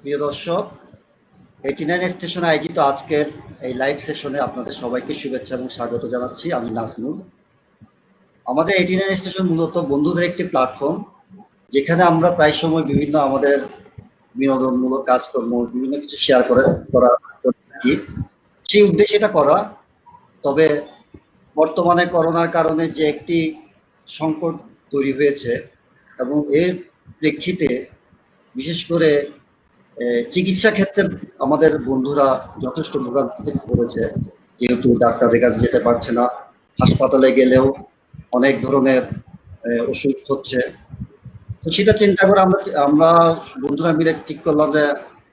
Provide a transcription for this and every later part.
প্রিয় দর্শক, 89 স্টেশন আয়োজিত আজকের এই লাইভ সেশনে আপনাদের সবাইকে শুভেচ্ছা এবং স্বাগত জানাচ্ছি। আমি নাজমুল। আমাদের 89 স্টেশন মূলত বন্ধুদের একটি প্ল্যাটফর্ম, যেখানে আমরা প্রায় সময় বিভিন্ন আমাদের বিনোদনমূলক কাজকর্ম বিভিন্ন কিছু শেয়ার করা থাকি। সেই উদ্দেশ্যে এটা করা। তবে বর্তমানে করোনার কারণে যে একটি সংকট তৈরি হয়েছে এবং এর প্রেক্ষিতে বিশেষ করে চিকিৎসা ক্ষেত্রে আমাদের বন্ধুরা যথেষ্ট ভোগান্তিতে পড়েছে, যেহেতু ডাক্তারের কাছে যেতে পারছে না, হাসপাতালে গেলেও অনেক ধরনের ওষুধ হচ্ছে। তো সেটা চিন্তা করে আমরা আমরা বন্ধুরা মিলে ঠিক করলাম যে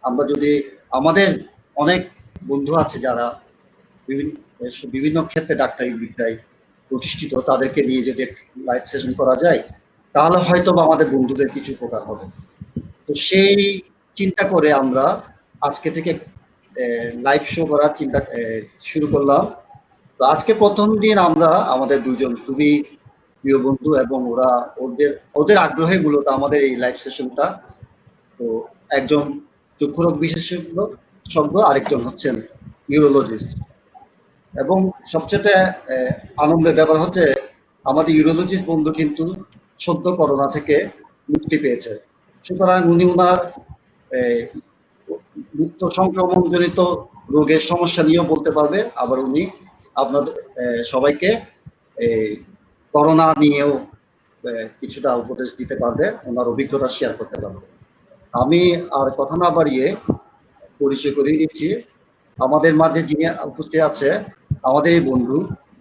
আমরা যদি আমাদের অনেক বন্ধু আছে যারা বিভিন্ন বিভিন্ন ক্ষেত্রে ডাক্তারি বিদ্যায় প্রতিষ্ঠিত, তাদেরকে নিয়ে যদি লাইভ সেশন করা যায় তাহলে হয়তো বা আমাদের বন্ধুদের কিছু উপকার হবে। তো সেই চিন্তা করে আমরা আজকে থেকে লাইভ শো করার চিন্তা শুরু করলাম। তো আজকে প্রথম দিন আমরা আমাদের দুজন খুবই প্রিয় বন্ধু এবং ওদের আগ্রহে মূলত আমাদের এই লাইভ সেশনটা। তো একজন চক্ষুরোগ বিশেষজ্ঞ, আরেকজন হচ্ছেন ইউরোলজিস্ট। এবং সবচেয়ে আনন্দের ব্যাপার হচ্ছে আমাদের ইউরোলজিস্ট বন্ধু কিন্তু সদ্য করোনা থেকে মুক্তি পেয়েছে। সুতরাং উনি ওনার মুক্ত সংক্রমণজনিত রোগের সমস্যা নিয়েও বলতে পারবে, আবার উনি আপনাদের সবাইকে করোনা নিয়েও কিছুটা উপদেশ দিতে পারবে, ওনার অভিজ্ঞতা শেয়ার করতে পারবে। আমি আর কথা না বাড়িয়ে পরিচয় করিয়ে দিচ্ছি। আমাদের মাঝে যিনি উপস্থিত আছে, আমাদের এই বন্ধু,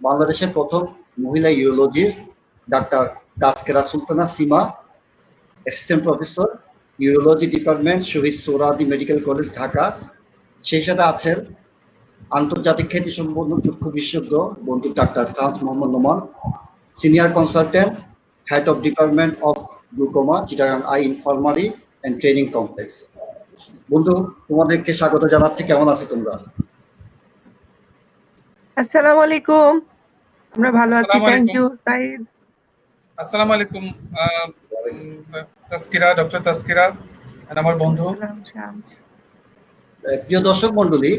বাংলাদেশের প্রথম মহিলা urologist doctor Taskira Sultana Seema, assistant professor, urology department, Shaheed Suhrawardy medical college, Dhaka. সেই সাথে আছেন আন্তর্জাতিক খ্যাতিসম্পন্ন চক্ষু বিশেষজ্ঞ বন্ধু doctor Sahas Mohammad Noman, senior consultant, head of department of glaucoma, Chittagong eye infirmary and training complex. বন্ধু, তোমাদেরকে স্বাগত জানাচ্ছি। কেমন আছো তোমরা? আসসালামু আলাইকুম। আমরা ভালো আছি, থ্যাংক ইউ। সাইদ, আসসালামু আলাইকুম। তাসকিরা, ডক্টর তাসকিরা আমার বন্ধু। প্রিয় দর্শক মন্ডলী,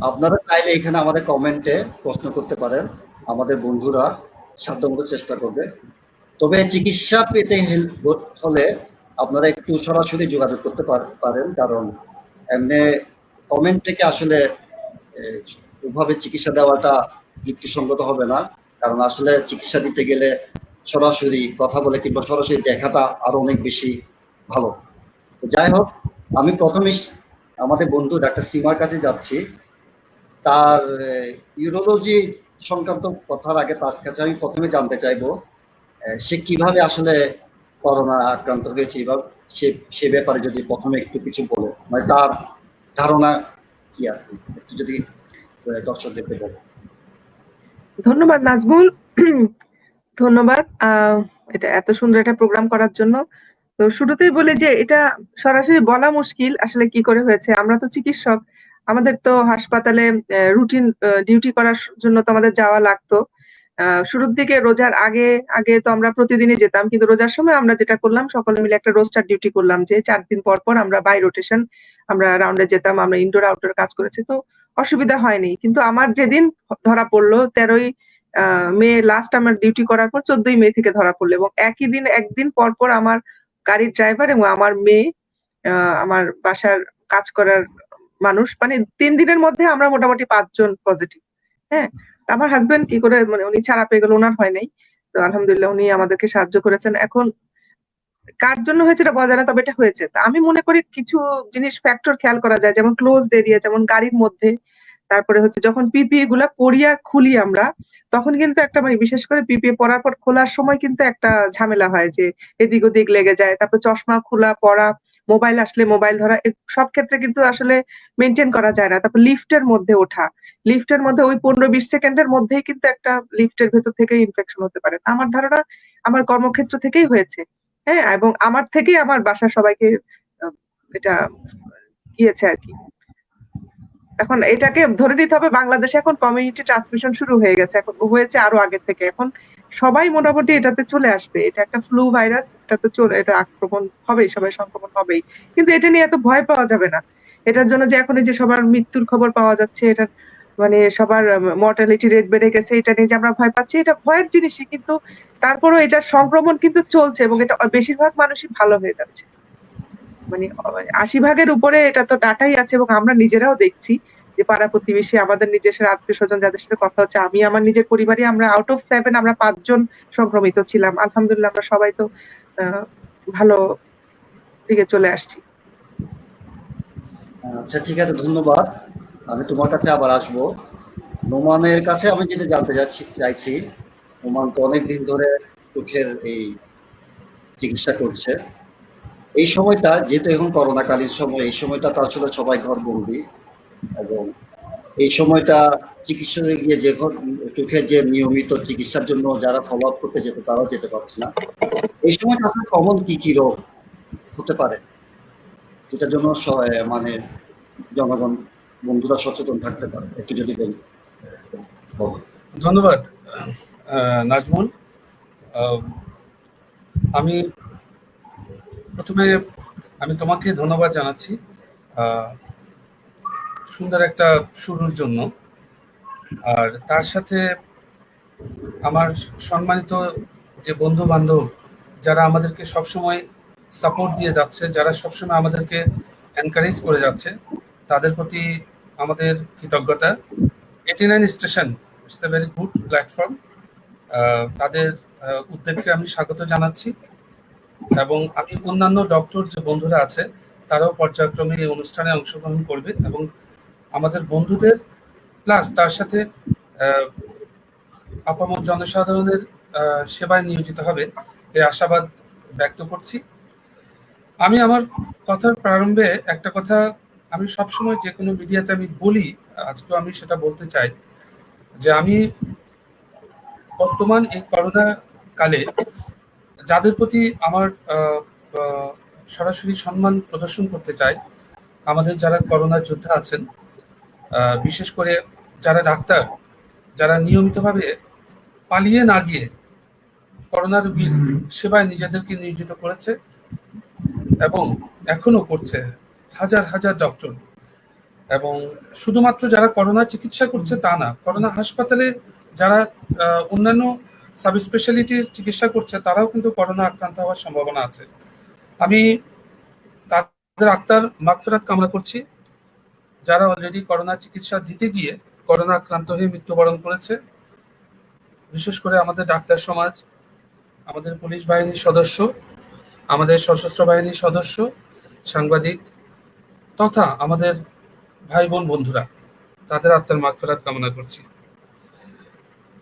আপনারা চাইলে এখানে আমাদের কমেন্টে প্রশ্ন করতে পারেন, আমাদের বন্ধুরা সাধ্যমতো চেষ্টা করবে। তবে চিকিৎসা পেতে হলে আপনারা একটু সরাসরি যোগাযোগ করতে পারেন, কারণ এমনি কমেন্ট থেকে আসলে ওভাবে চিকিৎসা দেওয়াটা যুক্তিসঙ্গত হবে না। কারণ আসলে চিকিৎসা দিতে গেলে সরাসরি কথা বলে কিংবা সরাসরি দেখাটা আরো অনেক বেশি ভালো। যাই হোক, আমি প্রথমে আমাদের বন্ধু ডাক্তার সীমার কাছে যাচ্ছি। তার ইউরোলজি সংক্রান্ত কথার আগে তার কাছে আমি প্রথমে জানতে চাইবো সে কিভাবে আসলে করোনা আক্রান্ত হয়েছে, এবং সে ব্যাপারে যদি প্রথমে একটু কিছু বলে, মানে তার ধারণা কি আর একটু যদি দর্শকদেরকে বলে। ধন্যবাদ নাজমুল, ধন্যবাদ এটা এত সুন্দর একটা প্রোগ্রাম করার জন্য। তো শুরুতেই বলি যে এটা সরাসরি বলা মুশকিল আসলে কি করে হয়েছে। আমরা তো চিকিৎসক, আমাদের তো হাসপাতালে রুটিন ডিউটি করার জন্য তো আমাদের যাওয়া লাগতো। শুরুর দিকে রোজার আগে আগে তো আমরা প্রতিদিনই যেতাম, কিন্তু রোজার সময় আমরা যেটা করলাম, সকলে মিলে একটা রোস্টার ডিউটি করলাম যে 4 দিন পর পর আমরা বাই রোটেশন আমরা রাউন্ডে যেতাম। আমরা ইনডোর আউটডোর কাজ করেছি, তো অসুবিধা হয়নি। কিন্তু আমার যেদিন ধরা পড়লো 13ই মে লাস্ট আমার ডিউটি করার পর 14ই মে থেকে ধরা পড়লো, এবং একই দিন একদিন পর পর আমার গাড়ির ড্রাইভার এবং আমার মেয়ে, আমার বাসার কাজ করার মানুষ, মানে 3 দিনের মধ্যে আমরা মোটামুটি 5 জন পজিটিভ। হ্যাঁ, আমার হাজবেন্ড কি করে, মানে উনি ছাড়া পেয়ে গেল, ওনার হয় নাই। তো আলহামদুলিল্লাহ উনি আমাদেরকে সাহায্য করেছেন। এখন কার জন্য হয়েছে এটা বোঝা যায় না, তবে এটা হয়েছে। তা আমি মনে করি কিছু জিনিস ফ্যাক্টর খেয়াল করা যায়, যেমন ক্লোজড এরিয়া, যেমন গাড়ির মধ্যে। তারপরে হচ্ছে যখন পিপিই গুলা পরিয়া খুলি আমরা, তখন কিন্তু একটা, মানে বিশেষ করে পিপিই পরার পর খোলার সময় কিন্তু একটা ঝামেলা হয় যে এদিক ওদিক লেগে যায়। তারপর চশমা খোলা পরা, মোবাইল আসলে মোবাইল ধরা, সব ক্ষেত্রে কিন্তু আসলে মেনটেন করা যায় না। তারপর লিফটের মধ্যে ওঠা, লিফটের মধ্যে ওই 15-20 সেকেন্ডের মধ্যেই কিন্তু একটা লিফটের ভেতর থেকে ইনফেকশন হতে পারে। আমার ধারণা আমার কর্মক্ষেত্র থেকেই হয়েছে। হ্যাঁ, এবং আমার থেকেই আমার বাসার সবাইকে এটা গিয়েছে আর কি। এখন এটাকে ধরে নিতে হবে বাংলাদেশে এখন কমিউনিটি ট্রান্সমিশন শুরু হয়ে গেছে, এখন হয়েছে আরো আগে থেকে। এখন সবাই মোটামুটি এটাতে চলে আসবে, এটা একটা ফ্লু ভাইরাস, এটা আক্রমণ হবেই, সবাই সংক্রমণ হবেই, কিন্তু এটা নিয়ে এত ভয় পাওয়া যাবে না। এটার জন্য যে এখন এই যে সবার মৃত্যুর খবর পাওয়া যাচ্ছে, এটা মানে সবার মর্টালিটি রেট বেড়ে গেছে, এটা নিয়ে যে আমরা ভয় পাচ্ছি, এটা ভয়ের জিনিসই, কিন্তু তারপরেও এটার সংক্রমণ কিন্তু চলছে এবং এটা বেশিরভাগ মানুষই ভালো হয়ে যাচ্ছে। মানে ৮০% উপরে এটা তো ডাটাই আছে এবং আমরা নিজেরাও দেখছি যে পাড়া প্রতিবেশী, আমাদের নিজস্ব আত্মীয় স্বজন যাদের সাথে কথা হচ্ছে, আমি আমার নিজের পরিবারে আমরা আউট অফ 7 আমরা 5 জন সংক্রমিত ছিলাম। আলহামদুলিল্লাহ আমরা সবাই তো ভালো দিকে চলে আসছি। আচ্ছা, ঠিক আছে, ধন্যবাদ। আমি তোমার কাছে আবার আসবো। নোমানের কাছে আমি যেটা জানতে চাইছি, নোমান তো অনেকদিন ধরে চোখের এই চিকিৎসা করছে। এই সময়টা যেহেতু এখন করোনাকালীন সময়, এই সময়টা তো আসলে সবাই ঘরবন্দি, এবং এই সময়টা চিকিৎসালয়ে গিয়ে চোখের যে নিয়মিত চিকিৎসার জন্য যারা ফলো আপ করতে যেত তারাও যেতে পারছে না। এই সময়টা আসলে কমন কি কি রোগ হতে পারে, যেটার জন্য মানে জনগণ বন্ধুরা সচেতন থাকতে পারে, একটু যদি বলি। ধন্যবাদ নাজমুল। আমি প্রথমে তোমাকে ধন্যবাদ জানাচ্ছি সুন্দর একটা শুরুর জন্য। আর তার সাথে আমার সম্মানিত যে বন্ধু বান্ধব যারা আমাদেরকে সবসময় সাপোর্ট দিয়ে যাচ্ছে, যারা সবসময় আমাদেরকে এনকারেজ করে যাচ্ছে, তাদের প্রতি আমাদের কৃতজ্ঞতা। 89 station it's a very good platform. তাদের উদ্যোগকে আমি স্বাগত জানাচ্ছি, এবং আমি অন্যান্য ডক্টর যে বন্ধুরা আছে তারাও পর্যায়ক্রমে এই অনুষ্ঠানে অংশগ্রহণ করবে এবং আমাদের বন্ধুদের প্লাস তার সাথে আপামর জনসাধারণের সেবায় নিয়োজিত হবে এই আশাবাদ ব্যক্ত করছি। আমি আমার কথার প্রারম্ভে একটা কথা আমি সবসময় যে কোনো মিডিয়াতে আমি বলি, আজকেও আমি সেটা বলতে চাই, যে আমি বর্তমান এই করোনা কালে যাদের প্রতি আমার সরাসরি সম্মান প্রদর্শন করতে চাই, আমাদের যারা করোনা যোদ্ধা আছেন, বিশেষ করে যারা ডাক্তার, যারা নিয়মিতভাবে পালিয়ে না গিয়ে করোনা রোগীর সেবায় নিজেদেরকে নিয়োজিত করেছে এবং এখনো করছে, হাজার হাজার ডক্টর। এবং শুধুমাত্র যারা করোনা চিকিৎসা করছে তা না, করোনা হাসপাতালে যারা অন্যান্য সাব স্পেশালিটির চিকিৎসা করছে তারাও কিন্তু করোনা আক্রান্ত হওয়ার সম্ভাবনা আছে। আমি তাদের আত্মার মাগফিরাত কামনা করছি, যারা অলরেডি করোনা চিকিৎসা দিতে গিয়ে করোনা আক্রান্ত হয়ে মৃত্যুবরণ করেছে। বিশেষ করে আমাদের ডাক্তার সমাজ, আমাদের পুলিশ বাহিনীর সদস্য, আমাদের সশস্ত্র বাহিনীর সদস্য, সাংবাদিক তথা আমাদের ভাই বোন বন্ধুরা, তাদের আত্মার মাগফিরাত কামনা করছি।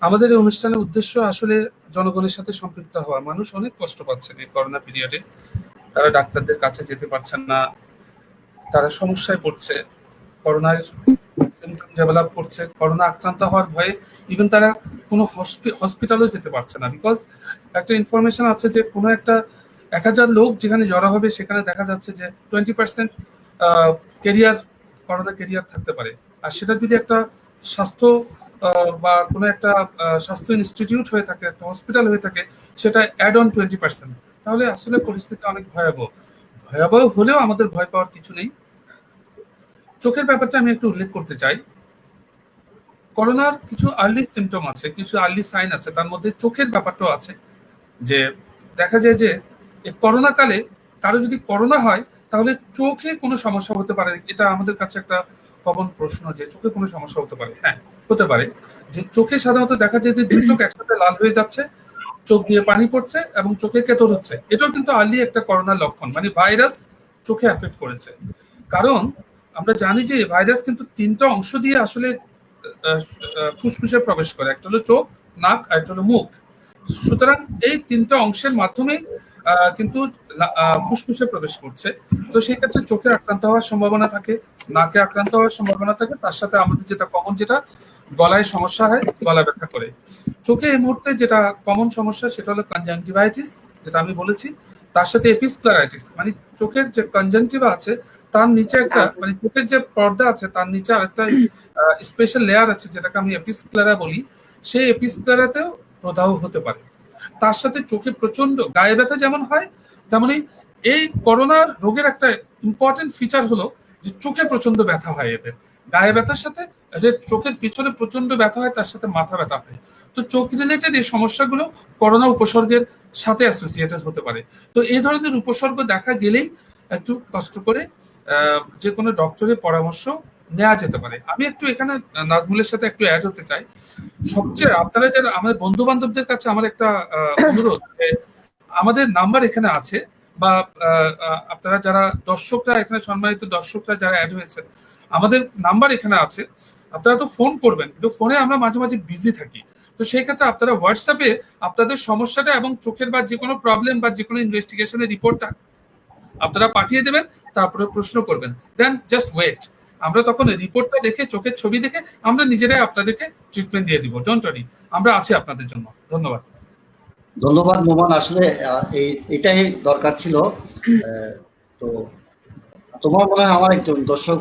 আমাদের এই অনুষ্ঠানের উদ্দেশ্য আসলে জনগণের সাথে সম্পৃক্ত হওয়া। মানুষ অনেক কষ্ট পাচ্ছেন এই করোনা পিরিয়ডে, তারা ডাক্তারদের কাছে যেতে পারছেন না, তারা সমস্যায় পড়ছে, করোনার সিমটম ডেভেলপ করছে, করোনা আক্রান্ত হওয়ার ভয়ে ইভেন তারা কোনো হসপিটালেও যেতে পারছে না। বিকজ একটা ইনফরমেশন আছে যে কোনো একটা 1000 লোক যেখানে জড়ো হবে সেখানে দেখা যাচ্ছে যে 20% করোনা ক্যারিয়ার থাকতে পারে। আর সেটা যদি একটা স্বাস্থ্য বা কোনো একটা স্বাস্থ্য ইনস্টিটিউট হয়ে থাকে, একটা হসপিটাল হয়ে থাকে, সেটা অ্যাড অন 20%, তাহলে আসলে পরিস্থিতি অনেক ভয়াবহ। ভয়াবহ হলেও আমাদের ভয় পাওয়ার কিছু নেই। চোখের ব্যাপারটা আমি একটু উল্লেখ করতে চাই। করোনার কিছু আর্লি সিমটম আছে, কিছু আর্লি সাইন আছে, তার মধ্যে চোখের ব্যাপারটাও আছে। যে দেখা যায় যে করোনা কালে কারো যদি করোনা হয় তাহলে চোখে কোনো সমস্যা হতে পারে। এটা আমাদের কাছে একটা কমন প্রশ্ন যে চোখে কোনো সমস্যা হতে পারে। হ্যাঁ, হতে পারে। যে চোখে সাধারণত দেখা যায় যে দুই চোখ একসাথে লাল হয়ে যাচ্ছে, চোখ দিয়ে পানি পড়ছে এবং চোখে কেতর হচ্ছে। এটাও কিন্তু আর্লি একটা করোনার লক্ষণ, মানে ভাইরাস চোখে এফেক্ট করেছে। কারণ আমরা জানি যে ভাইরাস কিন্তু 3টা অংশ দিয়ে আসলে ফুসফুসে প্রবেশ করে, একটা হলো চোখ, নাক আর একটা হলো মুখ। সুতরাং এই 3টা অংশের মাধ্যমে কিন্তু ফুসফুসে প্রবেশ করছে। তো সেই ক্ষেত্রে চোখে আক্রান্ত হওয়ার সম্ভাবনা থাকে, নাকে আক্রান্ত হওয়ার সম্ভাবনা থাকে, তার সাথে আমাদের যেটা কমন, যেটা গলায় সমস্যা হয়, গলা ব্যথা করে। চোখে এই মুহূর্তে যেটা কমন সমস্যা সেটা হলো কনজাংটিভাইটিস, যেটা আমি বলেছি, তার সাথে এপিস্ক্লেরাইটিস, মানে চোখের যে কনজাংটিভা আছে তার নিচে একটা, মানে চোখের যে পর্দা আছে তার নিচে আরেকটা স্পেশাল লেয়ার আছে যেটাকে আমি এপিস্ক্লেরা বলি। সেই এপিস্ক্লেরাতেও প্রদাহ হতে পারে। তার সাথে চোখে প্রচন্ড গায়ে ব্যথা যেমন হয়, তেমনি এই করোনার রোগের একটা ইম্পর্টেন্ট ফিচার হলো যে চোখে প্রচন্ড ব্যথা হয় এদের। গায়ে ব্যথার সাথে এদের চোখের পিছনে প্রচন্ড ব্যথা হয়, তার সাথে মাথা ব্যথা হয়। তো চোখ রিলেটেড এই সমস্যাগুলো করোনা উপসর্গের সাথে অ্যাসোসিয়েটেড হতে পারে। তো এই ধরনের উপসর্গ দেখা গেলেই একটু কষ্ট করে যে কোনো ডক্টরের পরামর্শ নেওয়া যেতে পারে। আমি একটু এখানে নাজমুলের সাথে একটু অ্যাড হতে চাই। সবচেয়ে আপনারা যারা আমাদের বন্ধু বান্ধবদের কাছে আমার একটা অনুরোধ, আমাদের নাম্বার এখানে আছে, বা আপনারা যারা দর্শকরা এখানে, সম্মানিত দর্শকরা যারা অ্যাড হয়েছেন, আমাদের নাম্বার এখানে আছে। আপনারা তো ফোন করবেন, কিন্তু ফোনে আমরা মাঝে মাঝে বিজি থাকি। তো সেই ক্ষেত্রে আপনারা হোয়াটসঅ্যাপে আপনাদের সমস্যাটা এবং চোখের বা যে কোনো প্রবলেম বা যে কোনো ইনভেস্টিগেশনের রিপোর্টটা আপনারা পাঠিয়ে দেবেন, তারপরে প্রশ্ন করবেন, দেন জাস্ট ওয়েট। আমরা তখন রিপোর্টটা দেখে, চোখের ছবি দেখে আমরা নিজেরাই আপনাদেরকে ট্রিটমেন্ট দিয়ে দিব। ডোন্ট ওয়ারি, আমরা আছি আপনাদের জন্য। ধন্যবাদ। ধন্যবাদ নোমান, আসলে এটাই দরকার ছিল। তো তোমার মনে হয়, আমার একজন দর্শক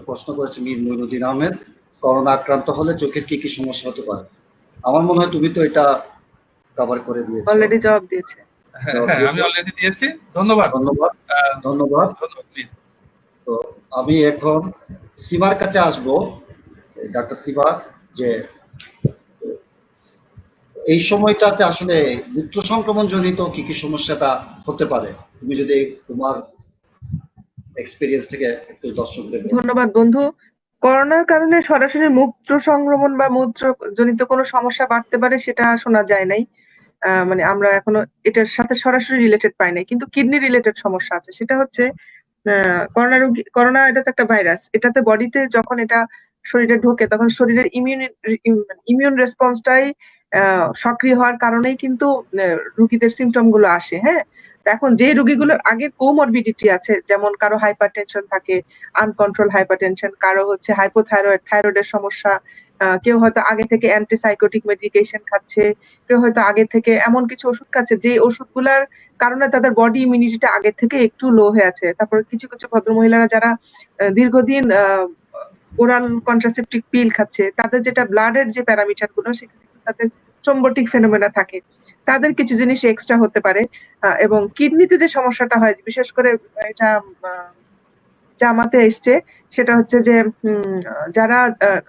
প্রশ্ন করেছে, মীর মঈনুদ্দিন আহমেদ, করোনা আক্রান্ত হলে চোখের কি কি সমস্যা হতে পারে? আমার মনে হয় তুমি তো এটা কভার করে দিয়েছো, অলরেডি জবাব দিয়েছে। হ্যাঁ, আমি অলরেডি দিয়েছি। ধন্যবাদ। ধন্যবাদ। ধন্যবাদ। প্লিজ। তো আমি এখন সীমার কাছে আসবো, ডাক্তার সীমা, যে এই সময়টাতে আসলে মূত্র সংক্রমণ জনিত কি কি সমস্যাটা হতে পারে, তুমি যদি তোমার এক্সপেরিয়েন্স থেকে একটু দর্শকদের। ধন্যবাদ বন্ধু। করোনার কারণে সরাসরি মূত্র সংক্রমণ বা মূত্র জনিত কোনো সমস্যা বাড়তে পারে সেটা শোনা যায় নাই। মানে আমরা এখনো এটার সাথে সরাসরি রিলেটেড পাই নাই, কিন্তু কিডনি রিলেটেড সমস্যা আছে। সেটা হচ্ছে করোনা এটা তো একটা ভাইরাস, এটাতে বডিতে যখন এটা শরীরে ঢোকে তখন শরীরের ইমিউন রেসপন্সটাই সক্রিয় হওয়ার কারণেই কিন্তু রোগীদের সিমটম গুলো আসে। হ্যাঁ, এখন যে রোগীগুলোর আগে কোমরবিডিটি আছে, যেমন কারো হাইপারটেনশন থাকে, আনকন্ট্রোল হাইপারটেনশন, কারো হচ্ছে থাইরয়েডের সমস্যা, কেউ হয়তো আগে থেকে অ্যান্টিসাইকোটিক মেডিকেশন খাচ্ছে, কেউ হয়তো আগে থেকে এমন কিছু ওষুধ খাচ্ছে যে ওষুধগুলার কারণে তাদের বডি ইমিউনিটিটা আগে থেকে একটু লো হয়ে আছে। তারপর কিছু কিছু ভদ্র মহিলারা যারা দীর্ঘদিন ওরাল কন্ট্রাসেপটিভ পিল খাচ্ছে, তাদের যেটা ব্লাডের যে প্যারামিটার গুলো, সেখানে তাদের থ্রম্বোটিক ফেনোমেনা থাকে, তাদের কিছু জিনিস এক্সট্রা হতে পারে। এবং কিডনিতে যে সমস্যাটা হয়, বিশেষ করে এটা জামাতে এসছে, সেটা হচ্ছে যে যারা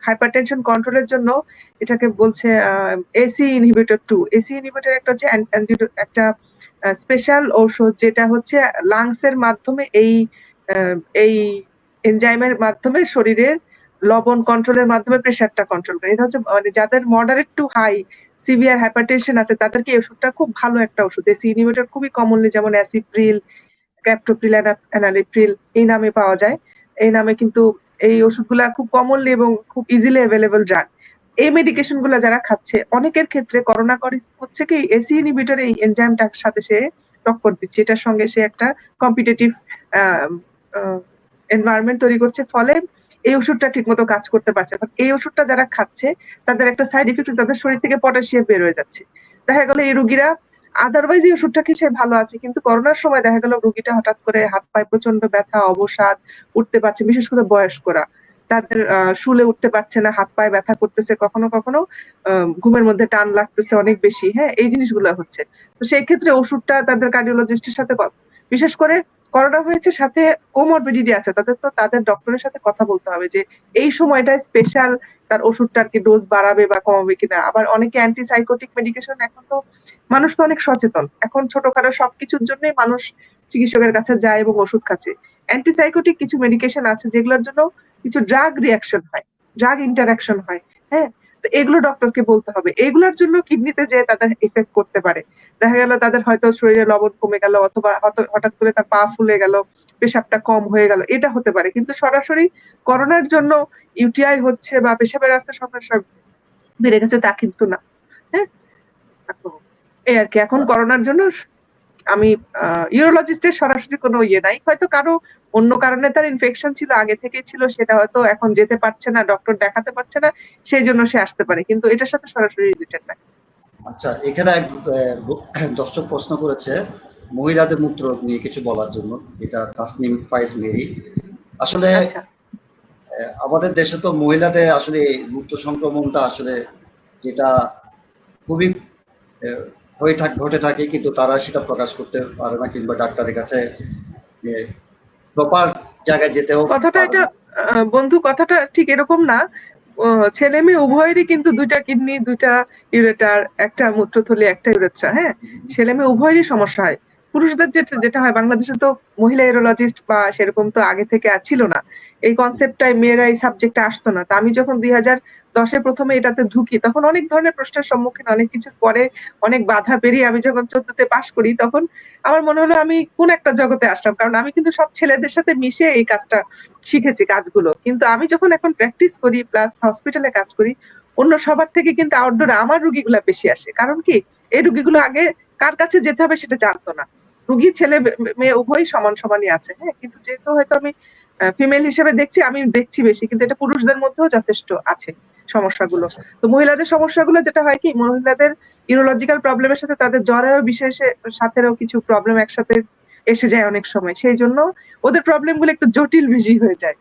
হাইপারটেনশন কন্ট্রোলের জন্য এটাকে বলছে এসি ইনহিবিটর 2। এসি ইনহিবিটর একটা হচ্ছে একটা স্পেশাল ঔষধ, যেটা হচ্ছে লাংসের মাধ্যমে এই এনজাইমের মাধ্যমে শরীরের লবণ কন্ট্রোলের মাধ্যমে প্রেসারটা কন্ট্রোল করে। এটা হচ্ছে মানে যাদের moderate to high severe hypertension আছে, তাদেরকে এই ওষুধটা খুব ভালো একটা ওষুধ। এসি ইনহিবিটর খুবই কমনলি যেমন অ্যাসিপ্রিল, ক্যাপটোপ্রিল, এনালিপ্রিল এই নামে পাওয়া যায়। এই নামে কিন্তু এই ওষুধগুলা খুব কমনলি এবং খুব ইজিলি অ্যাভেলেবল ড্রাগ। এই মেডিকেশন গুলা যারা খাচ্ছে, অনেকের ক্ষেত্রে করোনা হচ্ছে কি এসি ইনহিবিটর এই এনজাইমটার সাথে সে টক্কর দিচ্ছে, এটার সঙ্গে সে একটা কম্পিটিটিভ এনভায়রনমেন্ট তৈরি করছে, ফলে এই ওষুধটা ঠিক মতো কাজ করতে পারছে না। এই ওষুধটা যারা খাচ্ছে তাদের একটা সাইড ইফেক্ট, তাদের শরীর থেকে পটাশিয়াম বের হয়ে যাচ্ছে। দেখা গেল এই রোগীরা আদারওয়াইজ এই ওষুধটা খেয়ে সে ভালো আছে, কিন্তু করোনার সময় দেখা গেল রোগীটা হঠাৎ করে হাত পায়ে প্রচন্ড ব্যথা, অবসাদ, উঠতে পারছে, বিশেষ করে বয়স্করা তাদের শুলে উঠতে পারছে না, হাত পায়ে ব্যথা করতেছে, কখনো কখনো ঘুমের মধ্যে টান লাগতেছে অনেক বেশি। হ্যাঁ, এই জিনিসগুলো হচ্ছে। তো সেই ক্ষেত্রে ওষুধটা তাদের কার্ডিওলজিস্টের সাথে, বিশেষ করে করোনা হয়েছে সাথে কোমরবিডিটি আছে, তাদের ডক্টরের সাথে কথা বলতে হবে যে এই সময়টা স্পেশাল তার ওষুধটার কি ডোজ বাড়াবে বা কমাবে কিনা। আবার অনেকে অ্যান্টিসাইকোটিক মেডিকেশন, এখন তো মানুষ তো অনেক সচেতন, এখন ছোটখাটো সবকিছুর জন্যই মানুষ চিকিৎসকের কাছে যায় এবং ওষুধ খাচ্ছে। অ্যান্টিসাইকোটিক কিছু মেডিকেশন আছে যেগুলোর জন্য কিছু ড্রাগ রিঅ্যাকশন হয়, ড্রাগ ইন্টারাকশন হয়। হ্যাঁ, তো এগুলো ডক্টরকে বলতে হবে। এগুলোর জন্য কিডনিতে যে তাদের এফেক্ট করতে পারে, দেখা গেল তাদের হয়তো শরীরে লবণ কমে গেল, অথবা হঠাৎ করে তার পা ফুলে গেল, পেশাবটা কম হয়ে গেল, এটা হতে পারে। কিন্তু সরাসরি করোনার জন্য ইউটিআই হচ্ছে বা পেশাবের রাস্তার সমস্যা বেড়ে গেছে তা কিন্তু না। হ্যাঁ, এই আর কি। এখন করোনার জন্য আমি ইউরোলজিস্টের সরাসরি কোনো ইয়ে নাই, হয়তো কারো অন্য কারণে তার ইনফেকশন ছিল, আগে থেকেই ছিল, সেটা হয়তো এখন যেতে পারছে না, ডক্টর দেখাতে পারছে না, সেই জন্য সে আসতে পারে, কিন্তু এটার সাথে সরাসরি রিলেটেড না। আচ্ছা, এখানে এক দর্শক প্রশ্ন করেছে মহিলাদের মূত্ররোগ নিয়ে কিছু বলার জন্য, এটা তাসনিম ফাইজ মেরি। আসলে আমাদের দেশে তো মহিলাদের আসলে মূত্র সংক্রমণটা আসলে যেটা খুবই ঘটে থাকে, কিন্তু তারা সেটা প্রকাশ করতে পারে না, কিংবা ডাক্তারের কাছে প্রপার জায়গায় যেতেও কথাটা পারে এটা না। বন্ধু, কথাটা ঠিক এরকম না। ছেলে মেয়ে উভয়েরই কিন্তু দুইটা কিডনি, দুইটা ইউরেটার, একটা মূত্রথলি, একটা ইউরেথ্রা। হ্যাঁ, ছেলে মেয়ে উভয়েরই সমস্যা হয়। পুরুষদের যেটা যেটা হয়, বাংলাদেশে তো মহিলা ইউরোলজিস্ট বা সেরকম তো আগে থেকে ছিল না। এই কনসেপ্টটাই মেয়েরা এই সাবজেক্টে আসতো না। তা আমি যখন 2010-এ প্রথমে এটাতে ঢুকি, তখন অনেক ধরনের প্রশ্নের সম্মুখীন, অনেক কিছুর পরে অনেক বাধা পেরিয়ে আমি যখন 14তে পাশ করি, তখন আমার মনে হলো আমি কোন একটা জগতে আসলাম। কারণ আমি কিন্তু সব ছেলেদের সাথে মিশে এই কাজটা শিখেছি, কাজগুলো। কিন্তু আমি যখন এখন প্র্যাকটিস করি প্লাস হসপিটালে কাজ করি, অন্য সবার থেকে কিন্তু আউটডোরে আমার রুগীগুলা বেশি আসে। কারণ কি, এই রুগীগুলো আগে কার কাছে যেতে হবে সেটা জানতো না। রুগী ছেলে মেয়ে উভয়ই সমান সমানই আছে। হ্যাঁ, কিন্তু যেহেতু হয়তো আমি ফিমেল হিসেবে দেখছি, আমি দেখছি বেশি, কিন্তু এটা পুরুষদের মধ্যেও যথেষ্ট আছে সমস্যাগুলো। আচ্ছা, তো মহিলাদের সমস্যাগুলো যেটা হয় কি, মহিলাদের ইউরোলজিক্যাল প্রবলেমের সাথে তাদের জ্বরের বিশেষে সাথেও কিছু প্রবলেম একসাথে এসে যায় অনেক সময়। সেই জন্য ওদের প্রবলেম গুলো একটু জটিল বেশি হয়ে যায়।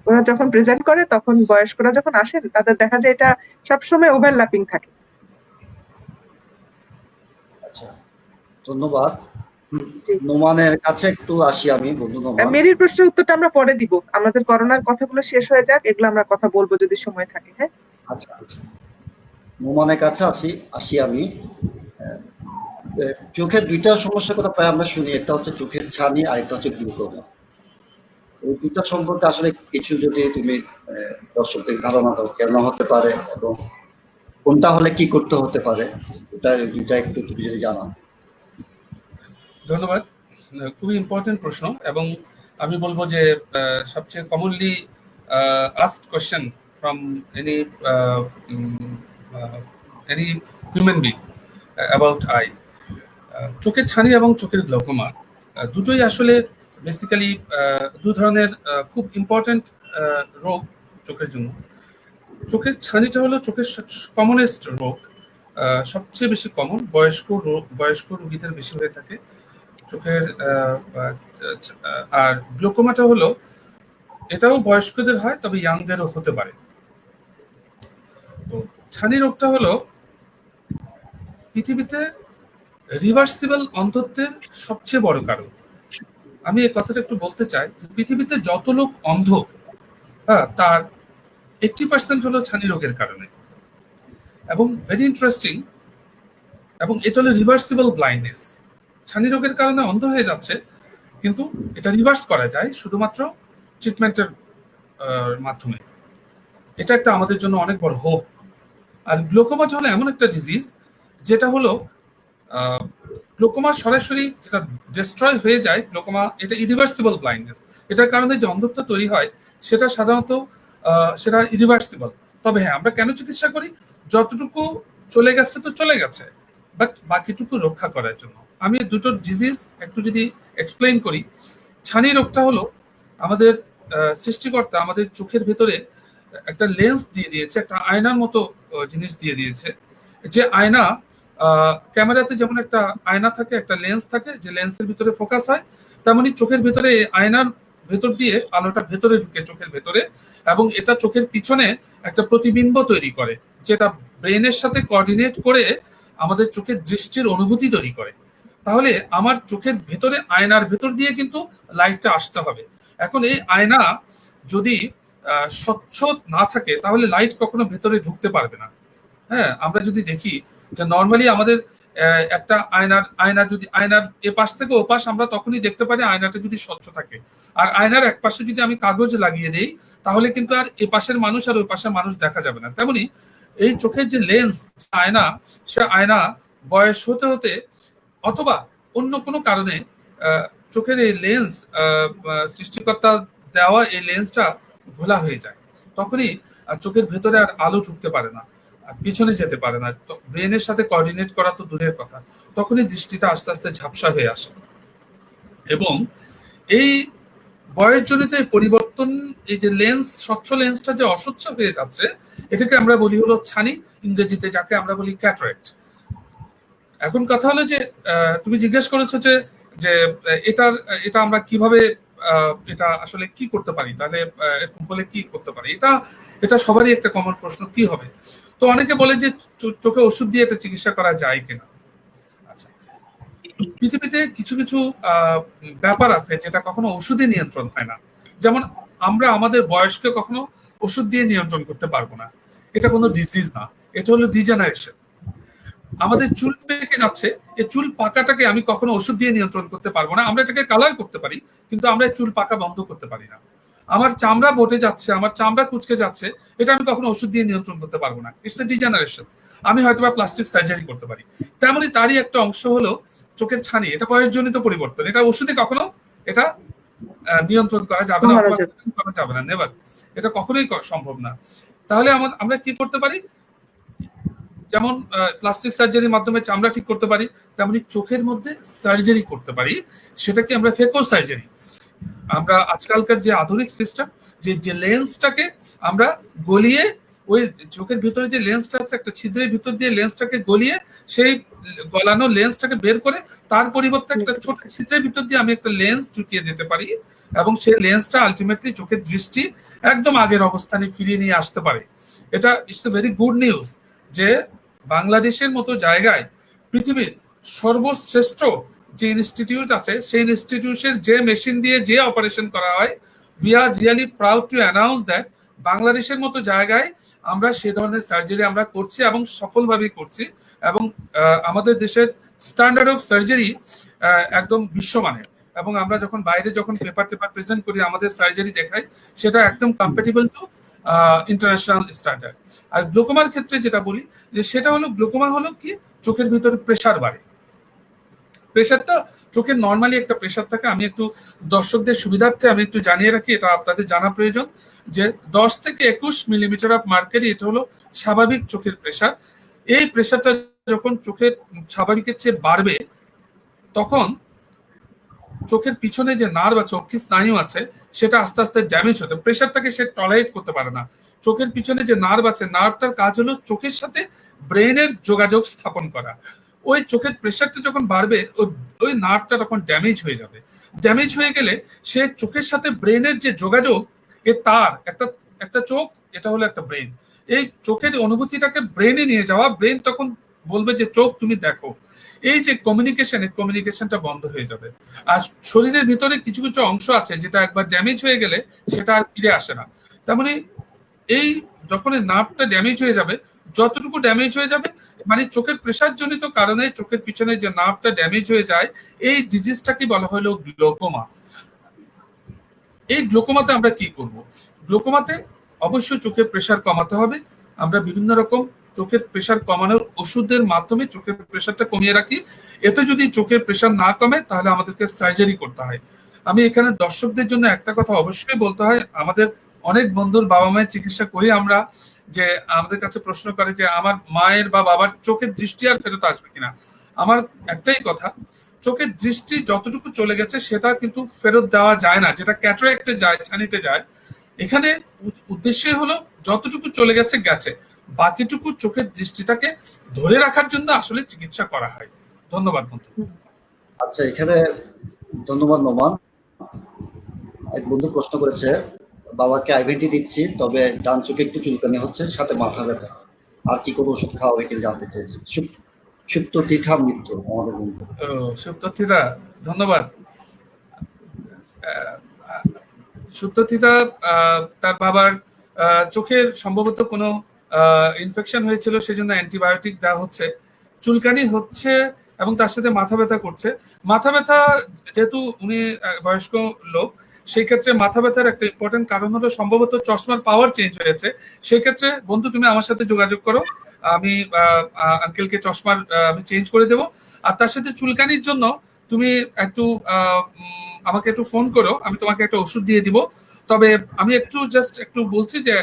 ওরা যখন প্রেজেন্ট করে, তখন বয়স্করা যখন আসেন, তাদের দেখা যায় এটা সবসময় ওভারল্যাপিং থাকে। আচ্ছা, ধন্যবাদ। জি। নোমানের কাছে একটু আসি আমি, বন্ধু নোমান। মেরির প্রশ্নের উত্তরটা আমরা পরে দিব। আমাদের করোনার কথাগুলো শেষ হয়ে যাক, এগুলো আমরা কথা বলবো যদি সময় থাকে। হ্যাঁ, আচ্ছা আচ্ছা, নোমানের কাছে আসি আমি। আহ, চোখের দুইটা সমস্যার কথা প্রায় আমরা শুনি, একটা হচ্ছে চোখের ছানি, আর একটা হচ্ছে গ্লুকোমা। এই দুইটা সম্পর্কে আসলে কিছু যদি তুমি দর্শকদের ধারণা দাও, কেন হতে পারে এবং কোনটা হলে কি করতে হতে পারে, এটা দুইটা একটু তুমি যদি জানাও। ধন্যবাদ। খুবই ইম্পর্টেন্ট প্রশ্ন, এবং আমি বলবো যে সবচেয়ে commonly asked question from any any human being about I. চোখের ছানি এবং চোখের গ্লকোমা দুটোই আসলে বেসিক্যালি দু ধরনের খুব ইম্পর্টেন্ট রোগ চোখের জন্য। চোখের ছানিটা হলো চোখের কমনেস্ট রোগ, সবচেয়ে বেশি কমন বয়স্ক রোগীদের বেশি হয়ে থাকে চোখের। আর গ্লোকোমাটা হলো, এটাও বয়স্কদের হয়, তবে ইয়াংদেরও হতে পারে। তো ছানি রোগটা হলো পৃথিবীতে রিভার্সিবল অন্ধত্বের সবচেয়ে বড় কারণ। আমি এই কথাটা একটু বলতে চাই যে পৃথিবীতে যত লোক অন্ধ, হ্যাঁ, তার 80% হলো ছানি রোগের কারণে। এবং ভেরি ইন্টারেস্টিং, এবং এটা হলো রিভার্সিবল ব্লাইন্ডনেস। ছানি রোগের কারণে অন্ধ হয়ে যাচ্ছে, কিন্তু এটা রিভার্স করা যায় শুধুমাত্র ট্রিটমেন্টের মাধ্যমে। এটা একটা আমাদের জন্য অনেক বড় হোপ। আর গ্লোকোমাটা হলো এমন একটা ডিজিজ যেটা হলো গ্লোকোমা সরাসরি যেটা ডিস্ট্রয় হয়ে যায়। গ্লোকোমা এটা ইরিভার্সিবল ব্লাইন্ডনেস, এটার কারণে যে অন্ধত্ব তৈরি হয় সেটা সাধারণত সেটা ইরিভার্সিবল। তবে হ্যাঁ, আমরা কেন চিকিৎসা করি? যতটুকু চলে গেছে তো চলে গেছে, বাট বাকিটুকু রক্ষা করার জন্য। আমি দুটো ডিজিজ একটু যদি এক্সপ্লেইন করি। ছানি রোগটা হলো আমাদের সৃষ্টিকর্তা আমাদের চোখের ভেতরে একটা লেন্স দিয়ে দিয়েছে, একটা আয়নার মতো জিনিস দিয়ে দিয়েছে। যে আয়না, ক্যামেরাতে যেমন একটা আয়না থাকে, একটা লেন্স থাকে, যে লেন্সের ভিতরে ফোকাস হয়, তেমনি চোখের ভেতরে এই আয়নার ভেতর দিয়ে আলোটা ভেতরে ঢুকে চোখের ভেতরে, এবং এটা চোখের পিছনে একটা প্রতিবিম্ব তৈরি করে, যেটা ব্রেনের সাথে কোঅর্ডিনেট করে আমাদের চোখের দৃষ্টির অনুভূতি তৈরি করে। তাহলে আমার চোখের ভেতরে আয়নার ভেতর দিয়ে কিন্তু লাইটটা আসতে হবে। এখন এই আয়না যদি স্বচ্ছ না থাকে, তাহলে লাইট কখনো ভেতরে ঢুকতে পারবে না। হ্যাঁ, আমরা যদি দেখি যে নর্মালি আমাদের একটা আয়না যদি আয়নার এ পাশ থেকে ও পাশ, আমরা তখনই দেখতে পারি আয়নাটা যদি স্বচ্ছ থাকে। আর আয়নার এক পাশে যদি আমি কাগজ লাগিয়ে দেই, তাহলে কিন্তু আর এ পাশের মানুষ আর ওই পাশের মানুষ দেখা যাবে না। তেমনি এই চোখের যে লেন্স, আয়না, সে আয়না বয়স হতে হতে অথবা অন্য কোনো কারণে চোখের এই লেন্স, সৃষ্টিকর্তা দেওয়া এই লেন্সটা ঘোলা হয়ে যায়। তখনই চোখের ভেতরে আর আলো ঢুকতে পারে না, পিছনে যেতে পারে না, ব্রেনের সাথে কোঅর্ডিনেট করা তো দূরের কথা। তখনই দৃষ্টিটা আস্তে আস্তে ঝাপসা হয়ে আসে। এবং এই বয়সজনিত এই পরিবর্তন, এই যে লেন্স, স্বচ্ছ লেন্সটা যে অস্বচ্ছ হয়ে যাচ্ছে, এটাকে আমরা বলি হলো ছানি, ইংরেজিতে যাকে আমরা বলি ক্যাটারাক্ট। এখন কথা হলো যে তুমি জিজ্ঞেস করেছো যে যে এটার এটা আমরা কিভাবে এটা আসলে কি করতে পারি, তাহলে এরকম হলে কি করতে পারি। এটা এটা সবারই একটা কমন প্রশ্ন, কি হবে। তো অনেকে বলে যে চোখে ওষুধ দিয়ে এটা চিকিৎসা করা যায় কিনা। আচ্ছা, পৃথিবীতে কিছু কিছু ব্যাপার আছে যেটা কখনো ওষুধে নিয়ন্ত্রণ হয় না। যেমন আমরা আমাদের বয়সকে কখনো ওষুধ দিয়ে নিয়ন্ত্রণ করতে পারবো না, এটা কোনো ডিজিজ না, এটা হলো ডিজেনারেশন। আমাদের চুল পেকে যাচ্ছে, এই চুল পাকাটাকে আমি কখনো ওষুধ দিয়ে নিয়ন্ত্রণ করতে পারবো না। আমরা এটাকে কালার করতে পারি, কিন্তু আমরা চুল পাকা বন্ধ করতে পারি না। আমার চামড়া বটে যাচ্ছে, আমার চামড়া কুচকে যাচ্ছে, এটা আমি কখনো ওষুধ দিয়ে নিয়ন্ত্রণ করতে পারবো না। It's a degeneration. আমি হয়তো বা প্লাস্টিক সার্জারি করতে পারি। তেমনি তারই একটা অংশ হলো চোখের ছানি। এটা বয়সজনিত পরিবর্তন, এটা ওষুধে কখনো এটা নিয়ন্ত্রণ করা যাবে না, অথবা করা যাবে না, নেভার। এটা কখনোই সম্ভব না। তাহলে আমরা কি করতে পারি? যেমন প্লাস্টিক সার্জারির মাধ্যমে চামড়া ঠিক করতে পারি, তেমনি চোখের মধ্যে সার্জারি করতে পারি, সেটাকে আমরা ফেকো সার্জারি। আমরা আজকালকার যে আধুনিক সিস্টেম, যে লেন্সটাকে আমরা গলিয়ে, ওই চোখের ভিতরে যে লেন্সটা আছে একটা ছিদ্রের ভিতর দিয়ে লেন্সটাকে গলিয়ে সেই গলানো লেন্সটাকে বের করে তার পরিবর্তে একটা ছোট ছিদ্রের ভিতর দিয়ে আমি একটা লেন্স ঢুকিয়ে দিতে পারি, এবং সেই লেন্সটা আলটিমেটলি চোখের দৃষ্টি একদম আগের অবস্থানে ফিরিয়ে নিয়ে আসতে পারে। এটা it's a very good news যে বাংলাদেশের মতো জায়গায় পৃথিবীর সর্বশ্রেষ্ঠ যে ইনস্টিটিউট আছে, সেই ইনস্টিটিউটের যে মেশিন দিয়ে যে অপারেশন করা হয়, we are really proud to announce that বাংলাদেশের মতো জায়গায় আমরা সে ধরনের সার্জারি আমরা করছি এবং সফলভাবেই করছি। এবং আমাদের দেশের স্ট্যান্ডার্ড অফ সার্জারি একদম বিশ্বমানের, এবং আমরা যখন বাইরে যখন পেপার প্রেজেন্ট করি আমাদের সার্জারি দেখাই, সেটা একদম কম্প্যাটিবল টু ইন্টারন্যাশনাল স্ট্যান্ডার্ড। আর গ্লোকোমার ক্ষেত্রে যেটা বলি যে সেটা হলো, গ্লোকোমা হলো কি, চোখের ভিতরে প্রেসার বাড়ে। প্রেসারটা চোখের নর্মালি একটা প্রেসার থাকে। আমি একটু দর্শকদের সুবিধার্থে আমি একটু জানিয়ে রাখি, এটা আপনাদের জানা প্রয়োজন, যে 10 থেকে 21 মিলিমিটার অফ মার্কারি, এটা হলো স্বাভাবিক চোখের প্রেসার। এই প্রেসারটা যখন চোখের স্বাভাবিকের চেয়ে বাড়বে, তখন চোখের পিছনে যে নার্ভ আছে, অক্ষি স্নায়ু আছে, সেটা আস্তে আস্তে ড্যামেজ হতে, প্রেসারটাকে সে টলারেট করতে পারে না। চোখের পিছনে যে নার্ভ আছে, নার্ভটার কাজ হলো চোখের সাথে ব্রেনের যোগাযোগ স্থাপন করা। ওই চোখের প্রেসারটা যখন বাড়বে, ওই নার্ভটা তখন ড্যামেজ হয়ে যাবে। ড্যামেজ হয়ে গেলে সে চোখের সাথে ব্রেনের যে যোগাযোগ, তার একটা চোখ, এটা হলো একটা ব্রেন। এই চোখের অনুভূতিটাকে ব্রেনে নিয়ে যাওয়া, ব্রেন তখন বলবে যে চোখ তুমি দেখো। এই যে কমিউনিকেশনটা বন্ধ হয়ে যাবে। আর শরীরের ভিতরে কিছু কিছু অংশ আছে যেটা একবার ড্যামেজ হয়ে গেলে সেটা আর ফিরে আসে না। তেমনি এই যখন নার্ভটা ড্যামেজ হয়ে যাবে, যতটুকু ড্যামেজ হয়ে যাবে, মানে চোখের প্রেসার জনিত কারণে চোখের পিছনে যে নার্ভটা ড্যামেজ হয়ে যায়, এই ডিজিজটাকে বলা হলো গ্লোকোমা। এই গ্লোকোমাতে আমরা কি করব? গ্লোকোমাতে অবশ্যই চোখের প্রেসার কমাতে হবে। আমরা বিভিন্ন রকম চোখের প্রেসার কমানোর ওষুধের মাধ্যমে চোখের প্রেসারটা কমিয়ে রাখি। এতে যদি চোখের প্রেসার না কমে, তাহলে আমাদেরকে সার্জারি করতে হয়। আমি এখানে দর্শকদের জন্য একটা কথা অবশ্যই বলতে হয়, আমাদের অনেক বন্ধুর বাবা মায়ের চিকিৎসা করি আমরা, যে আমাদের কাছে প্রশ্ন করে যে আমার মায়ের বা বাবার চোখের দৃষ্টি আর ফেরত আসবে কিনা। আমার একটাই কথা, চোখের দৃষ্টি যতটুকু চলে গেছে সেটা কিন্তু ফেরত দেওয়া যায় না, যেটা ক্যাটারাক্টে যায়, ছানিতে যায়। এখানে উদ্দেশ্যই হলো যতটুকু চলে গেছে গেছে, বাকিটুকু চোখের দৃষ্টিটাকে ধরে রাখার জন্য আসলে চিকিৎসা করা হয়। ধন্যবাদ বন্ধু। আচ্ছা, এখানে ধন্যবাদ নোমান। এক বন্ধু প্রশ্ন করেছে, বাবাকে আইভেন্টি দিচ্ছি, তবে ডান চোখে একটু চুলকানি হচ্ছে, সাথে মাথা ব্যথা, আর কি কোনো ওষুধ খাওয়া হবে কিনা জানতে চেয়েছি। সুপ্তথিতা মিত্র আমাদের বন্ধু। সুপ্তথিতা, ধন্যবাদ। সুপ্তথিতা, তার বাবার চোখের সম্ভবত কোনো ইনফেকশন হয়েছিল, সেজন্য অ্যান্টিবায়োটিক দেওয়া হচ্ছে, চুলকানি হচ্ছে এবং তার সাথে মাথা ব্যথা করছে। মাথা ব্যথা, যেহেতু উনি বয়স্ক লোক, সেই ক্ষেত্রে মাথা ব্যথার একটা ইম্পর্টেন্ট কারণ হলো সম্ভবত চশমার পাওয়ার চেঞ্জ হয়েছে। সেই ক্ষেত্রে বন্ধু তুমি আমার সাথে যোগাযোগ করো, আমি আঙ্কেলকে চশমার আমি চেঞ্জ করে দেবো। আর তার সাথে চুলকানির জন্য তুমি একটু আমাকে একটু ফোন করো, আমি তোমাকে একটা ওষুধ দিয়ে দিব। তবে আমি জাস্ট একটু বলছি যে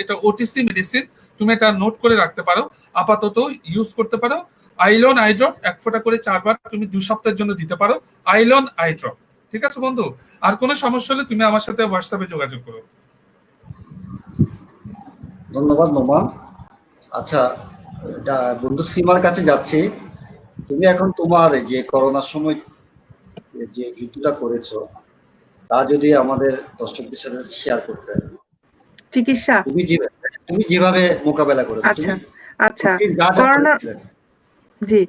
এটা ওটিসি মেডিসিন, তুমি এটা নোট করে রাখতে পারো, আপাতত ইউজ করতে পারো। আইলন আই ড্রপ 1 ফোঁটা করে 4 বার তুমি 2 সপ্তাহের জন্য দিতে পারো, আইলন আই ড্রপ। ঠিক আছে বন্ধু, আর কোনো সমস্যা হলে তুমি আমার সাথে হোয়াটসঅ্যাপে যোগাযোগ করো। ধন্যবাদ নোমান। আচ্ছা, বন্ধু সীমার কাছে যাচ্ছি। তুমি এখন তোমার যে করোনার সময় যে যুদ্ধটা করেছো, তা যদি আমাদের দর্শকদের সাথে শেয়ার করতে। চিকিৎসা তুমি যেভাবে মোকাবেলা করেছো। আচ্ছা, আচ্ছা, আপনি যা যা করোনা, করেছিলেন। জি,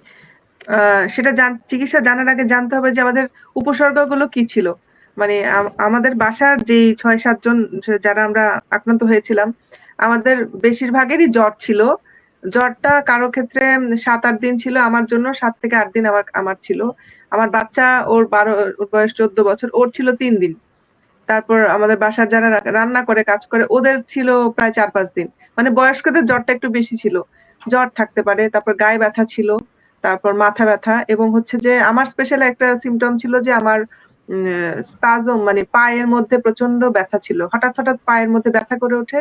সেটা চিকিৎসা জানার আগে জানতে হবে যে আমাদের উপসর্গগুলো কি ছিল। মানে আমাদের বাসার যেই ৬-৭ জন যারা আমরা আক্রান্ত হয়েছিলাম, আমাদের বেশিরভাগেরই জ্বর ছিল। জ্বরটা কারো ক্ষেত্রে ৭-৮ দিন ছিল, আমার জন্য ৭ থেকে ৮ দিন আমার ছিল। আমার বাচ্চা ওর বয়স ১৪ বছর, ওর ছিল ৩ দিন। তারপর আমাদের বাসার যারা রান্না করে, কাজ করে, ওদের ছিল প্রায় ৪-৫ দিন। মানে বয়স্কদের জ্বরটা একটু বেশি ছিল। জ্বর থাকতে পারে, তারপর গায়ে ব্যথা ছিল, তারপর মাথা ব্যথা, এবং হচ্ছে যে আমার স্পেশাল একটা সিম্পটম ছিল যে আমার স্পাজম, মানে পায়ের মধ্যে প্রচন্ড ব্যথা ছিল। হঠাৎ পায়ের মধ্যে ব্যথা করে ওঠে,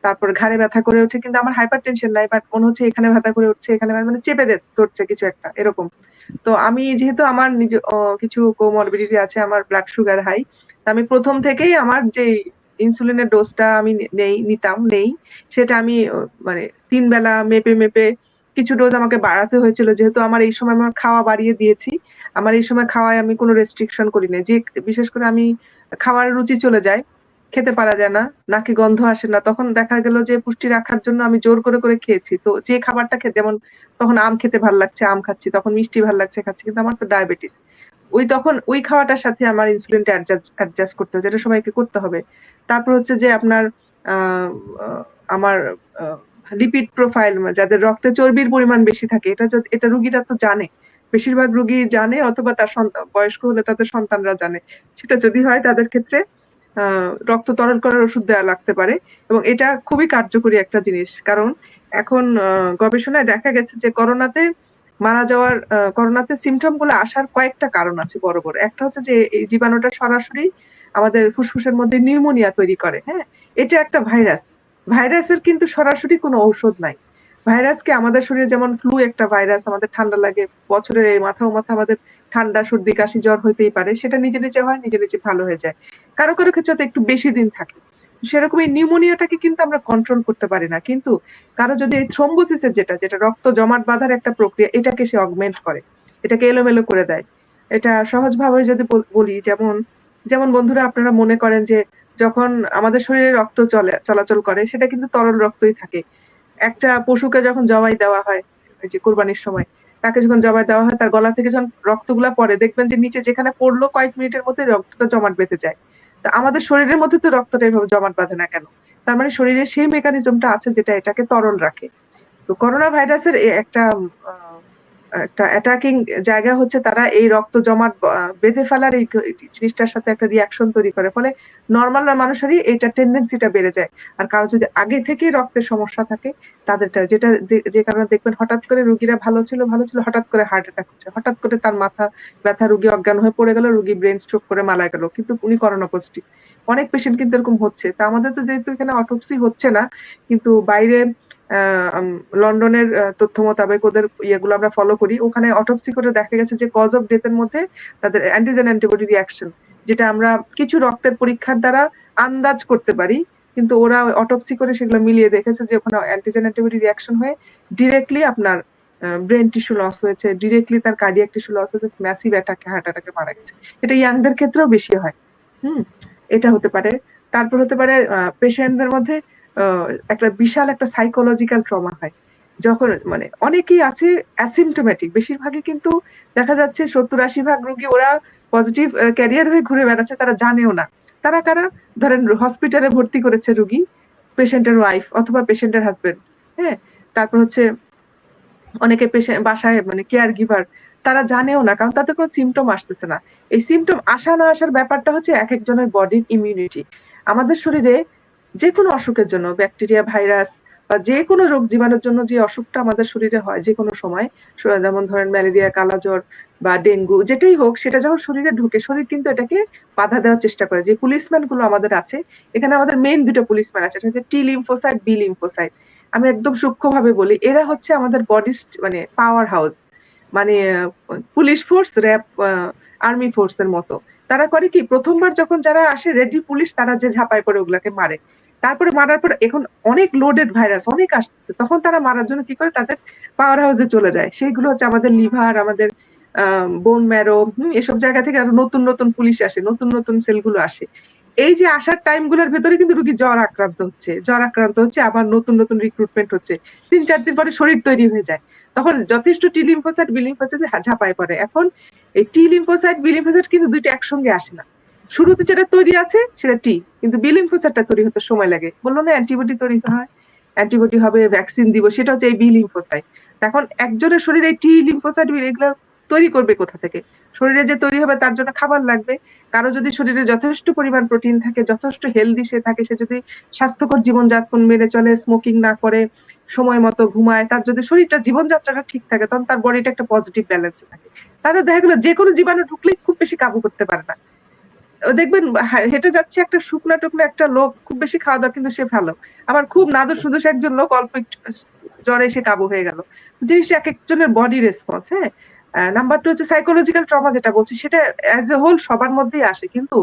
তারপর ঘাড়ে ব্যথা করে ওঠে, কিন্তু আমার হাইপারটেনশন নাই, বাট মনে হচ্ছে এখানে ব্যথা করে উঠছে, এখানে মানে চেপে ধরছে কিছু একটা, এরকম। তো আমি যেহেতু আমার কিছু কোমরবিডিটি আছে, আমার ব্লাড সুগার হাই, আমি প্রথম থেকেই আমার যে ইনসুলিনের ডোজটা আমি নেই, সেটা আমি মানে ৩ বেলা মেপে কিছু ডোজ আমাকে বাড়াতে হয়েছিল, যেহেতু আমার এই সময় আমার খাওয়া বাড়িয়ে দিয়েছি। আমার এই সময় খাওয়ায় আমি কোনো রেস্ট্রিকশন করি না, যে বিশেষ করে আমি খাওয়ার রুচি চলে যায়, খেতে পারা যায় না, নাকে গন্ধ আসে না, তখন দেখা গেল যে পুষ্টি রাখার জন্য আমি জোর করে খেয়েছি। তো যে খাবারটা খেতে, যেমন তখন আম খেতে ভাল লাগছে, আম খাচ্ছি, তখন মিষ্টি ভাল লাগছে, খাচ্ছি, কিন্তু আমার তো ডায়াবেটিস। তখন ওই খাওয়াটার সাথে আমার ইনসুলিনটা অ্যাডজাস্ট করতে হবে, যেটা সবাইকে করতে হবে। তারপর হচ্ছে যে আপনার আমার লিপিড প্রোফাইল, যাদের রক্তে চর্বির পরিমাণ বেশি থাকে, এটা রুগীরা তো জানে, বেশিরভাগ রুগী জানে, অথবা তার বয়স্ক হলে তাদের সন্তানরা জানে। সেটা যদি হয় তাদের ক্ষেত্রে রক্ত তরল করার ওষুধ দেওয়া লাগতে পারে, এবং এটা খুবই কার্যকরী একটা জিনিস। কারণ এখন গবেষণায় দেখা গেছে যে করোনাতে সিমটম গুলো আসার কয়েকটা কারণ আছে বড়। একটা হচ্ছে যে এই জীবাণুটা সরাসরি আমাদের ফুসফুসের মধ্যে নিউমোনিয়া তৈরি করে। হ্যাঁ, এটা একটা ভাইরাসের কিন্তু সরাসরি কোনো ঔষধ নাই। ভাইরাসকে আমাদের শরীরে, যেমন ফ্লু একটা ভাইরাস, আমাদের ঠান্ডা লাগে, বছরের এই মাথা আমাদের ঠান্ডা, সর্দি, কাশি, জ্বর হইতেই পারে, সেটা নিজে হয়, নিজে ভালো হয়ে যায়। কারো ক্ষেত্রে তো একটু বেশি দিন থাকে। সেরকম এই নিউমোনিয়াটাকে কিন্তু আমরা কন্ট্রোল করতে পারি না, কিন্তু কারো যদি এই থ্রোম্বোসিসের যেটা রক্ত জমাট বাঁধার একটা প্রক্রিয়া, এটাকে সে অগমেন্ট করে, এটাকে এলোমেলো করে দেয়। এটা সহজভাবে যদি বলি, যেমন বন্ধুরা আপনারা মনে করেন যে যখন আমাদের শরীরে রক্ত চলাচল করে, সেটা কিন্তু তরল রক্তই থাকে। একটা পশুকে যখন জবাই দেওয়া হয়, এই যে কোরবানির সময়, তাকে যখন জবাই দেওয়া হয়, তার গলা থেকে যখন রক্তগুলা পড়ে, দেখবেন যে নিচে যেখানে পড়লো কয়েক মিনিটের মধ্যে রক্তটা জমাট বেঁধে যায়। তা আমাদের শরীরের মধ্যে তো রক্তটা এভাবে জমাট বাঁধে না কেন? তার মানে শরীরে সেই মেকানিজমটা আছে যেটা এটাকে তরল রাখে। তো করোনা ভাইরাসের একটা অ্যাটাকিং জায়গা হচ্ছে, তারা এই রক্ত জমাট বেঁধে ফেলার এই জিনিসটার সাথে একটা রিয়াকশন তৈরি করে, ফলে নর্মাল মানুষেরই এইটা টেন্ডেন্সিটা বেড়ে যায়। আর কারো যদি আগে থেকেই রক্তের সমস্যা থাকে, তাদেরটা যে কারণে দেখবেন হঠাৎ করে রুগীরা ভালো ছিল, হঠাৎ করে হার্ট অ্যাটাক হচ্ছে, হঠাৎ করে তার মাথা ব্যথা, রুগী অজ্ঞান হয়ে পড়ে গেল, রুগী ব্রেন স্ট্রোক করে মারা গেল, কিন্তু উনি করোনা পজিটিভ। অনেক পেশেন্ট কিন্তু এরকম হচ্ছে। তা আমাদের তো যেহেতু এখানে অটোপসি হচ্ছে না, কিন্তু বাইরে লন্ডনের তথ্য মোতাবেক ওদের ইয়েগুলো আমরা ফলো করি, ওখানে অটোপসি করে দেখা গেছে যে কজ অফ ডেথের মধ্যে তাদের অ্যান্টিজেন অ্যান্টিবডি রিঅ্যাকশন, যেটা আমরা কিছু রক্তের পরীক্ষার দ্বারা আন্দাজ করতে পারি, কিন্তু ওরা অটোপসি করে সেগুলো মিলিয়ে দেখেছে যে ওখানে অ্যান্টিজেন অ্যান্টিবডি রিঅ্যাকশন হয়ে ডিরেক্টলি আপনার ব্রেন টিস্যু লস হয়েছে, ডিরেক্টলি তার কার্ডিয়াক টিস্যু লস হয়েছে, ম্যাসিভ হার্ট অ্যাটাকে মারা গেছে। এটা ইয়াংদের ক্ষেত্রেও বেশি হয়। এটা হতে পারে। তারপর হতে পারে পেশেন্টদের মধ্যে একটা বিশাল একটা সাইকোলজিক্যাল ট্রমা হয়, যখন মানে অনেকেই আছে অ্যাসিমটোমেটিক, বেশিরভাগই কিন্তু দেখা যাচ্ছে 70-80% রোগী ওরা পজিটিভ ক্যারিয়ার হয়ে ঘুরে বেড়াচ্ছে, তারা জানেও না। তারা কারা? ধরেন হসপিটালে ভর্তি করেছে রোগী, পেশেন্টের ওয়াইফ অথবা পেশেন্টের হাজবেন্ড, হ্যাঁ, তারপর হচ্ছে অনেকে বাসায় মানে কেয়ার গিভার, তারা জানেও না, কারণ তাদের কোনো সিমটম আসতেছে না। এই সিমটম আসা না আসার ব্যাপারটা হচ্ছে এক একজনের বডির ইমিউনিটি। আমাদের শরীরে যে কোনো অসুখের জন্য, ব্যাকটেরিয়া, ভাইরাস বা যে কোনো রোগ জীবাণুর জন্য যে অসুখটা আমাদের শরীরে হয় যে কোনো সময়, যেমন ধরেন ম্যালেরিয়া, কালাজ্বর বা ডেঙ্গু, যেটাই হোক, সেটা যখন শরীরে ঢুকে, শরীর কিন্তু এটাকে বাধা দেওয়ার চেষ্টা করে। যে পুলিশম্যান গুলো আমাদের আছে, এখানে আমাদের মেইন দুটো পুলিশম্যান আছে, এটা হচ্ছে টি লিম্ফোসাইট, বি লিম্ফোসাইট। আমি একদম সূক্ষ্মভাবে বলি, এরা হচ্ছে আমাদের বডির মানে পাওয়ার হাউস, মানে police force, RAB, army force এর মতো। তারা করে কি, প্রথমবার যখন যারা আসে রেডি পুলিশ, তারা যে ঝাঁপায় করে ওগুলাকে মারে, তারপরে মারার পর এখন অনেক লোডেড ভাইরাস অনেক আসতেছে, তখন তারা মারার জন্য কি করে, তাদের পাওয়ার হাউসে চলে যায়। সেইগুলো হচ্ছে আমাদের লিভার, আমাদের বোন ম্যারো, এসব জায়গা থেকে আরো নতুন নতুন পুলিশ আসে, নতুন নতুন সেলগুলো আসে। এই যে আসার টাইম গুলোর ভেতরে কিন্তু রোগী জ্বর আক্রান্ত হচ্ছে, আবার নতুন নতুন রিক্রুটমেন্ট হচ্ছে, 3-4 দিন পরে শরীর তৈরি হয়ে যায়, তখন যথেষ্ট টি লিম্ফোসাইট বি লিম্ফোসাইটে ঝাঁপায় পড়ে। এখন এই টি লিম্ফোসাইট বি লিম্ফোসাইট কিন্তু দুইটা একসঙ্গে আসে না। শুরুতে যেটা তৈরি আছে সেটা টি, কিন্তু বি লিম্ফোসাইটটা তৈরি হতে সময় লাগে। বললো না অ্যান্টিবডি তৈরি হয়, অ্যান্টিবডি হবে, ভ্যাকসিন দিব, সেটা হচ্ছে এই বি লিম্ফোসাইট। এখন একজনের শরীরে এই টি লিম্ফোসাইট এগুলো তৈরি করবে কোথা থেকে? শরীরে যে তৈরি হবে তার জন্য খাবার লাগবে। কারো যদি শরীরে যথেষ্ট পরিমাণ প্রোটিন থাকে, যথেষ্ট হেলদি সে থাকে, সে যদি স্বাস্থ্যকর জীবনযাপন মেনে চলে, স্মোকিং না করে, সময় মতো ঘুমায়, তার যদি শরীরটা জীবনযাত্রাটা ঠিক থাকে, তখন তার বডিটা একটা পজিটিভ ব্যালেন্সে থাকে। তাদের দেখা গেলো যে কোনো জীবাণু ঢুকলেই খুব বেশি কাবু করতে পারে না। দেখবেন হেঁটে যাচ্ছে একটা শুকনা টুকনা একটা লোক, খুব বেশি খাওয়া দাওয়া কিন্তু সে ভালো, আবার খুব নাদুস সুদুস একজন লোক অল্প একটু জ্বরে এসে কাবু হয়ে গেল। জিনিসটা এক একজনের বডি রেসপন্স। হ্যাঁ, নাম্বার 2 হচ্ছে সাইকোলজিক্যাল ট্রমা, যেটা বলছি সেটা অ্যাজ এ হোল সবার মধ্যেই আসে, কিন্তু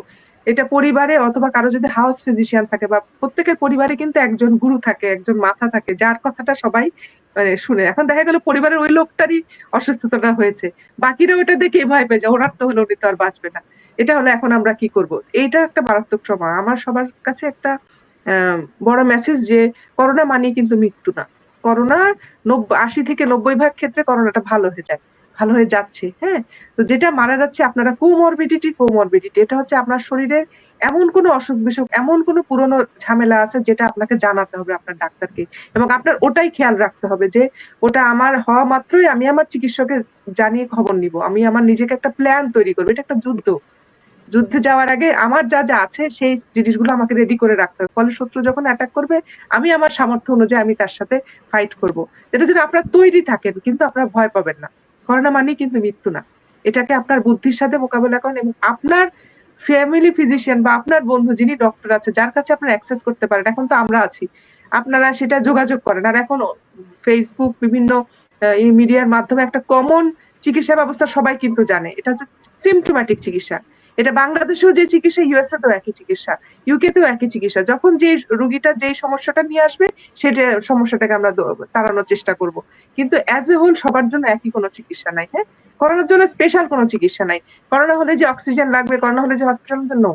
এটা পরিবারে অথবা কারো যদি হাউস ফিজিশিয়ান থাকে, বা প্রত্যেকের পরিবারে কিন্তু একজন গুরু থাকে, একজন মাথা থাকে, যার কথাটা সবাই শুনে। এখন দেখা গেল পরিবারের ওই লোকটারই অসুস্থতাটা হয়েছে, বাকিরা ওটা দেখে ভয় পেয়ে যায়, ওনার তো হলো, উনি তো আর বাঁচবে না। এটা হলো এখন আমরা কি করব? এইটা একটা মারাত্মক ট্রমা। আমার সবার কাছে একটা বড় মেসেজ যে করোনা মানে কিন্তু মৃত্যু না। করোনা 80 থেকে 90% ক্ষেত্রে করোনাটা ভালো হয়ে যায়, ভালো হয়ে যাচ্ছে। হ্যাঁ, তো যেটা মারা যাচ্ছে আপনারা কোমরবিডিটি, এটা হচ্ছে আপনার শরীরে এমন কোনো অসুখ বিসুখ, এমন কোনো পুরনো ঝামেলা আছে যেটা আপনাকে জানাতে হবে আপনার ডাক্তারকে, এবং আপনার ওটাই খেয়াল রাখতে হবে যে ওটা আমার হওয়া মাত্রই আমি আমার চিকিৎসকের জানিয়ে খবর নিব, আমি আমার নিজেকে একটা প্ল্যান তৈরি করবো। এটা একটা যুদ্ধে যাওয়ার আগে আমার যা যা আছে সেই জিনিসগুলো আমাকে রেডি করে রাখতে হবে, ফলে শত্রু যখন অ্যাটাক করবে আমি আমার সামর্থ্য অনুযায়ী আমি তার সাথে ফাইট করব। এটা যদি আপনারা তৈরি থাকেন, কিন্তু আপনারা ভয় পাবেন না। করোনা মানেই কিন্তু মৃত্যু না, এটাকে আপনার বুদ্ধির সাথে মোকাবেলা করেন, এবং আপনার ফ্যামিলি ফিজিশিয়ান বা আপনার বন্ধু যিনি ডক্টর আছে, যার কাছে আপনারা অ্যাক্সেস করতে পারেন, এখন তো আমরা আছি, আপনারা সেটা যোগাযোগ করেন। আর এখন ফেসবুক, বিভিন্ন মিডিয়ার মাধ্যমে একটা কমন চিকিৎসা ব্যবস্থা সবাই কিন্তু জানে, এটা হচ্ছে সিমটোম্যাটিক চিকিৎসা। এটা বাংলাদেশেও যে চিকিৎসা, ইউএসএ তেও একই চিকিৎসা, ইউকে তেও একই চিকিৎসা। যখন যে রোগীটা যে সমস্যাটা নিয়ে আসবে, সেটা সমস্যাটাকে আমরা তাড়ানোর চেষ্টা করব, কিন্তু অ্যাজ এ হোল সবার জন্য একই কোনো চিকিৎসা নাই। হ্যাঁ, করোনার জন্য স্পেশাল কোনো চিকিৎসা নাই। করোনা হলে যে অক্সিজেন লাগবে, করোনা হলে যে হসপিটাল, নো।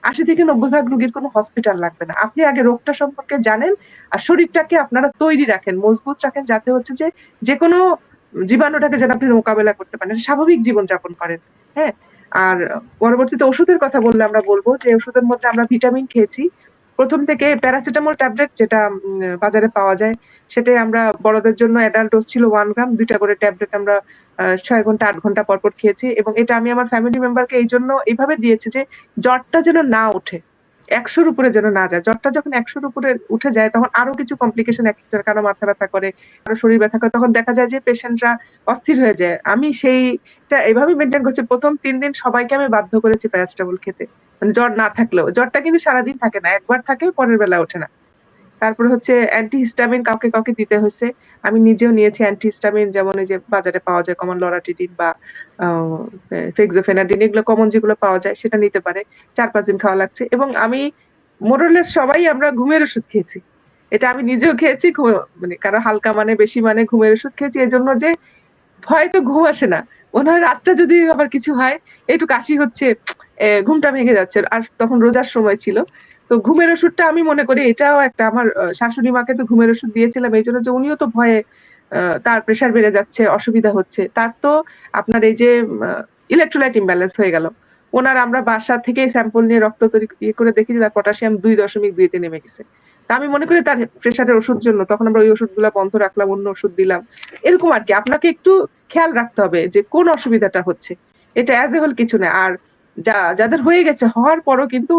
80 থেকে 90% রোগীর কোনো হসপিটাল লাগবে না। আপনি আগে রোগটা সম্পর্কে জানেন, আর শরীরটাকে আপনারা তৈরি রাখেন, মজবুত রাখেন, যাতে হচ্ছে যে কোনো জীবাণুটাকে যেন আপনি মোকাবেলা করতে পারেন, স্বাভাবিক জীবনযাপন করেন। হ্যাঁ, আর পরবর্তীতে ওষুধের কথা বললে আমরা বলবো যে ওষুধের মধ্যে আমরা ভিটামিন খেয়েছি। প্রথম থেকে প্যারাসিটামল ট্যাবলেট যেটা বাজারে পাওয়া যায়, সেটাই আমরা বড়দের জন্য অ্যাডাল্ট ডোজ ছিল 1 গ্রাম, 2টা করে ট্যাবলেট আমরা 6 ঘন্টা 8 ঘন্টা পর পর খেয়েছি। এবং এটা আমি আমার ফ্যামিলি মেম্বারকে এই জন্য এইভাবে দিয়েছি যে জ্বরটা যেন না ওঠে, 100-র উপরে যেন না যায়। জ্বরটা যখন 100-র উপরে উঠে যায়, তখন আরো কিছু কমপ্লিকেশন, কারো মাথা ব্যথা করে, কারো শরীর ব্যথা করে, তখন দেখা যায় যে পেশেন্টরা অস্থির হয়ে যায়। আমি সেইটা এইভাবে মেনটেন করছি। প্রথম 3 দিন সবাইকে আমি বাধ্য করেছি প্যারাসিটামল খেতে, মানে জ্বর না থাকলেও। জ্বরটা কিন্তু সারাদিন থাকে না, একবার থাকে, পরের বেলা ওঠে না। তারপরে হচ্ছে অ্যান্টিহিস্টামিন কাউকে কাউকে দিতে হয়েছে, আমি নিজেও নিয়েছি অ্যান্টিহিস্টামিন, যেমন এই যে বাজারে পাওয়া যায় কমন লরাটিডিন বা ফেক্সোফেনাডিন, এগুলো কমন যেগুলো পাওয়া যায় সেটা নিতে পারে। 4-5 দিন খাওয়া লাগছে। এবং আমি মোরলেস সবাই আমরা ঘুমের ওষুধ খেয়েছি, এটা আমি নিজেও খেয়েছি, মানে কারো হালকা মানে বেশি মানে ঘুমের ওষুধ খেয়েছি, এই জন্য যে ভয় তো ঘুম আসে না। মনে হয় রাতটা যদি আবার কিছু হয়, একটু কাশি হচ্ছে, ঘুমটা ভেঙে যাচ্ছে। আর তখন রোজার সময় ছিল, তো ঘুমের ওষুধটা আমি মনে করি এটাও একটা, আমার শাশুড়ি মাকে তো ঘুমের ওষুধ দিয়েছিলাম এই জন্য যে উনিও তো ভয়ে, তার প্রেশার বেড়ে যাচ্ছে, অসুবিধা হচ্ছে, তার তো আপনার এই যে ইলেকট্রোলাইট ইমব্যালেন্স হয়ে গেল। ওনার আমরা বাসা থেকে স্যাম্পল নিয়ে রক্ত তৈরি করে দেখি যে তার পটাশিয়াম 2.2-তে নেমে গেছে। তা আমি মনে করি তার প্রেশারের ওষুধ জন্য তখন আমরা ওই ওষুধগুলো বন্ধ রাখলাম, অন্য ওষুধ দিলাম, এরকম আর কি। আপনাকে একটু খেয়াল রাখতে হবে যে কোন অসুবিধাটা হচ্ছে, এটা অ্যাজ এ হোল কিছু না। আর যাদের হয়ে গেছে, হওয়ার পরও কিন্তু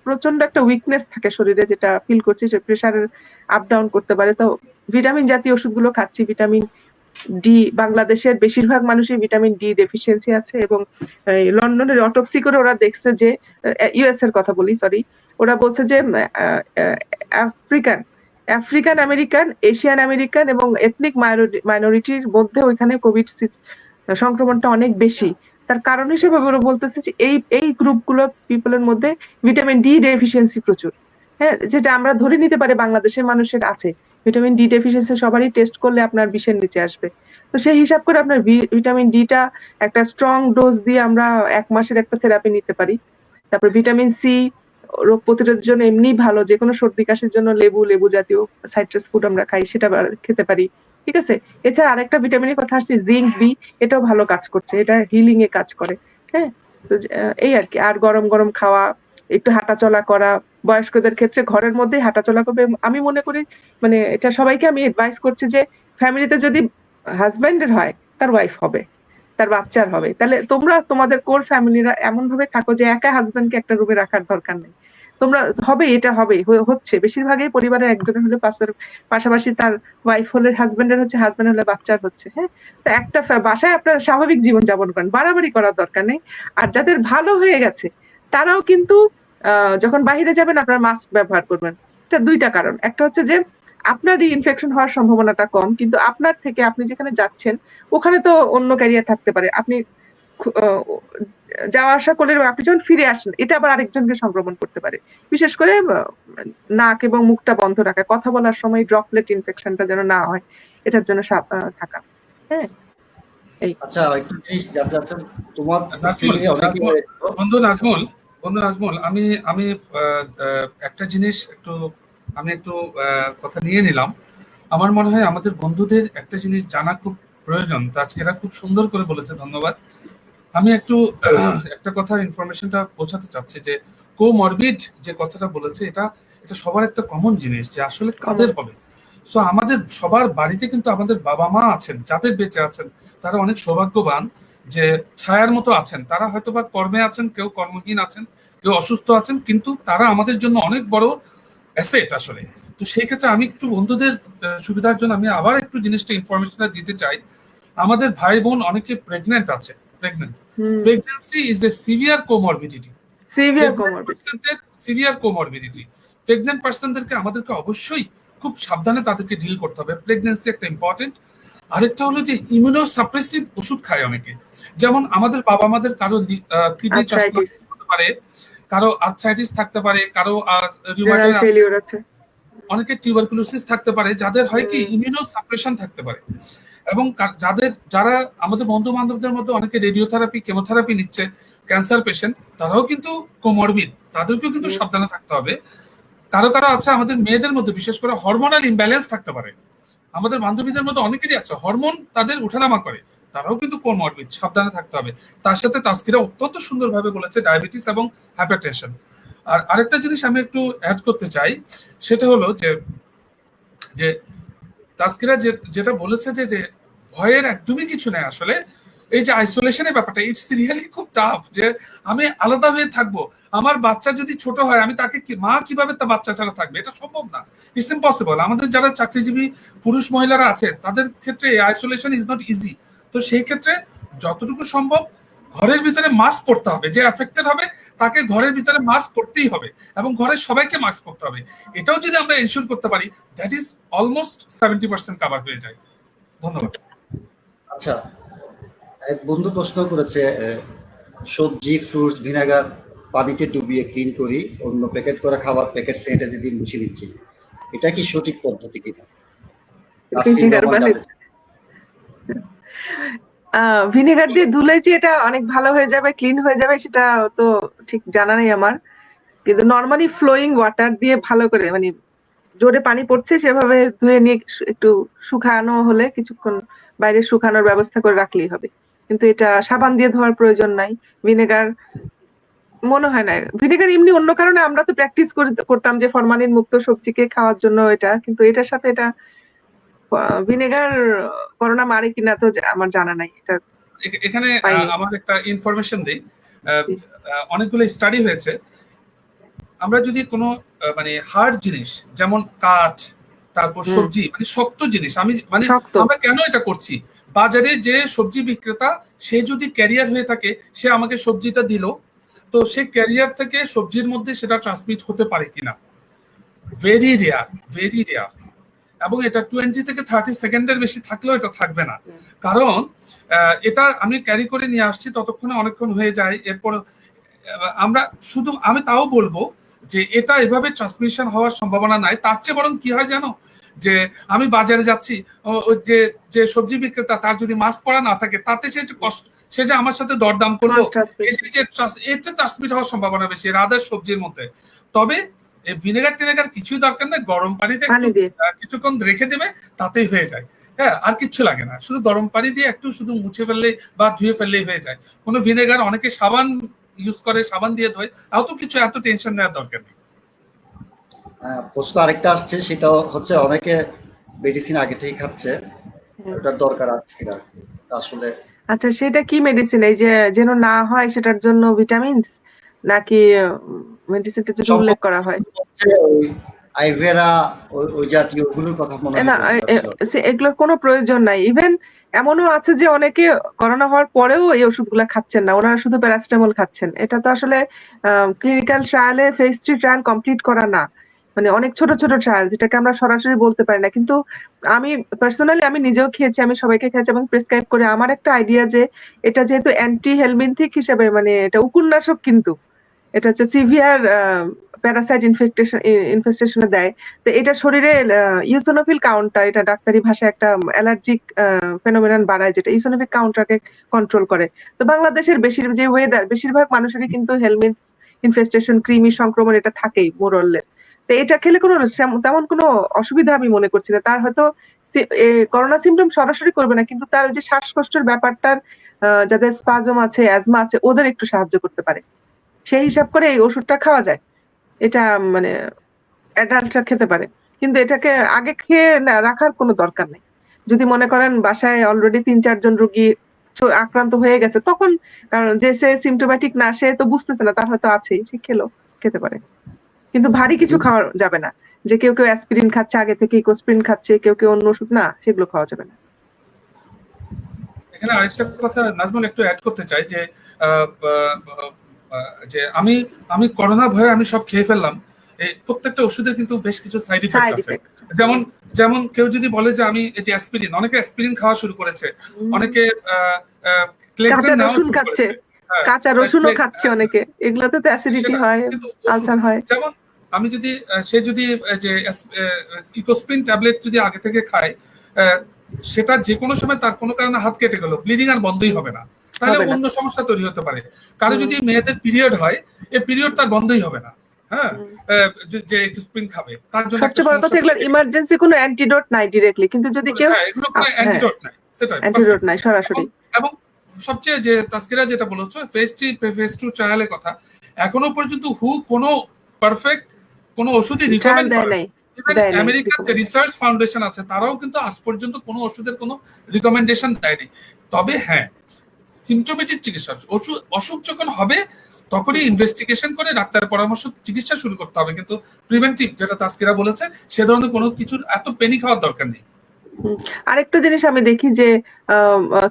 প্রচন্ড একটা উইকনেস থাকে শরীরে, যেটা ফিল করছি, যে প্রেশারের আপ ডাউন করতে পারে। তো ভিটামিন জাতীয় ওষুধগুলো খাচ্ছি। ভিটামিন ডি, বাংলাদেশের বেশিরভাগ মানুষই ভিটামিন ডি ডেফিসিয়েন্সি আছে, এবং লন্ডনের অটোপসি করে ওরা দেখছে যে, ইউএস এর কথা বলি, সরি, ওরা বলছে যে আফ্রিকান আমেরিকান, এশিয়ান আমেরিকান এবং এথনিক মাইনরিটির মধ্যে ওইখানে কোভিড সংক্রমণটা অনেক বেশি। তার কারণ হিসেবে ওরা বলতেছে যে এই গ্রুপগুলো পিপলের মধ্যে ভিটামিন ডি ডেফিসিয়েন্সি প্রচুর। হ্যাঁ, যেটা আমরা ধরে নিতে পারি বাংলাদেশের মানুষের আছে। ভিটামিন ডি ডেফিসিয়েন্সি সবারই টেস্ট করলে আপনার 20-এর নিচে আসবে। তো সেই হিসাব করে আপনার ভিটামিন ডিটা একটা স্ট্রং ডোজ দিয়ে আমরা 1 মাসের একটা থেরাপি নিতে পারি। তারপর ভিটামিন সি রোগ প্রতিরোধের জন্য এমনি ভালো, যে কোনো সর্দি কাশির জন্য লেবু জাতীয় সাইট্রাস ফুড আমরা খাই, সেটা খেতে পারি। ঠিক আছে, এছাড়া আরেকটা ভিটামিনের কথা আসছে, জিঙ্ক বি, এটাও ভালো কাজ করছে, এটা হিলিং এ কাজ করে। হ্যাঁ, তো এই আর কি। আর গরম গরম খাওয়া, একটু হাঁটাচলা করা, বয়স্কদের ক্ষেত্রে ঘরের মধ্যেই হাঁটাচলা করবে। আমি মনে করি মানে এটা সবাইকে আমি অ্যাডভাইস করছি যে ফ্যামিলিতে যদি হাজবেন্ডের হয়, তার ওয়াইফ হবে, তার বাচ্চার হবে, তাহলে তোমরা তোমাদের কোর ফ্যামিলিরা এমন ভাবে থাকো যে একা হাজবেন্ডকে একটা রুমে রাখার দরকার নেই। তোমরা হবে, এটা হবে, হচ্ছে বেশিরভাগই পরিবারের একজনের হলে পাশাপাশি তার ওয়াইফ হলে হাজবেন্ডের হচ্ছে, হাজবেন্ড হলে বাচ্চার হচ্ছে। হ্যাঁ, তো একটা বাসায় আপনার স্বাভাবিক জীবন যাপন করেন, বাড়াবাড়ি করার দরকার নেই। আর যাদের ভালো হয়ে গেছে তারাও কিন্তু যখন বাইরে যাবেন আপনার মাস্ক ব্যবহার করবেন। এটা দুইটা কারণ, একটা হচ্ছে যে আপনার ইনফেকশন হওয়ার সম্ভাবনাটা কম, কিন্তু আপনার থেকে আপনি যেখানে যাচ্ছেন ওখানে তো অন্য ক্যারিয়ার থাকতে পারে, আপনি যাওয়া আসা করলে আপনি যখন ফিরে আসেন এটা আবার আরেকজনকে সংক্রমণ করতে পারে। বিশেষ করে নাক এবং মুখটা বন্ধ রাখা, কথা বলার সময় ড্রপলেট ইনফেকশনটা যেন না হয়, এটার জন্য থাকা। হ্যাঁ, আচ্ছা, একটু জিনিস জানতে চাচ্ছেন, তোমার বন্ধু নাজমুল, আমি আমি একটা জিনিস একটু কথা নিয়ে নিলাম। আমার মনে হয় আমাদের বন্ধুদের একটা জিনিস জানা খুব প্রয়োজন। আজকে এরা খুব সুন্দর করে বলেছে, ধন্যবাদ। আমি একটা কথা ইনফরমেশনটা পৌঁছাতে চাচ্ছি যে কোমরবিড যে কথাটা বলেছে, এটা সবার একটা কমন জিনিস যে আসলে কাদের হবে। সো আমাদের সবার বাড়িতে কিন্তু আমাদের বাবা মা আছেন, যাদের বেঁচে আছেন তারা অনেক সৌভাগ্যবান যে ছায়ার মতো আছেন। তারা হয়তো বা কর্মে আছেন, কেউ কর্মহীন আছেন, কেউ অসুস্থ আছেন, কিন্তু তারা আমাদের জন্য অনেক বড় অ্যাসেট আসলে। তো সেই ক্ষেত্রে আমি একটু বন্ধুদের সুবিধার জন্য আমি আবার একটু জিনিসটা ইনফরমেশনটা দিতে চাই। আমাদের ভাই বোন অনেকে প্রেগনেন্ট আছে। Pregnancy is a severe comorbidity. Severe comorbidity. Pregnant পার্সনদেরকে আমাদেরকে অবশ্যই খুব সাবধানে তাদেরকে ডিল করতে হবে। প্রেগন্যান্সি একটা ইম্পর্টেন্ট। আরেকটা হলো যে ইমিউনোসাপ্রেসিভ ওষুধ খায় অনেকে, যেমন আমাদের বাবা মাদের কারো কিডনি ট্রান্সপ্লান্ট হতে পারে, কারো আর্থ্রাইটিস থাকতে পারে, কারো রিউমাটয়েড আছে, অনেকের টিউবারকুলোসিস থাকতে পারে, যাদের হয় কি ইমিউনোসাপ্রেশন থাকতে পারে। এবং যারা আমাদের বন্ধু বান্ধবদের মধ্যে অনেকে রেডিওথেরাপি, কেমোথেরাপি নিচ্ছে, ক্যান্সার পেশেন্ট, তারাও কিন্তু কোমরবিড, তাদেরকেও কিন্তু সাবধানে থাকতে হবে। কারো আছে আমাদের মেয়েদের মধ্যে বিশেষ করে হরমোনাল ইমব্যালেন্স থাকতে পারে। আমাদের বান্ধবীদের মধ্যে অনেকেরই আছে, হরমোন তাদের উঠানামা করে, তারাও কিন্তু কোমরবিড, সাবধানে থাকতে হবে। তার সাথে তাসকিরা অত্যন্ত সুন্দরভাবে বলেছে ডায়াবেটিস এবং হাইপারটেনশন। আর আরেকটা জিনিস আমি একটু অ্যাড করতে চাই, সেটা হলো যে তাসকিরা যেটা বলেছে যে ভয়ের একদমই কিছু নেই আসলে। এই যে আইসোলেশনের ব্যাপারটা, ইটস রিয়েলি খুব টাফ, যে আমি আলাদা হয়ে থাকবো, আমার বাচ্চা যদি ছোট হয় আমি তাকে মা কিভাবে তার বাচ্চা ছাড়া থাকবে, এটা সম্ভব না, ইটস ইম্পসিবল। আমাদের যারা চাকরিজীবী পুরুষ মহিলারা আছে তাদের ক্ষেত্রে আইসোলেশন ইজ নট ইজি। তো সেই ক্ষেত্রে যতটুকু সম্ভব ঘরের ভিতরে মাস্ক পরতে হবে, যে এফেক্টেড হবে তাকে ঘরের ভিতরে মাস্ক পরতেই হবে, এবং ঘরের সবাইকে মাস্ক পরতে হবে। এটাও যদি আমরা এনশিওর করতে পারি, দ্যাট ইজ অলমোস্ট 70% কভার হয়ে যায়। ধন্যবাদ। আচ্ছা, এক বন্ধু প্রশ্ন করেছে, সবজি, ফ্রুটস, ভিনেগার পানিতে ডুবিয়ে ক্লিন করি, অন্য প্যাকেট করা খাবার প্যাকেট স্যানিটাইজার দিয়ে মুছে দিচ্ছি, এটা কি সঠিক পদ্ধতি কিনা? ভিনেগার দিয়ে ধুলেছি এটা অনেক ভালো হয়ে যাবে, ক্লিন হয়ে যাবে, সেটা তো ঠিক জানা নেই আমার। কিন্তু নর্মালি ফ্লোয়িং ওয়াটার দিয়ে ভালো করে, মানে জোরে পানি পড়ছে সেভাবে ধুয়ে নিয়ে একটু শুকানো হলে কিছুক্ষণ বাইরে শুকানোর ব্যবস্থা করে রাখলেই হবে। কিন্তু এটা সাবান দিয়ে ধোয়ার প্রয়োজন নাই। ভিনেগার মনে হয় না, ভিনেগার এমনি অন্য কারণে আমরা তো প্র্যাকটিস করতাম যে ফরমালিন মুক্ত সবজিকে খাওয়ার জন্য এটা, কিন্তু এটার সাথে এটা ভিনেগার করোনা মারে কিনা তো আমার জানা নাই। এটা এখানে আমার একটা ইনফরমেশন দেই, অনেকগুলো স্টাডি হয়েছে। আমরা যদি কোনো মানে হার্ড জিনিস যেমন কাঠ, তারপর সবজি, মানে শক্ত জিনিস, আমরা কেন এটা করছি, বাজারে যে সবজি বিক্রেতা সে যদি ক্যারিয়ার হয়ে থাকে, সে আমাকে সবজিটা দিল, তো সে ক্যারিয়ার থেকে সবজির মধ্যে সেটা ট্রান্সমিট হতে পারে কিনা, ভেরি রেয়ার। এবং এটা 20 থেকে 30 সেকেন্ডের বেশি থাকলেও এটা থাকবে না, কারণ এটা আমি ক্যারি করে নিয়ে আসছি, ততক্ষণে অনেকক্ষণ হয়ে যায়। এরপর আমি তাও বলবো যে এটা এভাবে ট্রান্সমিশন হওয়ার সম্ভাবনা নাই। তার চেয়ে বরং কি হয় জানো, যে আমি বাজারে যাচ্ছি, ওই যে যে সবজি বিক্রেতা তার যদি মাস্ক পরা না থাকে, তাতে সে যে কষ্ট, সে যে আমার সাথে দরদাম করলো, এতে ট্রান্সমিট হওয়ার সম্ভাবনা বেশি রাদার সবজির মধ্যে। তবে এই ভিনেগার টিনেগার কিছুই দরকার নেই, গরম পানিতে একটু কিছুক্ষণ রেখে দেবে, তাতেই হয়ে যায়। হ্যাঁ, আর কিচ্ছু লাগে না, শুধু গরম পানি দিয়ে একটু শুধু মুছে ফেললে বা ধুয়ে ফেললেই হয়ে যায়। কোনো ভিনেগার, অনেকে সাবান ইউজ করে, সাবান দিয়ে ধোয়, এত কিছু, এত টেনশন নেওয়ার দরকার নেই। প্রশ্ন আরেকটা আসছে, সেটা হচ্ছে অনেকে মেডিসিন আগে থেকে খাচ্ছে, ওটার দরকার আছে কিনা আসলে। আচ্ছা, সেটা কি মেডিসিন? এই যে যেন না হয় সেটার জন্য ভিটামিনস, নাকি মেডিসিনটা যদি উল্লেখ করা হয় আইভেরা ওই জাতীয় ওগুলোর কথা মনে হয় না, এগুলোর কোনো প্রয়োজন নাই। ইভেন এমনও আছে যে অনেকে করোনা হওয়ার পরেও এই ওষুধগুলো খাচ্ছেন না, ওনারা শুধু প্যারাসিটামল খাচ্ছেন। এটা তো আসলে ক্লিনিক্যাল ট্রায়ালে ফেজ 3 ট্রায়াল কমপ্লিট করা না, মানে অনেক ছোট ছোট ট্রায়াল, যেটাকে আমরা সরাসরি বলতে পারি না। কিন্তু আমি পার্সোনালি আমি নিজেও খেয়েছি, আমি সবাইকে খেয়েছি এবং প্রেসক্রাইব করে। আমার একটা আইডিয়া যে এটা যেহেতু অ্যান্টি হেলমিনথিক হিসেবে, মানে এটা উপন্যাসক, কিন্তু এটা হচ্ছে সিভিয়ার প্যারাসাইট ইনফেস্টেশনে দেয়। তো এটা শরীরে ইউসোনোফিল কাউন্টটা, এটা ডাক্তারি ভাষায় একটা অ্যালার্জিক ফেনোমেনন বাড়ায়, যেটা ইউসোনোফিল কাউন্টটাকে কন্ট্রোল করে। তো বাংলাদেশের যে ওয়েদার, বেশিরভাগ মানুষেরই কিন্তু হেলমিনথ ইনফেস্টেশন, কৃমি সংক্রমণ এটা থাকেই মোরলেস। তো এটা খেলে কোনো তেমন কোনো অসুবিধা আমি মনে করছি না। তার হয়তো করোনা সিমটম সরাসরি করবে না, কিন্তু তার যে শ্বাসকষ্টের ব্যাপারটার, যাদের স্পাজম আছে, অ্যাজমা আছে, ওদের একটু সাহায্য করতে পারে। সেই হিসাব করে এই ওষুধটা খাওয়া যায়। এটা মানে অ্যাডাল্টরা খেতে পারে, কিন্তু এটাকে আগে খেয়ে রাখার কোনো দরকার নেই। যদি মনে করেন বাসায় অলরেডি 3-4 জন রোগী আক্রান্ত হয়ে গেছে, তখন, কারণ যে সে সিমটোম্যাটিক না, সে তো বুঝতেছে না, তার হয়তো আছেই, সে খেতে পারে। কিন্তু ভারী কিছু খাওয়া যাবে না, যে কেউ অ্যাসপিরিন খাচ্ছে আগে থেকে, ইকোস্প্রিন খাচ্ছে, কেউ অন্য ওষুধ, না, সেগুলো খাওয়া যাবে না। এখানে আরেকটা কথা নাজমুল একটু অ্যাড করতে চাই, যে যে আমি করোনা ভয়ে আমি সব খেয়ে ফেললাম, প্রত্যেকটা ওষুধের কিন্তু বেশ কিছু সাইড ইফেক্ট আছে। যেমন কেউ যদি বলে যে আমি এই যে অ্যাসপিরিন, অনেকে অ্যাসপিরিন খাওয়া শুরু করেছে, অনেকে কাঁচা রসুন খাচ্ছে, কাঁচা রসুনও খাচ্ছে অনেকে, এগুলোতে তো অ্যাসিডিটি হয়, আলসার হয়। যেমন আমি যদি সে যদি যে ইকোস্প্রিন ট্যাবলেট যদি আগে থেকে খায়, সেটা যে কোনো সময় তার কোনো কারণে হাত কেটে গেল, ব্লিডিং আর বন্ধই হবে না, তাহলে অন্য সমস্যা তৈরি হতে পারে। কারো যদি মেয়েদের পিরিয়ড হয়, এই পিরিয়ড তার বন্ধই হবে না। হ্যাঁ, যে ইকোস্প্রিন খাবে, তার জন্য সবচেয়ে বড় কথা, এগুলোর ইমার্জেন্সি কোনো অ্যান্টিডোট নাই ডিরেক্টলি, কিন্তু যদি কেউ অ্যান্টিডোট নাই, সেটা অ্যান্টিডোট নাই সরাসরি। এবং সবচেয়ে যে তাসকিরা যেটা বলেছো, ফেজ 2 ট্রায়ালের কথা, এখনো পর্যন্ত কোনো পারফেক্ট কোনো ওষুধই রিকমেন্ড করে নাই। আমেরিকার যে রিসার্চ ফাউন্ডেশন আছে, তারাও কিন্তু আজ পর্যন্ত কোনো ওষুধের কোনো রিকমেন্ডেশন দেয়নি। তবে হ্যাঁ, সিমটোমেটিক চিকিৎসা, অসুখ যখন হবে তখনই ইনভেস্টিগেশন করে ডাক্তারের পরামর্শ চিকিৎসা শুরু করতে হবে, কিন্তু প্রিভেন্টিভ যেটা তাসকিরা বলেছে, সে ধরনের কোনো কিছুর এত পেনি খাওয়ার দরকার নেই। আরেকটা জিনিস আমি দেখি যে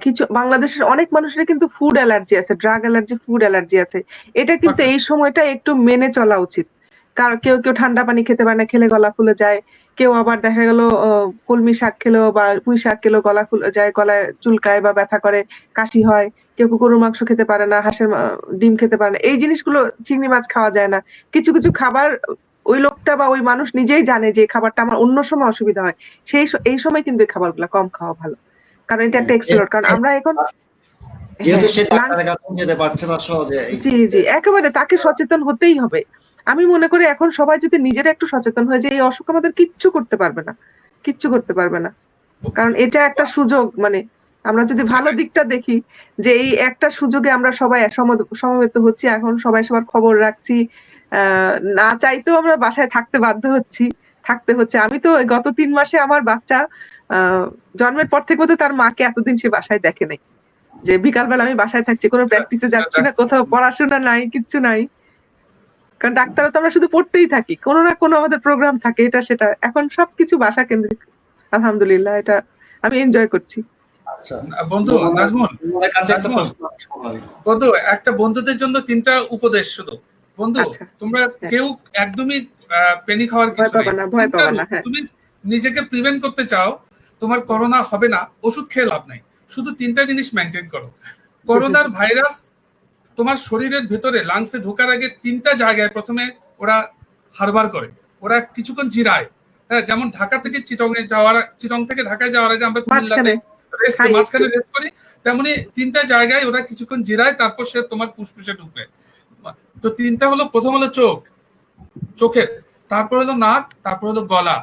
কিছু বাংলাদেশের অনেক মানুষের কিন্তু ফুড অ্যালার্জি আছে, ড্রাগ অ্যালার্জি, ফুড অ্যালার্জি আছে। এটা কিন্তু এই সময়টা একটু মেনে চলা উচিত। কারণ কেউ ঠান্ডা পানি খেতে পারে না, খেলে গলা ফুলে যায়। কেউ আবার দেখা গেল কলমি শাক খেলেও বা পুঁই শাক খেলেও গলা ফুলে যায়, গলায় চুলকায় বা ব্যথা করে, কাশি হয়। কেউ গরুর মাংস খেতে পারে না, হাঁসের ডিম খেতে পারে না, এই জিনিসগুলো, চিংড়ি মাছ খাওয়া যায় না। কিছু খাবার ওই লোকটা বা ওই মানুষ নিজেই জানে যে খাবারটা আমার অন্য সময় অসুবিধা হয়, এই সময় কিন্তু এই খাবারগুলো কম খাওয়া ভালো, কারণ এটা একটা এক্সপ্লোর। কারণ আমরা এখন জি একেবারে তাকে সচেতন হতেই হবে। আমি মনে করি এখন সবাই যদি নিজেরা একটু সচেতন হয় যে এই অসুখ আমাদের কিচ্ছু করতে পারবে না, কারণ এটা একটা সুযোগ। মানে আমরা যদি ভালো দিকটা দেখি, যে এই একটা সুযোগে আমরা সবাই সমবেত হচ্ছি, এখন সবাই সবার খবর রাখছি, না চাইতেও আমরা বাসায় থাকতে বাধ্য থাকতে হচ্ছে। আমি তো গত 3 মাসে আমার বাচ্চা জন্মের পর থেকে তো তার মাকে এতদিন সে বাসায় দেখে নাই, যে বিকালবেলা আমি বাসায় থাকছি, কোনো প্র্যাকটিসে যাচ্ছি না, কোথাও পড়াশোনা নাই, কিচ্ছু নাই। কারণ ডাক্তাররা তো আমরা শুধু পড়তেই থাকি, কোনো না কোনো আমাদের প্রোগ্রাম থাকে, এটা সেটা। এখন সবকিছু বাসা কেন্দ্রিক, আলহামদুলিল্লাহ, এটা আমি এনজয় করছি। বন্ধু নাজমুল, একটা বন্ধুদের জন্য 3টা উপদেশ শুধু। বন্ধু, তোমরা কেউ একদমই পেনি খাওয়ার কিছু নেই, ভয় পাবা না। তুমি নিজেকে প্রিভেন্ট করতে চাও, তোমার করোনা হবে না, ওষুধ খেয়ে লাভ নাই, শুধু 3টা জিনিস মেনটেন করো। করোনার ভাইরাস তোমার শরীরের ভেতরে লাংসে ঢোকার আগে 3টা জায়গায় প্রথমে ওরা হারবার করে, ওরা কিছুক্ষণ জিরায়। হ্যাঁ, যেমন ঢাকা থেকে চিটং থেকে ঢাকায় যাওয়ার আগে আমরা কুমিল্লাতে খাই মাঝখানে রেস্ট করি, তেমনি 3টা জায়গায় ওরা কিছুক্ষণ জিরায়, তারপর সে তোমার ফুসফুসে ঢুকবে। তো 3টা হলো, প্রথম হলো চোখের, তারপর হলো নাক, তারপর হলো গলা।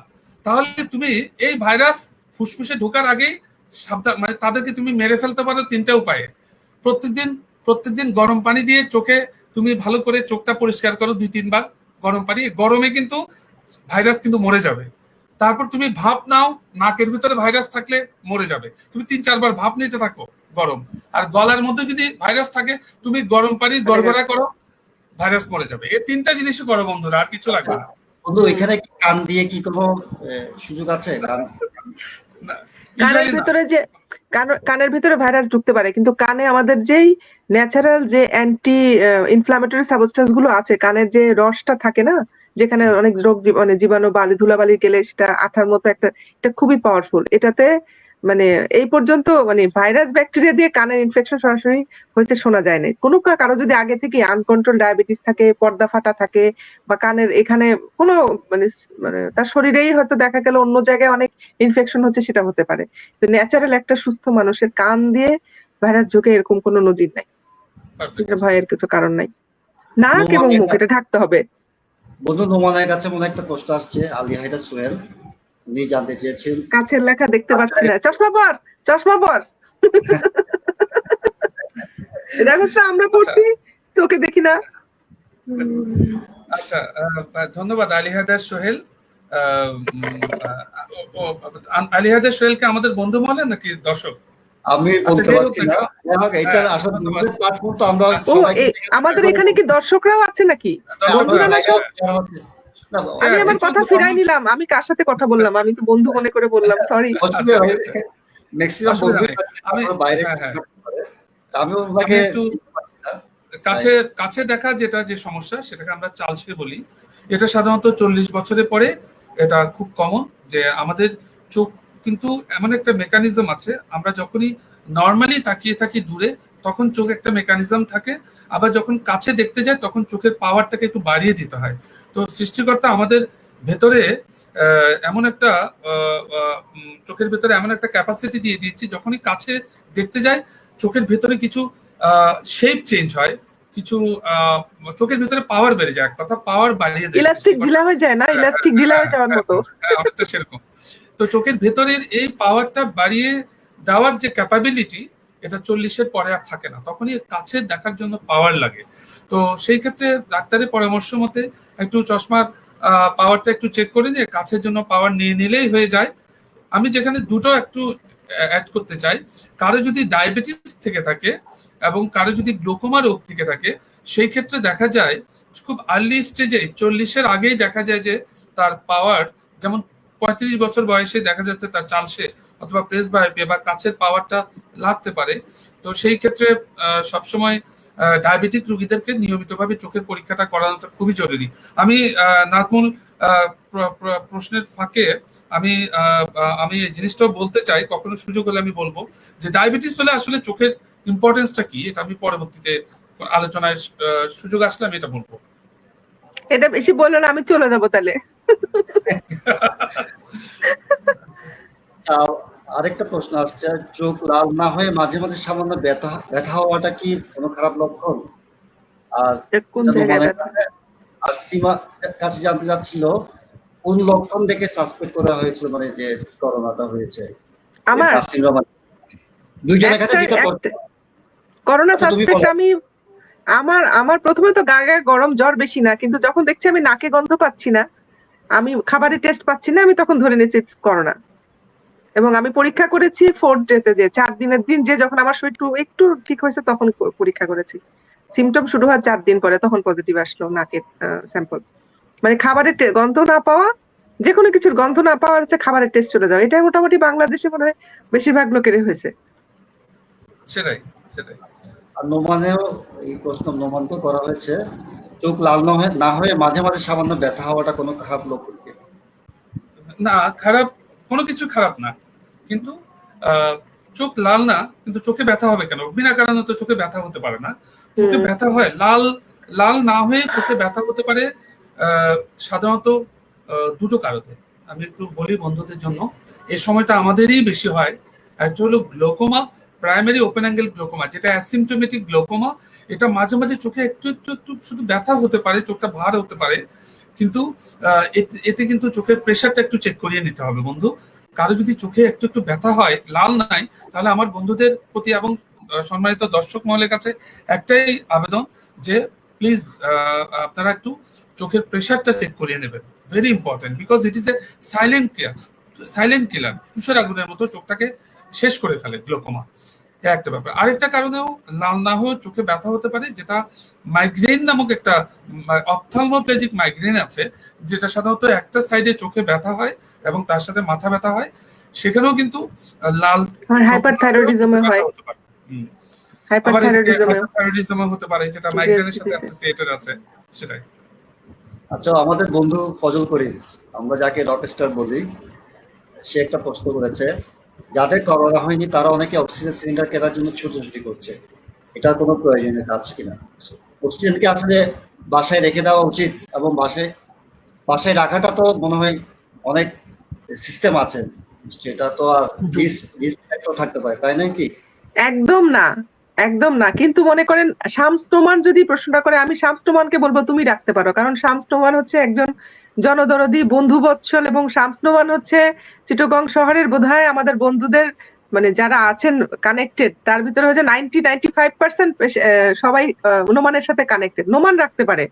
তাহলে তুমি এই ভাইরাস ফুসফুসে ঢোকার আগেই সাবধান, মানে তাদেরকে তুমি মেরে ফেলতে পারো 3টা উপায়ে। প্রত্যেকদিন গরম পানি দিয়ে চোখে তুমি ভালো করে চোখটা পরিষ্কার করো 2-3 বার গরম পানি। গরমে কিন্তু ভাইরাস কিন্তু মরে যাবে। তারপর তুমি ভাপ নাও, নাকের ভিতরে ভাইরাস থাকলে মরে যাবে। তুমি 3-4 বার ভাপ নিতে থাকো গরম। আর গলার মধ্যে যদি ভাইরাস থাকে, তুমি গরম পানি গড়গড়া করো, ভাইরাস মরে যাবে। এই 3টা জিনিসই করো বন্ধুরা, আর কিছু লাগবে না। বন্ধু, এখানে কি কান দিয়ে কি কোনো সুযোগ আছে? কানের ভিতরে যে কানের ভিতরে ভাইরাস ঢুকতে পারে, কিন্তু কানে আমাদের যেই ন্যাচারাল যে অ্যান্টি ইনফ্ল্যামেটরি সাবস্টেন্স গুলো আছে, কানের যে রসটা থাকে না, যেখানে অনেক রোগ জীবাণু বালি ধুলাবালি গেলে সেটা আঠার মতো এটা খুবই পাওয়ারফুল। এটাতে মানে এই পর্যন্ত মানে ভাইরাস ব্যাকটেরিয়া দিয়ে কানের ইনফেকশন সরাসরি হয়েছে শোনা যায় না। কোনো কারো যদি আগে থেকে আনকন্ট্রোল ডায়াবেটিস থাকে, পর্দা ফাটা থাকে, বা কানের এখানে কোনো মানে তার শরীরেই হয়তো দেখা গেল অন্য জায়গায় অনেক ইনফেকশন হচ্ছে, সেটা হতে পারে। তো ন্যাচারাল একটা সুস্থ মানুষের কান দিয়ে ভাইরাস ঢুকে এরকম কোনো নজির নাই, এটা ভয়ের কিছু কারণ নাই। নাক এবং মুখ এটা ঢাকতে হবে। বন্ধু, নোমানের কাছে মনে একটা প্রশ্ন আসছে, আলী হায়দার সোহেল, উনি জানতে চেয়েছেন। কাছের লেখা দেখতে পাচ্ছি না, চশমা পর দেখো তো, আমরা পড়ছি, চোখে দেখি না। আচ্ছা, ধন্যবাদ আলী হায়দার সোহেল। আলী হায়দার সোহেলকে আমাদের বন্ধু বলেন নাকি দর্শক? আমি বলতে পারছি না, এটা আসলে আমাদের প্ল্যাটফর্ম, তো আমরা আমাদের এখানে কি দর্শকরাও আছে নাকি? বন্ধুরা নাকি? আমি আমার কথা ফিরাই নিলাম, আমি কার সাথে কথা বললাম? আমি তো বন্ধু মনে করে বললাম, সরি। ম্যাক্সিমাম বন্ধু বাইরে, আমি ওনাকে একটু কাছে দেখা যে সমস্যা, সেটাকে আমরা চালসে বলি। এটা সাধারণত 40 বছরের পরে এটা খুব কমন, যে আমাদের চোখ কিন্তু এমন একটা মেকানিজম আছে, আমরা যখনই নর্মালি তাকিয়ে থাকি দূরে, তখন চোখ একটা মেকানিজম থাকে, আবার যখন কাছে দেখতে যায় তখন চোখের পাওয়ারটাকে একটু বাড়িয়ে দিতে হয়। তো সৃষ্টিকর্তা আমাদের ভেতরে এমন একটা চোখের ভেতরে এমন একটা ক্যাপাসিটি দিয়ে দিয়েছি, যখনই কাছে দেখতে যায় চোখের ভেতরে কিছু শেপ চেঞ্জ হয়, কিছু চোখের ভিতরে পাওয়ার বেড়ে যায়, এক কথা পাওয়ার বাড়িয়ে দেয়, ইলাস্টিক ঢিলা হয়ে যায় না, ইলাস্টিক ঢিলা হয়ে যাওয়ার মতো অনেকটা সেরকম। তো চোখের ভেতরের এই পাওয়ারটা বাড়িয়ে দেওয়ার যে ক্যাপাবিলিটি, এটা 40-এর পরে আর থাকে না, তখনই কাছে দেখার জন্য পাওয়ার লাগে। তো সেই ক্ষেত্রে ডাক্তারের পরামর্শ মতে একটু চশমার পাওয়ারটা একটু চেক করে নিয়ে কাছের জন্য পাওয়ার নিয়ে নিলেই হয়ে যায়। আমি যেখানে দুটো একটু অ্যাড করতে চাই, কারো যদি ডায়াবেটিস থেকে থাকে এবং কারো যদি গ্লোকোমা রোগ থেকে থাকে, সেই ক্ষেত্রে দেখা যায় খুব আর্লি স্টেজে 40-এর আগেই দেখা যায় যে তার পাওয়ার, যেমন 35 বছর বয়সে দেখা যাচ্ছে তার চালসে অথবা প্রেস বায়োপিয়া বা কাছের পাওয়ারটা লাগতে পারে। তো সেই ক্ষেত্রে সবসময় ডায়াবেটিক রোগীদেরকে নিয়মিতভাবে চোখের পরীক্ষাটা করানোটা খুবই জরুরি। আমি নাজমুল প্রশ্নের ফাঁকে আমি এই জিনিসটাও বলতে চাই, কখনো সুযোগ হলে আমি বলবো যে ডায়াবেটিস হলে আসলে চোখের ইম্পর্টেন্সটা কি, এটা আমি পরবর্তীতে আলোচনায় সুযোগ আসলে আমি এটা বলবো। এটা বেশি বললো না, আমি চলে যাবো তাহলে। আরেকটা প্রশ্ন আসছে, চোখ লাল না হয়ে মাঝে মাঝে সামান্য ব্যথা হওয়াটা কি কোনো খারাপ লক্ষণ? আর কোন জায়গায়? আর সীমা কাছে জানতে চাচ্ছিল কোন লক্ষণ দেখে সাসপেক্ট করা হয়েছিল, মানে যে করোনাটা হয়েছে আমার দুইজনের কাছে করোনা সাসপেক্ট। আমার প্রথমে তো গা গরম, জ্বর বেশি না, কিন্তু যখন দেখছি আমি নাকে গন্ধ পাচ্ছি না, আমি খাবারে টেস্ট পাচ্ছি না, আমি তখন ধরে নিয়েছি করোনা। এবং আমি পরীক্ষা করেছি 4th ডেতে, যে 4 দিনের দিন, যে যখন আমার শরীর একটু ঠিক হয়েছে তখন পরীক্ষা করেছি। সিমটম শুরু হয় 4 দিন পরে, তখন পজিটিভ আসলো নাকের স্যাম্পল। মানে খাবারের গন্ধ না পাওয়া, যে কোনো কিছুর গন্ধ না পাওয়ার হচ্ছে খাবারের টেস্ট চলে যাওয়া, এটা মোটামুটি বাংলাদেশে মনে হয় বেশিরভাগ লোকেরই হয়েছে। সেটাই। আর নোমানেও এই প্রশ্ন নোমানকে করা হয়েছে, চোখ লাল না হয়ে মাঝে মাঝে সামান্য ব্যথা হওয়াটা কোনো খারাপ লক্ষণ? না, খারাপ কোনো কিছু খারাপ না, কিন্তু চোখ লাল না, কিন্তু চোখে ব্যথা হবে কেন? বিনা কারণে তো চোখে ব্যথা হতে পারে না। চোখে ব্যথা হয়, লাল না হয়ে চোখে ব্যথা হতে পারে সাধারণত দুটো কারণে। আমি একটু বলি বন্ধুদের জন্য, এই সময়টা আমাদেরই বেশি হয়। একটা হলো glaucoma, primary open angle glaucoma, যেটা অ্যাসিমটোমেটিক গ্লোকোমা। এটা মাঝে মাঝে চোখে একটু একটু একটু শুধু ব্যথা হতে পারে, চোখটা ভার হতে পারে, কিন্তু এতে কিন্তু চোখের প্রেশারটা একটু চেক করিয়ে নিতে হবে বন্ধু। কারো যদি চোখে একটু একটু ব্যথা হয়, লাল নাই, তাহলে আমার বন্ধুদের প্রতি এবং সম্মানিত দর্শক মহলের কাছে একটাই আবেদন যে প্লিজ আপনারা একটু চোখের প্রেশারটা চেক করিয়ে নেবেন। Very important, because it is a silent killer. তুষার আগুনের মতো চোখটাকে শেষ করে ফেলে গ্লোকোমা। একটা ব্যাপার। আরেকটা কারণেও লাল না হয়ে চোখে ব্যথা হতে পারে, যেটা মাইগ্রেন নামক একটা অপথলমোপ্লেজিক মাইগ্রেন আছে, যেটা সাধারণত একটা সাইডে চোখে ব্যথা হয় এবং তার সাথে মাথা ব্যথা হয়। সেখানেও কিন্তু লাল হাইপারথাইরয়েডিজমে হয়, হতে পারে। হাইপারথাইরয়েডিজমে হতে পারে, যেটা মাইগ্রেনের সাথে অ্যাসোসিয়েটেড আছে, সেটাই। আচ্ছা, আমাদের বন্ধু ফজল করিম, আমরা যাকে রকস্টার বলি, সে একটা প্রশ্ন করেছে, যাদের করোনা হয়নি তারা অনেকে অক্সিজেন সিলিন্ডার কেনার জন্য ছুটোছুটি করছে, এটার কোনো প্রয়োজনীয়তা আছে কিনা? অক্সিজেন কি আসলে বাসায় রেখে দেওয়া উচিত? এবং বাসায় রাখাটা তো মনে হয় অনেক সিস্টেম আছে, সেটা তো আর রিস্ক ফ্যাক্টর থাকতে পারে, তাই নাকি? একদম না, একদম না। কিন্তু মনে করেন শামস নোমান যদি প্রশ্নটা করে, আমি শামস নোমানকে বলবো তুমি রাখতে পারো, কারণ শামস নোমান হচ্ছে একজন জনদরদি, বন্ধু বৎসল, এবং শামস নোমান হচ্ছে চিটাগং শহরের বোধহয় আমাদের বন্ধুদের মানে যারা আছেন কানেক্টেড, তার ভিতরে হচ্ছে 95% সবাই নোমানের সাথে কানেক্টেড। নোমান রাখতে পারে।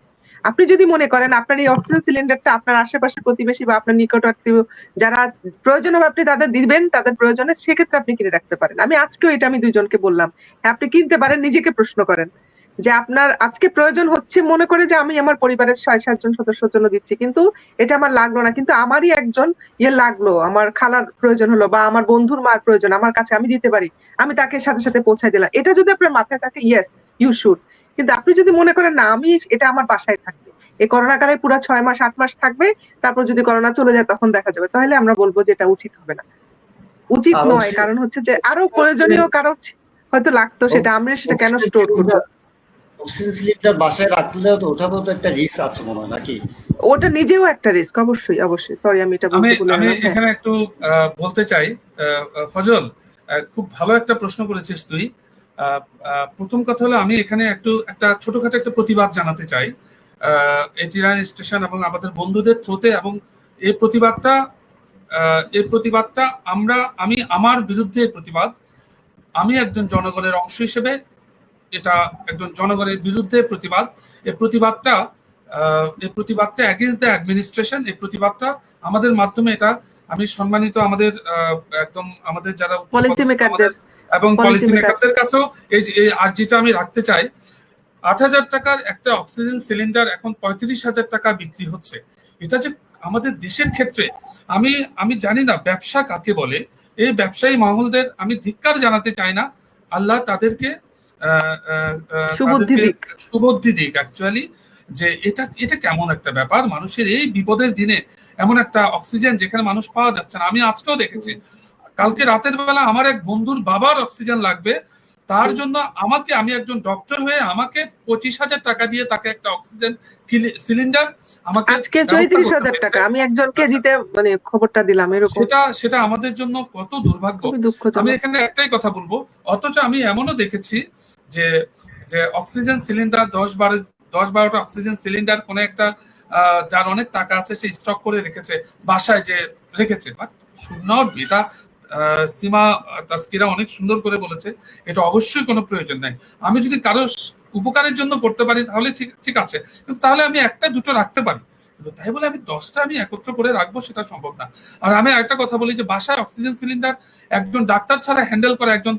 আপনি যদি মনে করেন আপনার এই অক্সিজেন সিলিন্ডারটা আপনার আশেপাশের প্রতিবেশী বা আপনার নিকটাত্মীয় যারা প্রয়োজন হবে আপনি তাদের দিবেন, তাদের প্রয়োজনে, সেক্ষেত্রে আপনি কিনে রাখতে পারেন। আমি আজকেও এটা আমি দুইজনকে বললাম, হ্যাঁ আপনি কিনতে পারেন। নিজেকে প্রশ্ন করেন যে আপনার আজকে প্রয়োজন হচ্ছে, মনে করে যে আমি আমার পরিবারের 6-7 জন সদস্যের জন্য দিচ্ছি, কিন্তু এটা আমার লাগলো না, কিন্তু আমারই একজন লাগলো, আমার খালার প্রয়োজন হলো বা আমার বন্ধুর মার প্রয়োজন আমার কাছে, আমি দিতে পারি, আমি তাকে সাথে সাথে পৌঁছায় দিলাম। এটা যদি আপনার মাথায় থাকে, ইয়েস ইউ শুড। কিন্তু আপনি যদি মনে করেন না আমি এটা আমার বাসায় থাকবে, এই করোনা কালে পুরো 6 মাস 8 মাস থাকবে, তারপর যদি করোনা চলে যায় তখন দেখা যাবে, তাহলে আমরা বলবো যে এটা উচিত হবে না, উচিত নয়। কারণ হচ্ছে যে আরো প্রয়োজনীয় কারো হয়তো লাগতো, সেটা আমরা সেটা কেন স্টোর করবো? অক্সিজেন সিলিন্ডার বাসায় রাখলেও তো ওঠাতেও তো একটা রিস্ক আছে মনে হয়, নাকি? ওটা নিজেও একটা রিস্ক, অবশ্যই অবশ্যই। সরি আমি এটা বলতে ভুলে আমি গেলাম। এখানে একটু বলতে চাই, ফজল খুব ভালো একটা প্রশ্ন করেছিস তুই। প্রথম কথা হলো আমি এখানে একটা ছোটখাটো একটা প্রতিবাদ জানাতে চাই 89 স্টেশন এবং আমাদের বন্ধুদের থ্রোতে, এবং এই প্রতিবাদটা আমি আমার বিরুদ্ধে প্রতিবাদ, আমি একজন জনগণের অংশ হিসেবে এটা একজন জনগণের বিরুদ্ধে প্রতিবাদ। এই প্রতিবাদটা এগেইনস্ট দ্য অ্যাডমিনিস্ট্রেশন। এই প্রতিবাদটা আমাদের মাধ্যমে, এটা আমি সম্মানিত আমাদের একদম আমাদের যারা পলিসি মেকারদের এবং পলিসি মেকারদের কাছেও এই আর্জিটা আমি রাখতে চাই। 8,000 টাকার একটা অক্সিজেন সিলিন্ডার এখন 35,000 টাকা বিক্রি হচ্ছে। এটা যে আমাদের দেশের ক্ষেত্রে, আমি জানি না ব্যবসা কাকে বলে, এই ব্যবসায়ী মহলদের আমি ধিক্কার জানাতে চাই না। আল্লাহ তাদেরকে সুবুদ্ধি দিক অ্যাকচুয়ালি, যে এটা কেমন একটা ব্যাপার, মানুষের এই বিপদের দিনে এমন একটা অক্সিজেন যেখানে মানুষ পাওয়া যাচ্ছে না। আমি আজকেও দেখেছি, কালকে রাতের বেলা আমার এক বন্ধুর বাবার অক্সিজেন লাগবে, তার জন্য আমি একজন ডক্টর হয়ে আমাকে 25,000 টাকা দিয়ে তাকে একটা অক্সিজেন সিলিন্ডার আমাকে আজকে 34,000 টাকা আমি একজনকে দিতে মানে খবরটা দিলাম, এরকম। সেটা আমাদের জন্য কত দুর্ভাগ্য। আমি এখানে একটাই কথা বলবো, অথচ আমি এমনও দেখেছি যে অক্সিজেন সিলিন্ডার 10-12টা অক্সিজেন সিলিন্ডার কোন একটা যার অনেক টাকা আছে সে স্টক করে রেখেছে বাসায়, যে রেখেছে। But should not be. এটা সীমা তাসকিরা অনেক সুন্দর করে বলেছে, এটা অবশ্যই কোনো প্রয়োজন নাই। আমি যদি কারো উপকারের জন্য করতে পারি তাহলে ঠিক আছে, কিন্তু তাহলে আমি একটা দুটো রাখতে পারি, কিন্তু তাই বলে আমি 10টা আমি একত্র করে রাখবো, সেটা সম্ভব না। আর আমি একটা কথা বলি যে বাসায় অক্সিজেন সিলিন্ডার একজন ডাক্তার ছাড়া হ্যান্ডেল করা একজন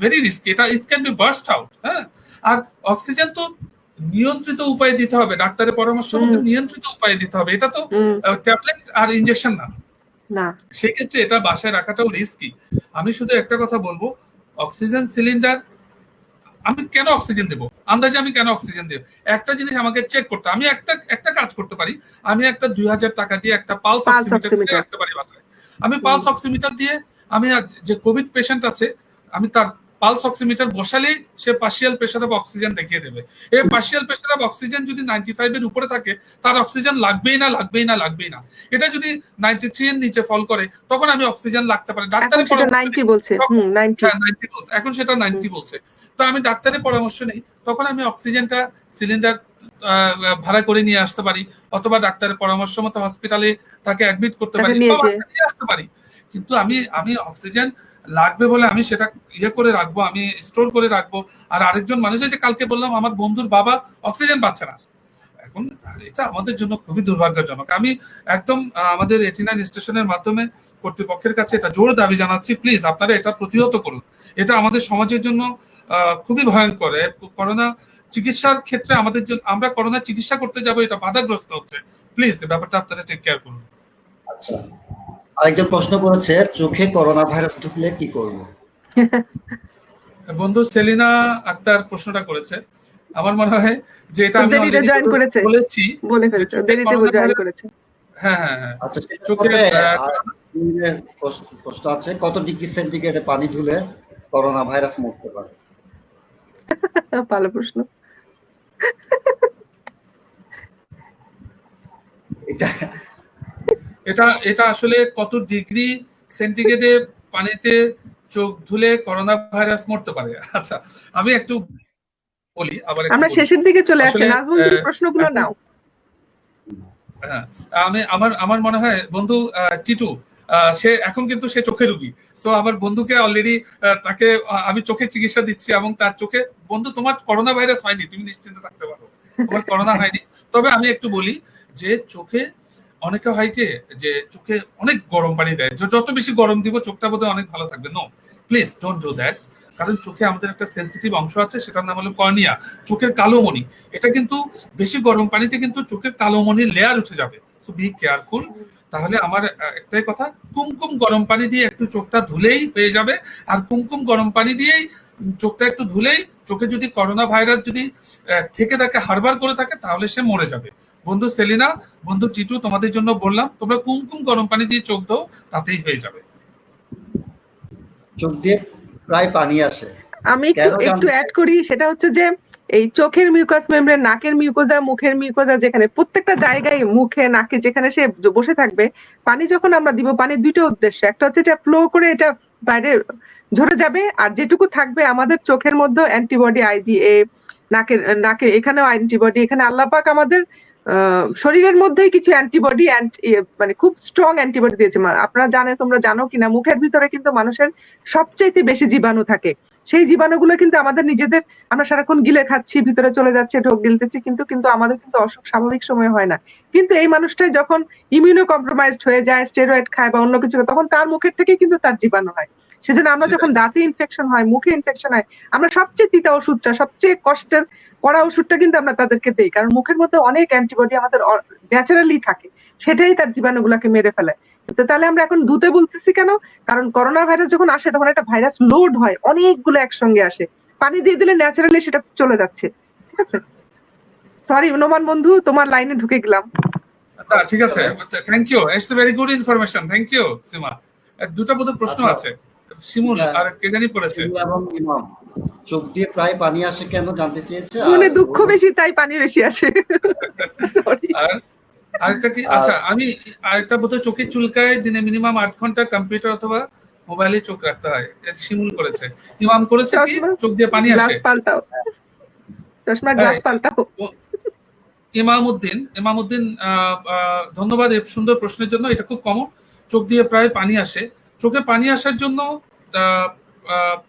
ভেরি রিস্কি। এটা it can be burst out. হ্যাঁ, আর অক্সিজেন তো নিয়ন্ত্রিত উপায়ে দিতে হবে, ডাক্তারের পরামর্শ মতো নিয়ন্ত্রিত উপায়ে দিতে হবে। এটা তো ট্যাবলেট আর ইনজেকশন না। সেক্ষেত্রে এটা বাসায় রাখাটাও রিস্কি। আমি শুধু একটা কথা বলবো, অক্সিজেন সিলিন্ডার আমি কেন অক্সিজেন দেবো, আন্দাজে আমি কেন অক্সিজেন দেবো? একটা জিনিস আমাকে চেক করতে, আমি একটা কাজ করতে পারি, আমি একটা 2,000 টাকা দিয়ে একটা পালস অক্সিমিটার রাখতে পারি বাসায়। আমি পালস অক্সিমিটার দিয়ে আমি যে কোভিড পেশেন্ট আছে আমি তার পালস অক্সিমিটার বসালে সে পার্শিয়াল প্রেশার অফ অক্সিজেন দেখিয়ে দেবে। এই পার্শিয়াল প্রেশার অফ অক্সিজেন যদি 95 এর উপরে থাকে, তার অক্সিজেন লাগবেই না, লাগবেই না, লাগবেই না। এটা যদি 93 এর নিচে ফল করে, তখন আমি অক্সিজেন লাগতে পারে। ডাক্তারের সেটা 90 বলছে। 90 এখন সেটা 90 বলছে। তো আমি ডাক্তারের পরামর্শ নেই, তখন আমি অক্সিজেনটা সিলিন্ডার ভাড়া করে নিয়ে আসতে পারি, অথবা ডাক্তারের পরামর্শ মতো হসপিটালে তাকে অ্যাডমিট করতে পারি, বা বাসায় নিয়ে আসতে পারি। কিন্তু আমি অক্সিজেন লাগবে বলে আমি সেটা করে রাখবো, আমি স্টোর করে রাখবো। আর আরেকজন মানুষ, যে কালকে বললাম আমার বন্ধুর বাবা অক্সিজেন পাচ্ছে না, এখন এটা আমাদের জন্য খুবই দুর্ভাগ্যজনক। আমি একদম আমাদের 89 স্টেশনের মাধ্যমে কর্তৃপক্ষের কাছে এটা জোর দাবি জানাচ্ছি, প্লিজ আপনারা এটা প্রতিহত করুন। এটা আমাদের সমাজের জন্য খুবই ভয়ঙ্কর। করোনা চিকিৎসার ক্ষেত্রে আমাদের জন্য, আমরা করোনা চিকিৎসা করতে যাবো, এটা বাধাগ্রস্ত হচ্ছে। প্লিজ ব্যাপারটা আপনারা টেক কেয়ার করুন। আচ্ছা, আরেকজন প্রশ্ন করেছে, চোখে করোনা ভাইরাস ঢুকলে কি করব? বন্ধু সেলিনা আক্তার প্রশ্নটা করেছে। আমার মনে হয় যে এটা আমি বলেছি, হ্যাঁ হ্যাঁ হ্যাঁ। আচ্ছা, চোখে প্রশ্ন আছে, কত ডিগ্রি সেন্টিগ্রেডে পানি ধুলে করোনা ভাইরাস মরতে পারে? ভালো প্রশ্ন। এটা আসলে কত ডিগ্রি সেন্টিগ্রেডে পানিতে চোখ ধুলে করোনা ভাইরাস মরতে পারে? আচ্ছা, আমি একটু বলি, আবার আমরা শেষের দিকে চলে আসছি, নাজমুল তুমি প্রশ্নগুলো নাও। হ্যাঁ, আমার মনে হয় বন্ধু টিটু, সে এখন কিন্তু সে চোখে রোগী। সো আমার বন্ধুকে অলরেডি তাকে আমি চোখের চিকিৎসা দিচ্ছি, এবং তার চোখে, বন্ধু তোমার করোনা ভাইরাস হয়নি, তুমি নিশ্চিন্তে থাকতে পারো, তোমার করোনা হয়নি। তবে আমি একটু বলি যে চোখে অনেকে হয় কি, যে চোখে অনেক গরম পানি দেয়, যত বেশি গরম দিব চোখটা বোধহয় অনেক ভালো থাকবে। No, please don't do that. কারণ চোখে আমাদের একটা সেন্সিটিভ অংশ আছে, সেটার নাম হলো কর্নিয়া, চোখের কালো মণি। এটা কিন্তু বেশি গরম পানিতে কিন্তু চোখের কালো মণির লেয়ার উঠে যাবে। So be careful. তাহলে আমার একটাই কথা, কুমকুম গরম পানি দিয়ে একটু চোখটা ধুলেই হয়ে যাবে। আর কুমকুম গরম পানি দিয়েই চোখটা একটু ধুলেই, চোখে যদি করোনা ভাইরাস যদি থেকে থাকে, হারবার করে থাকে, তাহলে সে মরে যাবে। বন্ধু সেলিনা, বন্ধু টিটু, তোমাদের জন্য বললাম, তোমরা কুমকুম গরম পানি দিয়ে চোখ দাও, তাতেই হয়ে যাবে। চোখ দিয়ে প্রায় পানি আসে। আমি একটু অ্যাড করি, সেটা হচ্ছে যে এই চোখের মিউকাস মেমব্রেন, নাকের মিউকোজা, মুখের মিউকোজা, যেখানে প্রত্যেকটা জায়গায় মুখে নাকে যেখানে সে বসে থাকবে, পানি যখন আমরা দিব, পানির দুইটা উদ্দেশ্য, একটা হচ্ছে এটা ফ্লো করে এটা বাইরে ঝরে যাবে, আর যেটুকু থাকবে আমাদের চোখের মধ্যে অ্যান্টিবডি আইজিএ, নাকে এখানেও অ্যান্টিবডি, এখানে আল্লাহ পাক আমাদের শরীরের মধ্যেই কিছু অ্যান্টিবডি, মানে খুব স্ট্রং অ্যান্টিবডি দিয়েছে। আপনারা জানেন, তোমরা জানো কিনা, মুখের ভিতরে কিন্তু মানুষের সবচাইতে বেশি জীবাণু থাকে। সেই জীবাণুগুলো কিন্তু আমাদের নিজেদের, আমরা সারাক্ষণ গিলে খাচ্ছি, ভিতরে চলে যাচ্ছে, ঢোক গিলতেছি, কিন্তু আমাদের কিন্তু অসুখ স্বাভাবিক সময় হয় না। কিন্তু এই মানুষটাই যখন ইমিউনো কম্প্রোমাইজড হয়ে যায়, স্টেরয়েড খায় বা অন্য কিছু, তখন তার মুখের থেকেই কিন্তু তার জীবাণু হয়। সেজন্য আমরা যখন দাঁতে ইনফেকশন হয়, মুখে ইনফেকশন হয়, আমরা সবচেয়ে তিতা ওষুধটা, সবচেয়ে কষ্টের কড়া ওষুধটা কিন্তু আমরা তাদেরকে দিই, কারণ মুখের মধ্যে অনেক অ্যান্টিবডি আমাদের ন্যাচারালি থাকে, সেটাই তার জীবাণুগুলোকে মেরে ফেলে। তো তাহলে আমরা এখন ধুতে বলতেছি কেন? কারণ করোনা ভাইরাস যখন আসে, তখন একটা ভাইরাস লোড হয়, অনেকগুলো একসঙ্গে আসে, পানি দিয়ে দিলে ন্যাচারালি সেটা চলে যাচ্ছে। ঠিক আছে, সরি নোমান বন্ধু, তোমার লাইনে ঢুকে গেলাম। ঠিক আছে, thank you, it's a very good information, thank you Seema. দুটো বোধহয় প্রশ্ন আছে, শিমুল আর কে জানি করেছে। চোখ দিয়ে প্রায় পানি আসে কেন জানতে চেয়েছে, মনে দুঃখ বেশি তাই পানি বেশি আসে। আর আরেকটা কি, আচ্ছা আমি আরেকটা বোধহয় চোখে চুলকায়, দিনে মিনিমাম 8 ঘন্টা কম্পিউটার অথবা মোবাইলে চোখ রাখতে হয়, এটা শিমুল করেছে। ইমাম করেছে কি, চোখ দিয়ে পানি আসে, পাল্টাও চশমা গ্লাস পাল্টাও। ইমামউদ্দিন, ধন্যবাদ এই সুন্দর প্রশ্নের জন্য। এটা খুব কমন, চোখ দিয়ে প্রায় পানি আসে। চোখে পানি আসার জন্য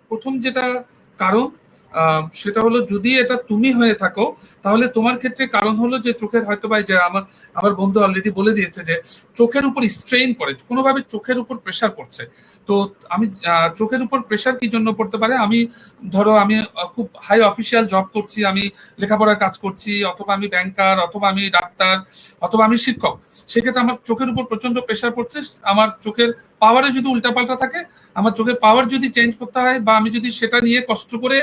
প্রথম যেটা কারণ, সেটা হলো, যদি এটা তুমি হয়ে থাকো, তাহলে তোমার ক্ষেত্রে কারণ হলো যে চোখের হয়তো বা, যে আমার বন্ধু অলরেডি বলে দিয়েছে যে চোখের উপর স্ট্রেইন পড়ে, কোনোভাবে চোখের উপর প্রেশার পড়ছে। তো আমি চোখের উপর প্রেশার কি জন্য পড়তে পারে, আমি ধরো আমি খুব হাই অফিসিয়াল জব করছি, আমি লেখাপড়ার কাজ করছি, অথবা আমি ব্যাংকার, অথবা আমি ডাক্তার, অথবা আমি শিক্ষক, সেক্ষেত্রে আমার চোখের উপর প্রচন্ড প্রেশার পড়ছে, আমার চোখের পাওয়ারে যদি উল্টাপাল্টা থাকে, আমার চোখের পাওয়ার যদি চেঞ্জ করতে হয়, বা আমি যদি সেটা নিয়ে কষ্ট করে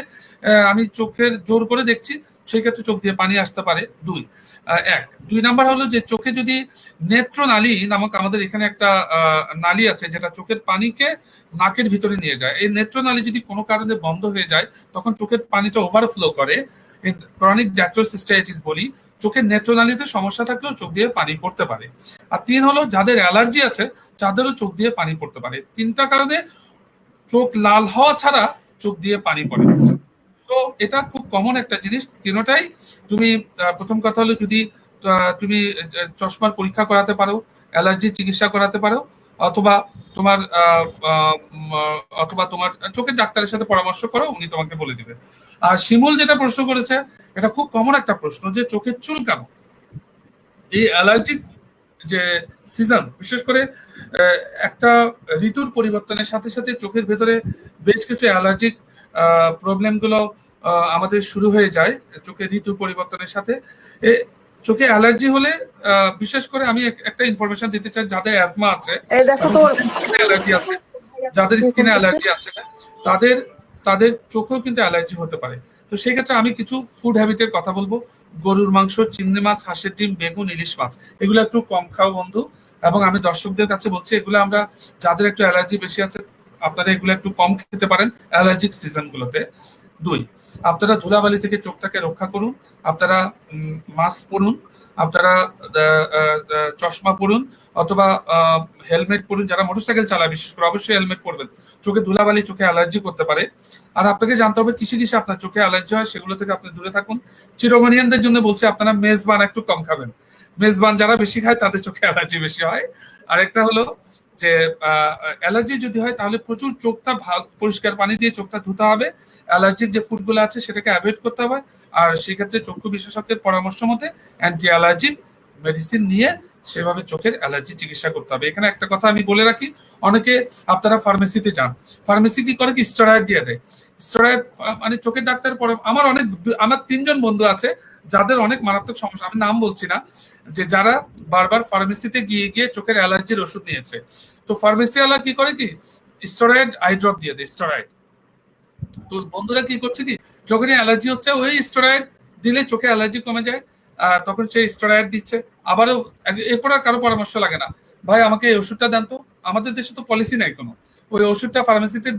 আমি চোখের জোর করে দেখছি, সেই ক্ষেত্রে চোখ দিয়ে পানি আসতে পারে। দুই নাম্বার হলো যে চোখে যদি নেত্রনালী নামক আমাদের এখানে একটা নালী আছে যেটা চোখের পানিকে নাকের ভিতরে নিয়ে যায়। এই নেত্রনালী যদি কোনো কারণে বন্ধ হয়ে যায়, তখন চোখের পানিটা ওভারফ্লো করে, ক্রনিক ড্যাক্টোসিস্টাইটিস বলি। চোখের নেত্রনালীতে সমস্যা থাকলেও চোখ দিয়ে পানি পড়তে পারে। আর 3 হলো যাদের অ্যালার্জি আছে তাদেরও চোখ দিয়ে পানি পড়তে পারে। 3টা কারণে চোখ লাল হওয়া ছাড়া চোখ দিয়ে পানি পড়ে। তো এটা খুব কমন একটা জিনিস। তিনটাই তুমি প্রথম কথা হলো যদি তুমি চশমার পরীক্ষা করাতে পারো, অ্যালার্জির চিকিৎসা করাতে পারো, অথবা তোমার অথবা তোমার চোখের ডাক্তারের সাথে পরামর্শ করো, উনি তোমাকে বলে দিবেন। আর শিমুল যেটা প্রশ্ন করেছে, এটা খুব কমন একটা প্রশ্ন যে চোখের চুল কেন। এই অ্যালার্জিক যে সিজন, বিশেষ করে একটা ঋতুর পরিবর্তনের সাথে সাথে চোখের ভেতরে বেশ কিছু অ্যালার্জিক প্রবলেম গুলো আমাদের শুরু হয়ে যায় চোখের ঋতু পরিবর্তনের সাথে। চোখে অ্যালার্জি হলে বিশেষ করে আমি একটা ইনফরমেশন দিতে চাই, যাদের অ্যাজমা আছে, অ্যালার্জি আছে, যাদের স্কিনে অ্যালার্জি আছে, তাদের তাদের চোখেও কিন্তু অ্যালার্জি হতে পারে। তো সেই ক্ষেত্রে আমি কিছু ফুড হ্যাবিটের কথা বলবো। গরুর মাংস, চিংড়ি মাছ, হাঁসের ডিম, বেগুন, ইলিশ মাছ, এগুলো একটু কম খাও বন্ধু। এবং আমি দর্শকদের কাছে বলছি, এগুলো আমরা যাদের একটু অ্যালার্জি বেশি আছে, আপনারা এগুলো একটু কম খেতে পারেন অ্যালার্জিক সিজন গুলোতে। 2, আপনারা ধুলাবালি থেকে চোখটাকে রক্ষা করুন। আপনারা মাস্ক পরুন, আপনারা চশমা পরুন, অথবা হেলমেট পরুন। যারা মোটরসাইকেল চালায় বিশেষ করে অবশ্যই হেলমেট পরবেন। চোখে ধুলাবালি চোখে অ্যালার্জি করতে পারে। আর আপনাকে জানতে হবে কিসে কিসে আপনার চোখে অ্যালার্জি হয়, সেগুলো থেকে আপনি দূরে থাকুন। চিরোমানিয়ানদের জন্য বলছি, আপনারা মেজবান একটু কম খাবেন। মেজবান যারা বেশি খায় তাদের চোখে অ্যালার্জি বেশি হয়। আরেকটা হলো যে অ্যালার্জি যদি হয় তাহলে প্রচুর চোখটা পরিষ্কার পানি দিয়ে চোখটা ধুতে হবে। অ্যালার্জিক যে ফুডগুলো আছে সেটাকে অ্যাভয়েড করতে হবে। আর সেক্ষেত্রে চক্ষু বিশেষজ্ঞের পরামর্শ মতে অ্যান্টি অ্যালার্জিক মেডিসিন নিয়ে সেভাবে চোখের অ্যালার্জি চিকিৎসা করতে হবে। এখানে একটা কথা আমি বলে রাখি, অনেকে আপনারা ফার্মেসিতে যান, ফার্মেসি কি করে, কি স্টেরয়েড দিয়ে দেয়। স্টেরয়েড মানে চোখের ডাক্তার পরে আমার 3 জন বন্ধু আছে যাদের অনেক মারাত্মক সমস্যা, আমি নাম বলছি না, যে যারা বারবার ফার্মেসিতে গিয়ে গিয়ে চোখের অ্যালার্জির ওষুধ নিয়েছে। তো ফার্মেসিওয়ালা কি করে, কি স্টেরয়েড আই ড্রপ দিয়ে দেয়, স্টেরয়েড। তো বন্ধুরা কি করছে, কি যখনই অ্যালার্জি হচ্ছে ওই স্টেরয়েড দিলে চোখে অ্যালার্জি কমে যায়, তখন সেই স্টেরয়েড দিচ্ছে। আবারও এরপর আর কারো পরামর্শ লাগে না, ভাই আমাকে এই ওষুধটা দেন তো। আমাদের দেশে তো পলিসি নাই কোনো, ওই ওষুধটা ফার্মেসিতে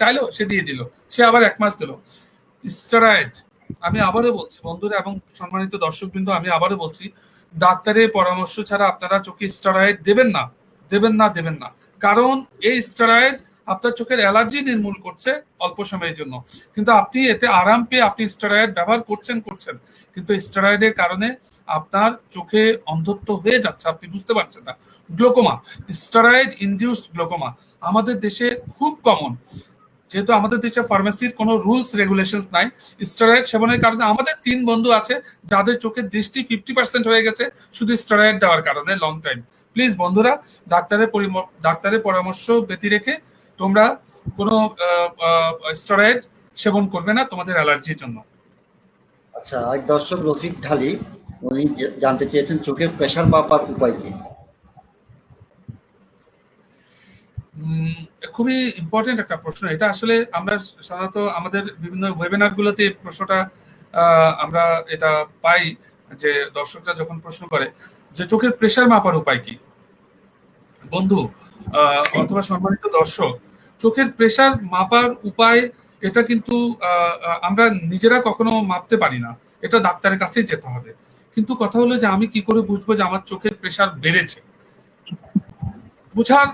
চাইলো, সে দিয়ে দিল, সে আবার 1 মাস দিল। স্টেরয়েড, আমি আবারও বলছি বন্ধুরা এবং সম্মানিত দর্শকবৃন্দ, আমি আবারও বলছি, ডাক্তারের পরামর্শ ছাড়া আপনারা চোখে স্টেরয়েড দেবেন না, দেবেন না, দেবেন না। কারণ এই স্টেরয়েড আপনার চোখের অ্যালার্জি নির্মূল করছে অল্প সময়ের জন্য, কিন্তু আপনি এতে আরাম পেয়ে আপনি স্টেরয়েড ব্যবহার করছেন, কিন্তু স্টেরয়েডের কারণে আপনার চোখে অন্ধত্ব হয়ে যাচ্ছে, আপনি বুঝতে পারছেন না। গ্লোকোমা, স্টেরয়েড ইনডিউসড গ্লোকোমা আমাদের দেশে খুব কমন। যেহেতু আমাদের দেশে ফার্মেসির কোনো রুলস রেগুলেশন নাই, স্টেরয়েড সেবনের কারণে আমাদের 3 বন্ধু আছে যাদের চোখের দৃষ্টি 50% হয়ে গেছে শুধু স্টেরয়েড দেওয়ার কারণে, লং টাইম। প্লিজ বন্ধুরা, ডাক্তারের পরামর্শ ব্যতি রেখে তোমরা কোনো স্টেরয়েড সেবন করবে না তোমাদের অ্যালার্জির জন্য। আচ্ছা, এক দর্শক রফিক ঢালি, উনি জানতে চেয়েছেন চোখের প্রেসার মাপার উপায় কি। খুবই ইম্পর্টেন্ট একটা প্রশ্ন এটা। আসলে আমরা সাধারণত আমাদের বিভিন্ন ওয়েবিনার গুলোতে প্রশ্নটা আমরা এটা পাই, যে দর্শকরা যখন প্রশ্ন করে যে চোখের প্রেসার মাপার উপায় কি। বন্ধু অথবা সম্মানিত দর্শক, চোখের প্রেসার মাপার উপায় এটা কিন্তু আমরা নিজেরা কখনো মাপতে পারি না, এটা ডাক্তারের কাছেই যেতে হবে। কিন্তু কথা হলো যে আমি কি করে বুঝবো যে আমার চোখের প্রেসার বেড়েছে। বোঝার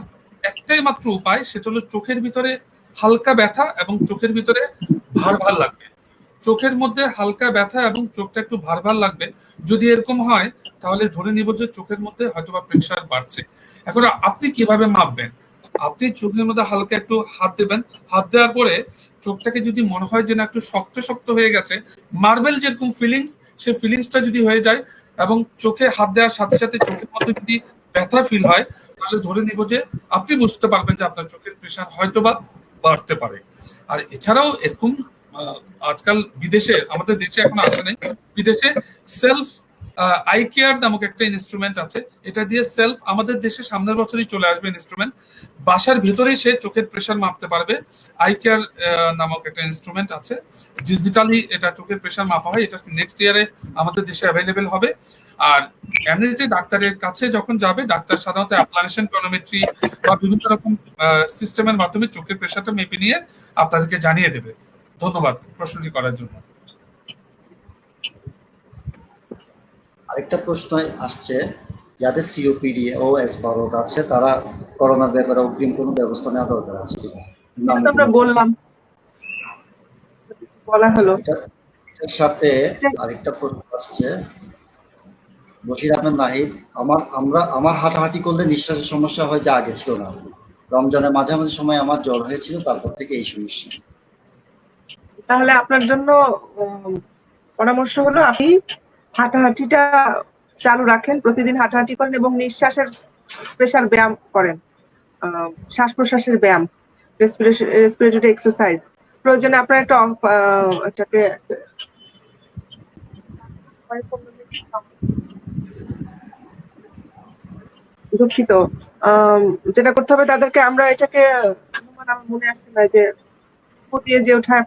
একটাই মাত্র উপায়, সেটা হলো চোখের ভিতরে হালকা ব্যথা এবং চোখের ভিতরে ভার ভার লাগবে। চোখের মধ্যে হালকা ব্যথা এবং চোখটা একটু ভার ভার লাগবে, যদি এরকম হয় তাহলে ধরে নিব যে চোখের মধ্যে হয়তোবা প্রেসার বাড়ছে। এখন আপনি কিভাবে মাপবেন? আপনি চোখের মধ্যে হালকা একটু হাত দেবেন, হাত দেওয়ার পরে চোখটাকে যদি মনে হয় যে না একটু শক্ত শক্ত হয়ে গেছে, মার্বেল যেরকম ফিলিংস, সেই ফিলিংসটা যদি হয়ে যায় এবং চোখে হাত দেওয়ার সাথে সাথে চোখের মধ্যে যদি ব্যথা ফিল হয়, তাহলে ধরে নিব যে আপনি বুঝতে পারবেন যে আপনার চোখের প্রেসার হয়তোবা বাড়তে পারে। আর এছাড়াও এরকম আজকাল বিদেশে, আমাদের দেশে এখন আসে নাই, বিদেশে সেলফ আই কেয়ার নামক একটা ইনস্ট্রুমেন্ট আছে, এটা দিয়ে সেলফ আমাদের দেশে সামনের বছরই চলে আসবে ইনস্ট্রুমেন্ট, বাসার ভিতরেই সে চোখের প্রেশার মাপতে পারবে। আই কেয়ার নামক একটা ইনস্ট্রুমেন্ট আছে, ডিজিটালি এটা চোখের প্রেশার মাপা হয়, এটা নেক্সট ইয়ারে আমাদের দেশে অ্যাভেলেবেল হবে। আর এমনিতে ডাক্তারের কাছে যখন যাবে, ডাক্তার সাধারণত অ্যাপ্লানেশন টনোমেট্রি বা বিভিন্ন রকম সিস্টেমের মাধ্যমে চোখের প্রেশারটা মেপে নিয়ে আপনাদেরকে জানিয়ে দেবে। ধন্যবাদ প্রশ্নটি করার জন্য। আরেকটা প্রশ্ন আসছে, যাদের সিওপিডি ও এসবারোদ আছে তারা করোনার ব্যাপারে অগ্রিম কোনো ব্যবস্থা নেওয়া দরকার আছে কিনা? আমরা বললাম, বলা হলো। এটার সাথে আরেকটা প্রশ্ন আসছে, বশির আহমেদ নাহিদ, আমার হাঁটাহাঁটি করলে নিঃশ্বাসের সমস্যা হয়, যা আগে ছিল না। রমজানের মাঝামাঝি সময় আমার জ্বর হয়েছিল, তারপর থেকে এই সমস্যা। তাহলে আপনার জন্য পরামর্শ হলো আপনি হাঁটাহাঁটিটা চালু রাখেন, প্রতিদিন হাঁটাহাঁটি করেন এবং নিঃশ্বাসের স্পেশাল ব্যায়াম করেন, শ্বাস প্রশ্বাসের ব্যায়াম, রেসপিরেটরি এক্সারসাইজ। প্রয়োজনে আপনার একটা এটাকে দুঃখিত, যেটা করতে হবে তাদেরকে, আমরা এটাকে আমার মনে আসছে না, যে ফুটিয়ে যে ওঠা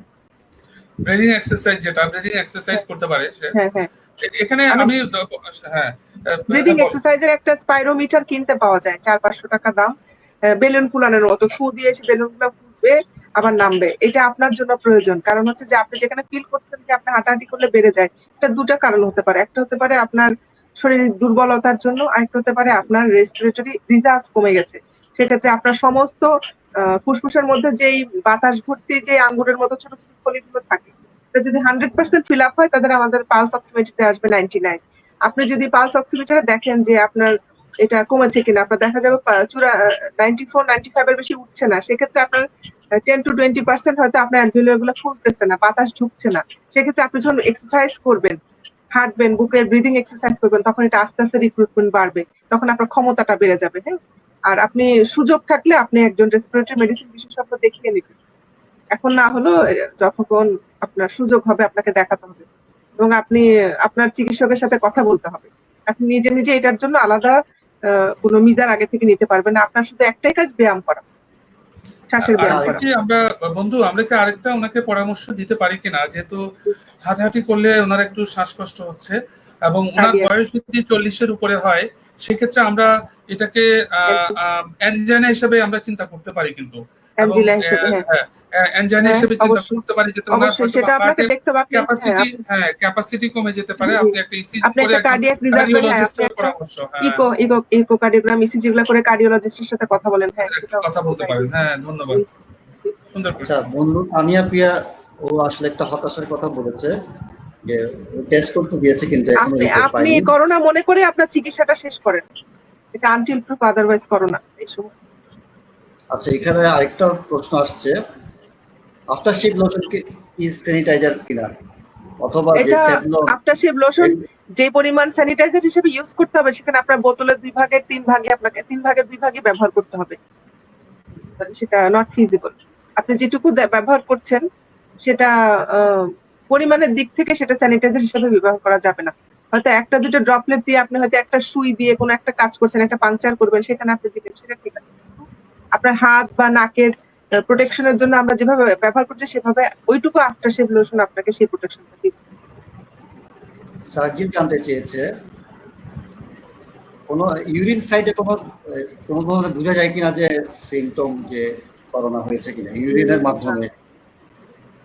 ব্রিদিং এক্সারসাইজ, যেটা ব্রিদিং এক্সারসাইজ করতে পারে সে। হ্যাঁ, এখানে আমি ব্রিদিং এক্সারসাইজের একটা স্পাইরোমিটার কিনতে পাওয়া যায়, 400-500 টাকা দাম, বেলুন ফুলানোর মতো, ফু দিয়ে এসে বেলুনগুলো ফুটবে আবার নামবে। এটা আপনার জন্য প্রয়োজন, কারণ হচ্ছে যে আপনি যেখানে ফিল করছেন যে আপনি হাঁটাহাঁটি করলে বেড়ে যায়, এটা দুটা কারণ হতে পারে। একটা হতে পারে আপনার শরীরের দুর্বলতার জন্য, আরেকটা হতে পারে আপনার রেসপিরেটরি রিজার্ভ কমে গেছে। সেক্ষেত্রে আপনার সমস্ত ফুসফুসের মধ্যে যেই বাতাস ভর্তি যে আঙ্গুরের মতো ছোট ছোট থলিগুলো থাকে, এটা যদি 100% ফিল আপ হয়, তাদের আমাদের পালস অক্সিমিটারে আসবে 99। আপনি যদি পালস অক্সিমিটারে দেখেন যে আপনার এটা কমেছে কিনা, আপনার দেখা যাবে 94-95 এর বেশি উঠছে না, সেক্ষেত্রে আপনার 10-20% হয়তো আপনার অ্যালভিওলার গুলো ফুলতেছে না, বাতাস ঢুকছে না। সেক্ষেত্রে আপনি যখন এক্সারসাইজ করবেন, হাঁটবেন, বুকের ব্রিদিং এক্সারসাইজ করবেন, তখন এটা আস্তে আস্তে রিক্রুটমেন্ট বাড়বে, তখন আপনার ক্ষমতাটা বেড়ে যাবে। হ্যাঁ, আর আপনি সুযোগ থাকলে আপনি একজন রেসপিরেটরি মেডিসিন বিশেষজ্ঞ দেখিয়ে নেবেন। এখন না হলো যখন আপনার সুযোগ হবে আপনাকে দেখাতে হবে এবং আপনি আপনার চিকিৎসকের সাথে কথা বলতে হবে। আপনি নিজে নিজে এটার জন্য আলাদা কোনো মিজার আগে থেকে নিতে পারবেন না। আপনার শুধু একটাই কাজ, ব্যায়াম করা, শ্বাসের ব্যায়াম করা। আমরা বন্ধু, আমরা কি আরেকটা ওনাকে পরামর্শ দিতে পারি কিনা, যেহেতু হাঁটাহাঁটি করলে ওনার একটু শ্বাসকষ্ট হচ্ছে এবং ওনার বয়স যদি 40-এর উপরে হয়, সেক্ষেত্রে আমরা এটাকে অ্যানজাইনা হিসেবে আমরা চিন্তা করতে পারি, কিন্তু অ্যানজাইনা হিসেবে চিন্তা করতে পারি, যেটা ওনার ক্যাপাসিটি কমে যেতে পারে। আপনি একটা ইসিজি করে কার্ডিওলজিস্টের পরামর্শ, ইকোকার্ডিওগ্রাম, ইসিজি গুলো করে কার্ডিওলজিস্টের সাথে কথা বলেন। হ্যাঁ, কথা বলতে পারেন। হ্যাঁ, ধন্যবাদ, সুন্দর। আচ্ছা বন্ধু তানিয়া প্রিয়া, ও আসলে একটা হতাশার কথা বলেছে যে টেস্ট করতে দিয়েছে কিন্তু এখনো রিপোর্ট পাইনি। আপনি করোনা মনে করে আপনার চিকিৎসাটা শেষ করেন, এটা আনটিল প্রুফ আদারওয়াইজ করোনা এই সময়। আচ্ছা, এখানে আরেকটা প্রশ্ন আসছে, আফটার শেভ লোশন কি ইজ স্যানিটাইজার কিনা, অথবা যে সেভলন আফটার শেভ লোশন যে পরিমাণ স্যানিটাইজার হিসেবে ইউজ করতে হবে, সেখানে আপনার বোতলের 2 ভাগের 3 ভাগে আপনাকে 3 ভাগের 2 ভাগই ব্যবহার করতে হবে, সেটা নট ফিজিবল। আপনি যেটুকু ব্যবহার করছেন সেটা পরিমাণের দিক থেকে সেটা স্যানিটাইজার হিসেবে ব্যবহার করা যাবে না। হয়তো 1-2 ড্রপলেট দিয়ে আপনি হয়তো একটা সুই দিয়ে কোনো একটা কাজ করছেন, একটা পাংচার করবেন, সেখানে আপনি দিবেন, সেটা ঠিক আছে। আপনার হাত বা নাকের প্রোটেকশনের জন্য আমরা যেভাবে ব্যবহার করছি সেভাবে ওইটুকু আফটার শেভ লোশন আপনাকে সেই প্রোটেকশনটা দিবে। সার্জিন জানতে চেয়েছে, কোনো ইউরিন সাইডে কোনো বোঝা যায় কিনা যে সিম্পটম যে করোনা হয়েছে কিনা ইউরিনের মাধ্যমে?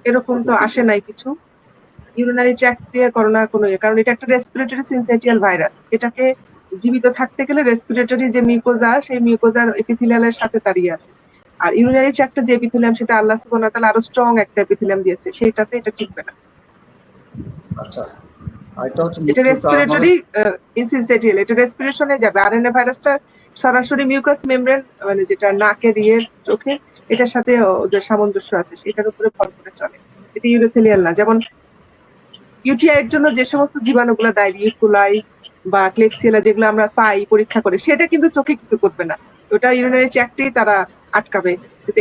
এরকম তো আসে নাই কিছু, ইউরিনারি ট্র্যাক্ট দিয়ে করোনার কোনো, কারণ এটা একটা রেসপিরেটরি সিনসাইটিয়াল ভাইরাস। এটাকে জীবিত থাকতে গেলে রেসপিরেটরি যে মিউকোজা, সেই মিউকোজার এপিথেলিয়ালের সাথে দাঁড়িয়ে আছে। আর ইউরিনারি ট্র্যাক্টে যে এপিথেলিয়াম, সেটা আল্লাহ সুবহানাহু ওয়া তাআলা আরো স্ট্রং একটা এপিথেলিয়াম দিয়েছে, সেটাতে এটা টিকবে না। আচ্ছা, আরেকটা হচ্ছে এটা রেসপিরেটরি ইনসিনসাইটিয়াল, এটা রেসপিরেশনে যাবে। আরএনএ ভাইরাসটা সরাসরি মিউকাস মেমব্রেন, মানে যেটা নাকের, ইয়ের, চোখে, এটার সাথে ওদের সামঞ্জস্য আছে, সেটার উপরে ভর করে চলে। এটা ইউরেথেলিয়াল না। যেমন ইউটিআই এর জন্য যে সমস্ত জীবাণুগুলো দায়ী, ইকুলাই বা ক্লেবসিয়েলা, যেগুলো আমরা পাই পরীক্ষা করে, সেটা কিন্তু চোখে কিছু করবে না, ওটা ইউরিনারি ট্র্যাক্টেই তারা আটকাবে।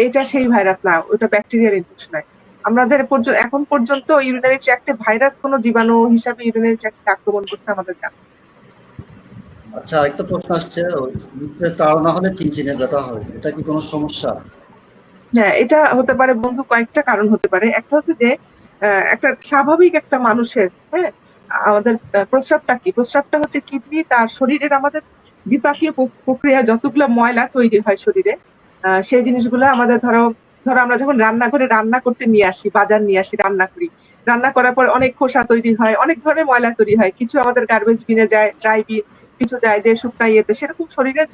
এটা সেই ভাইরাস না, ওটা ব্যাকটেরিয়াল ইনফেকশন হয়। আমাদের এখন পর্যন্ত ইউরিনারি ট্র্যাক্টে ভাইরাস কোনো জীবাণু হিসাবে ইউরিনারি ট্র্যাক্টে আক্রমণ করছে আমাদের জানা। আচ্ছা, একটা প্রশ্ন আসছে, ওই মূত্রের তাড়না হলে চিনচিনে ব্যথা হয়, এটা কি কোনো সমস্যা? হ্যাঁ, এটা হতে পারে বন্ধু, কয়েকটা কারণ হতে পারে। একটা হচ্ছে যে একটা স্বাভাবিক একটা মানুষের, হ্যাঁ, আমাদের প্রস্রাবটা কি? প্রস্রাবটা হচ্ছে কিডনি তার শরীরের আমাদের বিপাকীয় প্রক্রিয়া যতগুলো ময়লা তৈরি হয় শরীরে, সেই জিনিসগুলো আমাদের ধরো ধরো আমরা যখন রান্নাঘরে রান্না করতে নিয়ে আসি, বাজার নিয়ে আসি, রান্না করি। রান্না করার পর অনেক খোসা তৈরি হয়, অনেক ধরনের ময়লা তৈরি হয়। কিছু আমাদের গার্বেজ বিনে যায়, ড্রাই বিন, কিছু যায় যে শুকনা ইয়েতে। সেরকম শরীরের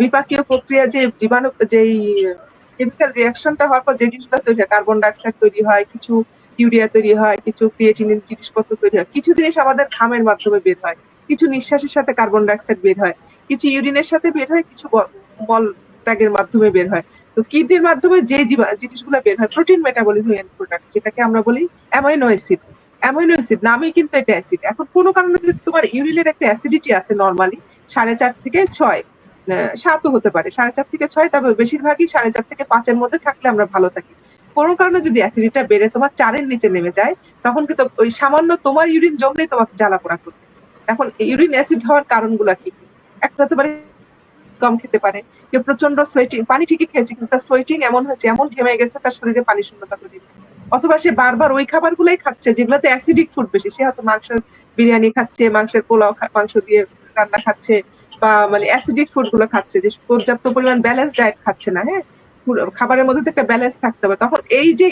বিপাকীয় প্রক্রিয়া যে জীবাণু যেই কেমিক্যাল রিঅ্যাকশনটা হওয়ার পর যে জিনিসগুলো তৈরি হয়, কার্বন ডাইঅক্সাইড তৈরি হয়, কিছু ইউরিয়া তৈরি হয়, কিছু ক্রিয়েটিনিন জিনিসপত্র তৈরি হয়, কিছু জিনিস আমাদের ঘামের মাধ্যমে বের হয়, কিছু নিঃশ্বাসের সাথে কার্বন ডাইঅক্সাইড বের হয়, কিছু ইউরিনের সাথে বের হয়, কিছু মল ত্যাগের মাধ্যমে বের হয়। তো কিডনির মাধ্যমে যে জিনিসগুলো বের হয় প্রোটিন মেটাবলিজম এন্ড প্রোডাক্ট, যেটাকে আমরা বলি অ্যামাইনো অ্যাসিড। অ্যামাইনো অ্যাসিড নামই কিন্তু এটা অ্যাসিড। এখন কোনো কারণে যদি তোমার ইউরিনের একটা অ্যাসিডিটি আছে নর্মালি 4.5 থেকে 6, 7ও হতে পারে, 4.5 থেকে 6, তবে বেশিরভাগই 4.5 থেকে 5-এর মধ্যে থাকলে আমরা ভালো থাকি। কোনো কারণে যদি অ্যাসিডিটা বেড়ে তোমার 4-এর নিচে নেমে যায়, তখন কিন্তু ওই সামান্য তোমার ইউরিন জমলেই তোমাকে জ্বালা পোড়া করবে। এখন ইউরিন অ্যাসিড হওয়ার কারণগুলো কি? একটা হতে পারে কম খেতে পারে, কেউ প্রচন্ড সোয়েটিং, পানি ঠিকই খেয়েছে কিন্তু তার সোয়েটিং এমন হয়েছে, এমন ঘেমে গেছে তার শরীরে পানি শূন্যতা তৈরি হয়েছে। অথবা সে বারবার ওই খাবারগুলোই খাচ্ছে যেগুলোতে অ্যাসিডিক ফুড বেশি। সে হয়তো মাংসের বিরিয়ানি খাচ্ছে, মাংসের পোলাও, মাংস দিয়ে রান্না খাচ্ছে, বা মানে অ্যাসিডিক ফুড গুলো খাচ্ছে, যে পর্যাপ্ত পরিমাণ ব্যালেন্স ডায়েট খাচ্ছে না। হ্যাঁ, খাবারের মধ্যে তো একটা ব্যালেন্স থাকতে হবে। তখন এই যে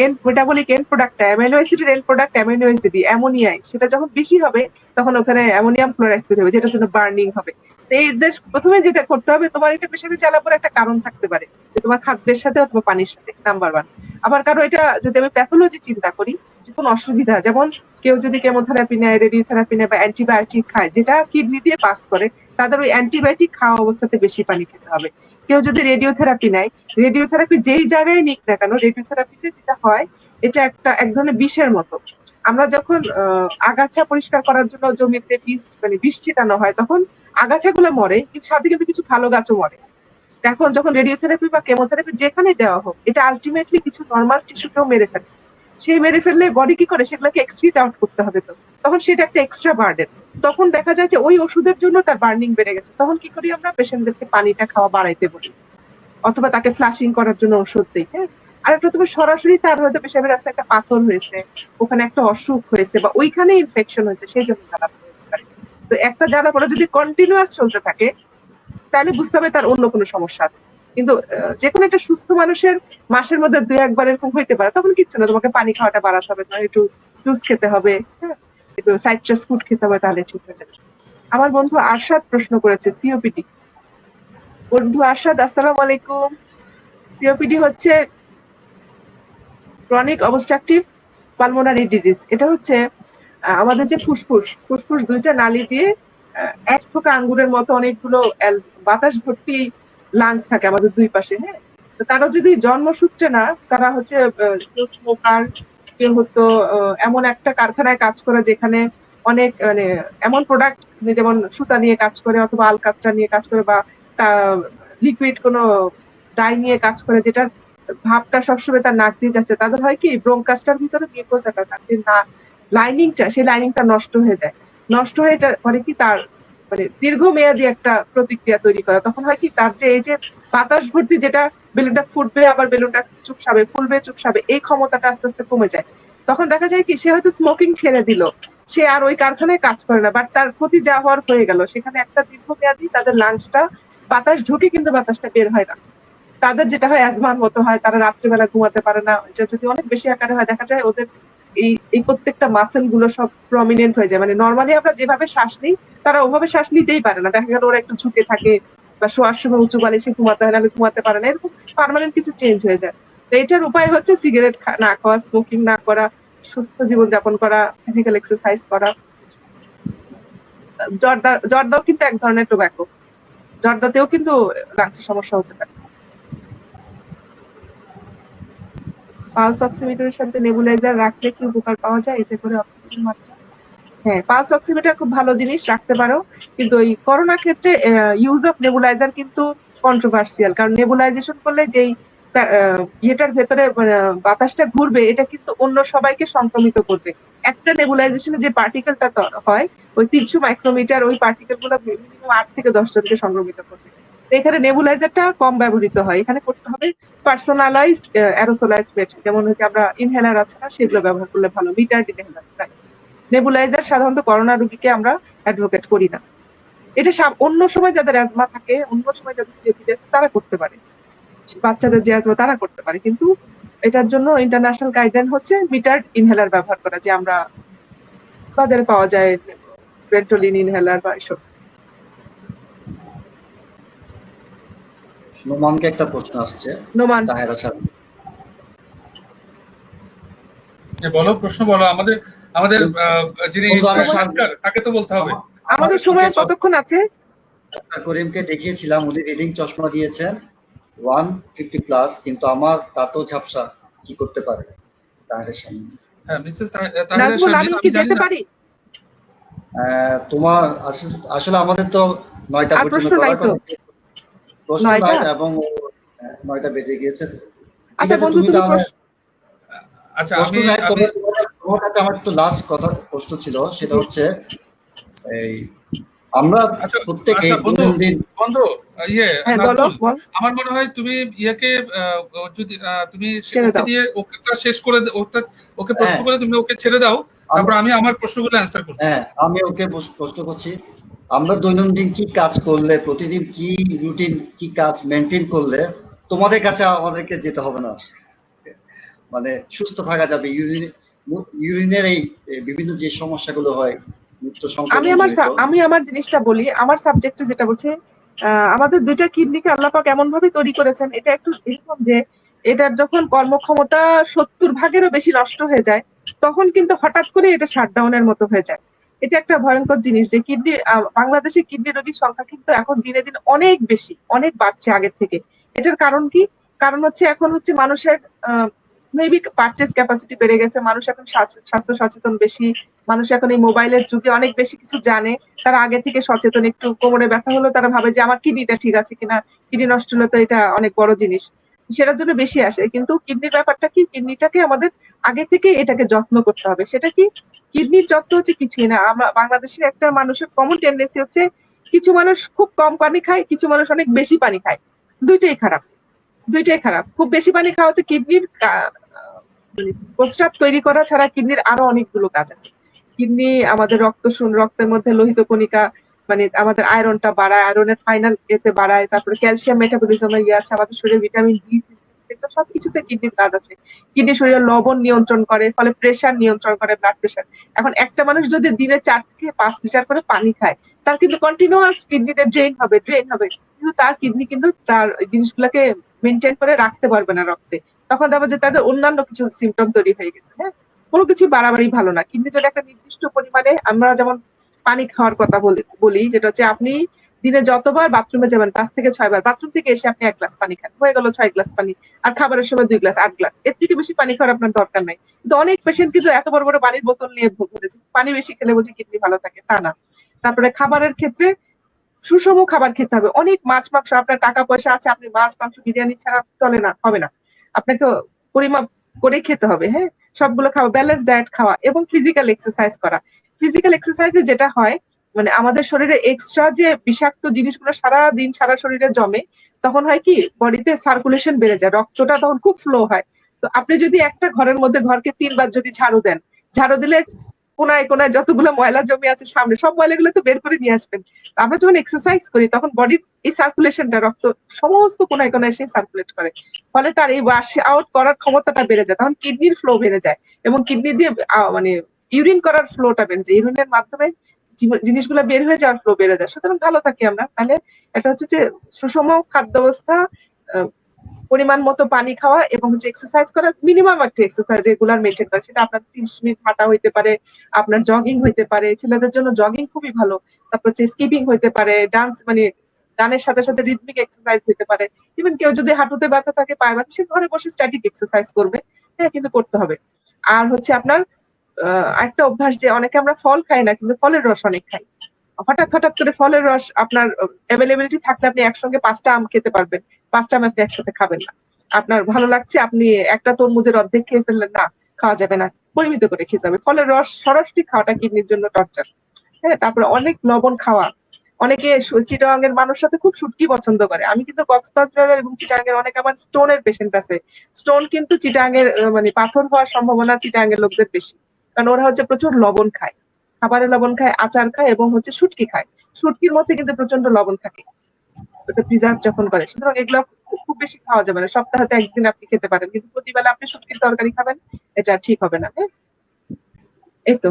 এন্ড মেটাবলিক এন্ড প্রোডাক্টটা, অ্যামিনো অ্যাসিডের এন্ড প্রোডাক্ট অ্যামিনো অ্যাসিড অ্যামোনিয়াই, সেটা যখন বেশি হবে তখন ওখানে অ্যামোনিয়াম ক্লোরাইড তৈরি হবে, যেটার জন্য বার্নিং হবে। এদের প্রথমে যেটা করতে হবে, তোমার এটা পেশাবে জ্বালা পড়ার একটা কারণ থাকতে পারে, যে তোমার খাদ্যের সাথে অথবা পানির সাথে, নাম্বার 1। আবার কারো এটা যদি আমি প্যাথোলজি চিন্তা করি, যে কোনো অসুবিধা, যেমন কেউ যদি কেমোথেরাপি নেয়, রেডিওথেরাপি নেয়, বা অ্যান্টিবায়োটিক খায় যেটা কিডনি দিয়ে পাস করে, তাদের ওই অ্যান্টিবায়োটিক খাওয়া অবস্থাতে বেশি পানি খেতে হবে। কেউ যদি রেডিওথেরাপি নেয়, রেডিওথেরাপি যেই জায়গায় নিক না কেন, রেডিওথেরাপিতে যেটা হয়, এটা এক ধরনের বিষের মতো। আমরা যখন আগাছা পরিষ্কার করার জন্য জমিতে বিষ ছিটানো হয়, তখন আগাছাগুলো মরে, কিন্তু সাথে কিন্তু কিছু ভালো গাছও মরে। এখন যখন রেডিওথেরাপি বা কেমোথেরাপি যেখানে দেওয়া হোক, এটা আলটিমেটলি কিছু নর্মাল টিস্যুকেও মেরে ফেলে। সেই মেরে ফেললে বডি কি করে, সেগুলোকে এক্সক্রিট আউট করতে হবে। তো তখন সেটা একটা এক্সট্রা বার্ডেন। তখন দেখা যায় যে ওই ওষুধের জন্য তার বার্নিং বেড়ে গেছে। তখন কি করি আমরা? পেশেন্টদেরকে পানিটা খাওয়া বাড়াইতে বলি, অথবা তাকে ফ্লাশিং করার জন্য ওষুধ দিই। হ্যাঁ, আর একটা তুমি সরাসরি তার হয়তো পেশাবের রাস্তায় একটা পাথর হয়েছে, ওখানে একটা অসুখ হয়েছে, বা ওইখানে ইনফেকশন হয়েছে, সেই জন্য জ্বালা পোড়া হতে পারে। তো একটা জ্বালা পোড়া যদি কন্টিনিউয়াস চলতে থাকে, তাহলে বুঝতে হবে তার অন্য কোনো সমস্যা আছে। কিন্তু যে কোনো একটা সুস্থ মানুষের মাসের মধ্যে 2-1 বার এরকম হইতে পারে, তখন কিচ্ছু না, তোমাকে পানি খাওয়াটা বাড়াতে হবে, তোমার একটু জুস খেতে হবে, হ্যাঁ, একটু সাইট্রাস ফুড খেতে হবে, তাহলে ঠিক হয়ে যাবে। আমার বন্ধু আরশাদ প্রশ্ন করেছে সিওপিডি। বন্ধু আরশাদ, আসসালামু আলাইকুম। সিওপিডি হচ্ছে ক্রনিক অবস্ট্রাকটিভ পালমোনারি ডিজিজ। এটা হচ্ছে আমাদের যে ফুসফুস 2টা নালী দিয়ে এক থোকা আঙ্গুরের মতো অনেকগুলো বাতাস ভর্তি লাংস থাকে আমাদের 2 পাশে। হ্যাঁ, তো কারো যদি জন্মসূত্রে না, তারা হচ্ছে কেউ স্মোকার, কেউ হতো এমন একটা কারখানায় কাজ করে যেখানে অনেক মানে এমন প্রোডাক্ট, যেমন সুতা নিয়ে কাজ করে, অথবা আলকাতরা নিয়ে কাজ করে, বা লিকুইড কোনো ডাই নিয়ে কাজ করে, যেটার ভাবটা সবসময় তার নাক দিয়ে যাচ্ছে, তাদের হয় কি ব্রঙ্কাসটার ভিতরে মিউকোসাটা, তার যে লাইনিংটা, সেই লাইনিংটা নষ্ট হয়ে যায়। নষ্ট হয়ে পরে কি তার মানে দীর্ঘমেয়াদী একটা প্রতিক্রিয়া তৈরি করে। তখন হয় কি, তার যে এই যে বাতাস ভর্তি, যেটা বেলুনটা ফুটবে আবার বেলুনটা চুপসাবে, ফুলবে চুপসাবে, এই ক্ষমতাটা আস্তে আস্তে কমে যায়। তখন দেখা যায় কি, সে হয়তো স্মোকিং ছেড়ে দিল, সে আর ওই কারখানায় কাজ করে না, বাট তার ক্ষতি যা হওয়ার হয়ে গেল। সেখানে একটা দীর্ঘমেয়াদী তাদের লাংসটা বাতাস ঢুকে কিন্তু বাতাসটা বের হয় না। তাদের যেটা হয় অ্যাজমার মতো হয়, তারা রাত্রিবেলা ঘুমাতে পারে না। এটা যদি অনেক বেশি আকারে হয়, দেখা যায় ওদের এই প্রত্যেকটা মাসেল গুলো সব প্রমিনেন্ট হয়ে যায়। মানে নর্মালি আমরা যেভাবে শ্বাস নিই, তারা ওভাবে শ্বাস নিতেই পারে না। দেখা গেল ওরা একটু ঝুঁকে থাকে, বা শোয়ার সময় উঁচু বালিশে ঘুমাতে হয়, না ঘুমাতে পারে না, এরকম পার্মানেন্ট কিছু চেঞ্জ হয়ে যায়। তো এটার উপায় হচ্ছে সিগারেট না খাওয়া, স্মোকিং না করা, সুস্থ জীবনযাপন করা, ফিজিক্যাল এক্সারসাইজ করা। জর্দাও কিন্তু এক ধরনের টোব্যাকো। জর্দাতেও কিন্তু লাংসের সমস্যা হতে পারে। পালস অক্সিমিটারের সাথে নেবুলাইজার রাখলে কি উপকার পাওয়া যায়? এতে করে অক্সিজেন মাত্রা? হ্যাঁ, পালস অক্সিমিটার খুব ভালো জিনিস, রাখতে পারো। কিন্তু ওই করোনা ক্ষেত্রে ইউজ অফ নেবুলাইজার কিন্তু কন্ট্রোভার্সিয়াল, কারণ নেবুলাইজেশন করলে যেই ইয়েটার ভেতরে বাতাসটা ঘুরবে, এটা কিন্তু অন্য সবাইকে সংক্রমিত করবে। একটা নেবুলাইজেশনে যে পার্টিকেলটা হয় ওই 300 মাইক্রোমিটার, ওই পার্টিকেল গুলো মিনিমাম 8 থেকে 10 জনকে সংক্রমিত করবে। তো এখানে নেবুলাইজারটা কম ব্যবহৃত হয়, এখানে করতে হবে পার্সোনালাইজড অ্যারোসোলাইজড মেথড, যেমন হচ্ছে আমরা ইনহেলার আছে না, সেগুলো ব্যবহার করলে ভালো, মিটার ইনহেলার। নেবুলাইজার সাধারণত করোনা রোগীকে আমরা অ্যাডভোকেট করি না। এটা অন্য সময় যাদের অ্যাজমা থাকে, অন্য সময় যাদের সিওপিডি আছে তারা করতে পারে, বাচ্চাদের যে অ্যাজমা তারা করতে পারে, কিন্তু এটার জন্য ইন্টারন্যাশনাল গাইডলাইন হচ্ছে মিটার ইনহেলার ব্যবহার করা, যে আমরা বাজারে পাওয়া যায় ভেন্ট্রোলিন ইনহেলার বা এসব। নোমানকে একটা প্রশ্ন আসছে, নোমান, তাহেরা সাহেব। বলো, প্রশ্ন বলো। আমাদের যিনি বন্ধু, আমি সাক্ষাৎকার তাকে তো বলতে হবে। আমাদের সময় কতক্ষণ আছে? করিমকে দেখিয়েছিলাম, উনি রিডিং চশমা দিয়েছেন 150 প্লাস, কিন্তু আমার দাঁতও ঝাপসা, কি করতে পারে তাহের সামনে? হ্যাঁ, মিসেস নাজমুল, আমি কি যেতে পারি? তোমার আসলে আমাদের তো 9টা আর পর্যন্ত প্রশ্ন করার নাই তো? কথা, প্রশ্ন 9টা? নাই, এবং 9টা বেজে গিয়েছে। আচ্ছা বন্ধু, তুমি আচ্ছা, প্রশ্ন আমি নাই, তবে তোমার কাছে আমার একটু লাস্ট কথা প্রশ্ন ছিল, সেটা হচ্ছে এই আমরা প্রত্যেকে দৈনন্দিন বন্ধু নাজমুল, আমার মনে হয় তুমি ইয়েকে যদি তুমি ওকে দিয়ে ওটা শেষ করে ওকে প্রশ্ন করে তুমি ওকে ছেড়ে দাও, তারপর আমি আমার প্রশ্নগুলো অ্যানসার করছি। হ্যাঁ, আমি ওকে প্রশ্ন করছি, আমরা দৈনন্দিন কি কাজ করলে, প্রতিদিন কি রুটিন, কি কাজ মেনটেন করলে তোমাদের কাছে আমাদেরকে যেতে হবে না, মানে সুস্থ থাকা যাবে, ইউরিনের এই বিভিন্ন যে সমস্যাগুলো হয়, আমি আমার জিনিসটা বলি, আমার সাবজেক্টে যেটা বলছে, আমাদের দুইটা কিডনিকে আল্লাহ পাক এমন ভাবে তৈরি করেছেন, এটা একটু এরকম যে এটার যখন কর্মক্ষমতা 70% বেশি নষ্ট হয়ে যায়, তখন কিন্তু হঠাৎ করে এটা শাটডাউনের মতো হয়ে যায়। এটা একটা ভয়ঙ্কর জিনিস যে কিডনি, বাংলাদেশে কিডনি রোগীর সংখ্যা কিন্তু এখন দিনে দিন অনেক বেশি, অনেক বাড়ছে আগের থেকে। এটার কারণ কি? কারণ হচ্ছে এখন হচ্ছে মানুষের মেবি পারচেজ ক্যাপাসিটি বেড়ে গেছে, মানুষ এখন স্বাস্থ্য সচেতন বেশি, মানুষ এখন এই মোবাইলের যুগে অনেক বেশি কিছু জানে, তারা আগে থেকে সচেতন। একটু কোমরে ব্যথা হলো তারা ভাবে যে আমার কিডনিটা ঠিক আছে কিনা, কিডনি নষ্ট হলে তো এটা অনেক বড় জিনিস, সেটার জন্য বেশি আসে। কিন্তু কিডনির ব্যাপারটা কি, কিডনিটাকে আমাদের আগে থেকে এটাকে যত্ন করতে হবে। সেটা কি, কিডনির যত্ন হচ্ছে কিছুই না। আমরা বাংলাদেশের একটা মানুষের কমন টেন্ডেন্সি হচ্ছে, কিছু মানুষ খুব কম পানি খায়, কিছু মানুষ অনেক বেশি পানি খায়। দুইটাই খারাপ, দুইটাই খারাপ। খুব বেশি পানি খাওয়া হচ্ছে কিডনির প্রস্রাব তৈরি করা ছাড়া কিডনির আরো অনেকগুলো কাজ আছে। কিডনি আমাদের রক্তের মধ্যে লোহিত কণিকা, মানে আমাদের আয়রনটা বাড়ায়, আয়রনের ফাইনাল এতে বাড়ায়, তারপরে ক্যালসিয়াম মেটাবলিজমের ইয়ে আছে, আমাদের শরীরে ভিটামিন ডি, সবকিছুতে কিডনির কাজ আছে। কিডনি শরীরে লবণ নিয়ন্ত্রণ করে, ফলে প্রেশার নিয়ন্ত্রণ করে, ব্লাড প্রেশার। এখন একটা মানুষ যদি দিনে 4 থেকে 5 লিটার করে পানি খায়, তার কিন্তু কন্টিনিউয়াস কিডনিতে ড্রেন হবে, কিন্তু তার কিডনি কিন্তু তার জিনিসগুলোকে মেনটেন করে রাখতে পারবে না রক্তে। তখন দেখো যে তাদের অন্যান্য কিছু সিমটম তৈরি হয়ে গেছে। হ্যাঁ, কোনো কিছু বাড়াবাড়ি ভালো না। কিডনি যদি একটা নির্দিষ্ট পরিমাণে, আমরা যেমন পানি খাওয়ার কথা বলি, যেটা হচ্ছে আপনি দিনে যতবার বাথরুমে যাবেন, 5 থেকে 6 বার, বাথরুম থেকে এসে আপনি 1 গ্লাস পানি খান, হয়ে গেল 6 গ্লাস পানি। আর খাবারের সময় 2 গ্লাস, 8 গ্লাস। এর থেকে বেশি পানি খাওয়ার আপনার দরকার নাই। কিন্তু অনেক পেশেন্ট কিন্তু এত বড় বড় পানির বোতল নিয়ে ভুগে, পানি বেশি খেলে বুঝি কিডনি ভালো থাকে, তা না। তারপরে খাবারের ক্ষেত্রে সুষম খাবার খেতে হবে। অনেক মাছ মাংস, আপনার টাকা পয়সা আছে, আপনি মাছ মাংস বিরিয়ানি ছাড়া চলে না, হবে না, আপনাকে পরিমাপ করে খেতে হবে। হ্যাঁ, সবগুলো খাওয়া, ব্যালেন্স ডায়েট খাওয়া, এবং ফিজিক্যাল এক্সারসাইজ করা। ফিজিক্যাল এক্সারসাইজে যেটা হয়, মানে আমাদের শরীরে এক্সট্রা যে বিষাক্ত জিনিসগুলো সারা দিন সারা শরীরে জমে, তখন হয় কি, বডিতে সার্কুলেশন বেড়ে যায়, রক্তটা তখন খুব ফ্লো হয়। তো আপনি যদি একটা ঘরের মধ্যে ঘরকে 3 বার যদি ঝাড়ু দেন, ঝাড়ু দিলে কোনায় কোনায় যতগুলো ময়লা জমে আছে সামনে, সব ময়লাগুলো তো বের করে নিয়ে আসবেন। আমরা যখন এক্সারসাইজ করি তখন বডির এই সার্কুলেশনটা, রক্ত সমস্ত কোনায় কোনায় এসে সার্কুলেট করে, ফলে তার এই ওয়াশ আউট করার ক্ষমতাটা বেড়ে যায়, তখন কিডনির ফ্লো বেড়ে যায়, এবং কিডনি দিয়ে মানে ইউরিন করার ফ্লোটা বেড়ে যায়, ইউরিনের মাধ্যমে জিনিসগুলো বের হয়ে যাওয়ার ফ্লো বেড়ে যায়। সুতরাং ভালো থাকি আমরা। তাহলে এটা হচ্ছে যে সুষম খাদ্য অবস্থা, পরিমাণ মতো পানি খাওয়া, এবং হচ্ছে এক্সারসাইজ করা, মিনিমাম একটা এক্সারসাইজ রেগুলার মেনটেন করা। সেটা আপনার 30 মিনিট হাঁটা হইতে পারে, আপনার জগিং হইতে পারে, ছেলেদের জন্য জগিং খুবই ভালো। তারপর হচ্ছে স্কিপিং হইতে পারে, ডান্স, মানে গানের সাথে সাথে রিদমিক এক্সারসাইজ হইতে পারে। ইভেন কেউ যদি হাঁটুতে ব্যথা থাকে, পায়ে ব্যথা, সে ঘরে বসে স্ট্যাটিক এক্সারসাইজ করবে। হ্যাঁ, কিন্তু করতে হবে। আর হচ্ছে আপনার একটা অভ্যাস, যে অনেকে আমরা ফল খাই না, কিন্তু ফলের রস অনেক খাই। হঠাৎ করে ফলের রস আপনার অ্যাভেলেবিলিটি থাকলে আপনি একসঙ্গে 5টা আম খেতে পারবেন, 5টা আম আপনি একসাথে খাবেন না। আপনার ভালো লাগছে, আপনি একটা তরমুজের অর্ধেক খেয়ে ফেললেন, না, খাওয়া যাবে না। পরিমিত করে খেতে হবে। ফলের রস সরাসরি খাওয়াটা কিডনির জন্য টর্চার। হ্যাঁ, তারপরে অনেক লবণ খাওয়া। অনেকে চিটাগাংয়ের মানুষ সাথে খুব শুটকি পছন্দ করে। আমি কিন্তু কক্সবাজার এবং চিটাগাংয়ের অনেক আমার স্টোনের পেশেন্ট আছে। স্টোন কিন্তু চিটাগাংয়ের মানে পাথর হওয়ার সম্ভাবনা চিটাগাংয়ের লোকদের বেশি, কারণ ওরা হচ্ছে প্রচুর লবণ খায়, খাবারে লবণ খায়, আচার খায় এবং হচ্ছে শুটকি খায়। শুটকির মধ্যে কিন্তু প্রচন্ড লবণ থাকে ওটা প্রিজার্ভ যখন করে। সুতরাং এগুলো খুব বেশি খাওয়া যাবে না। সপ্তাহে একদিন আপনি খেতে পারেন, কিন্তু প্রতিবেলা আপনি শুটকির তরকারি খাবেন, এটা ঠিক হবে না। হ্যাঁ, এই তো।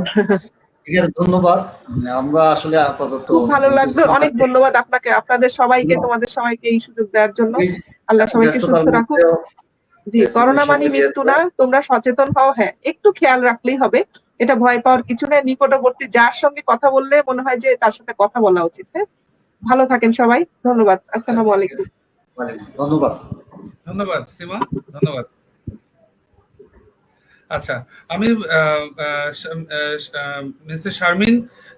ঠিক আছে, ধন্যবাদ। আমরা আসলে আপাতত খুব ভালো লাগলো, অনেক ধন্যবাদ আপনাকে, আপনাদের সবাইকে, তোমাদের সবাইকে এই সুযোগ দেওয়ার জন্য। আল্লাহ সবাইকে সুস্থ রাখুক। জি, করোনা মানে মৃত্যু না, তোমরা সচেতন হও। হ্যাঁ, একটু খেয়াল রাখলেই হবে, এটা ভয় পাওয়ার কিছু নেই। নিকটবর্তী যার সঙ্গে কথা বললে মনে হয় যে তার সাথে কথা বলা উচিত। হ্যাঁ, ভালো থাকেন সবাই, ধন্যবাদ, আসসালামু আলাইকুম। ধন্যবাদ। ধন্যবাদ সীমা, ধন্যবাদ। আচ্ছা, আমি মিসেস শারমিন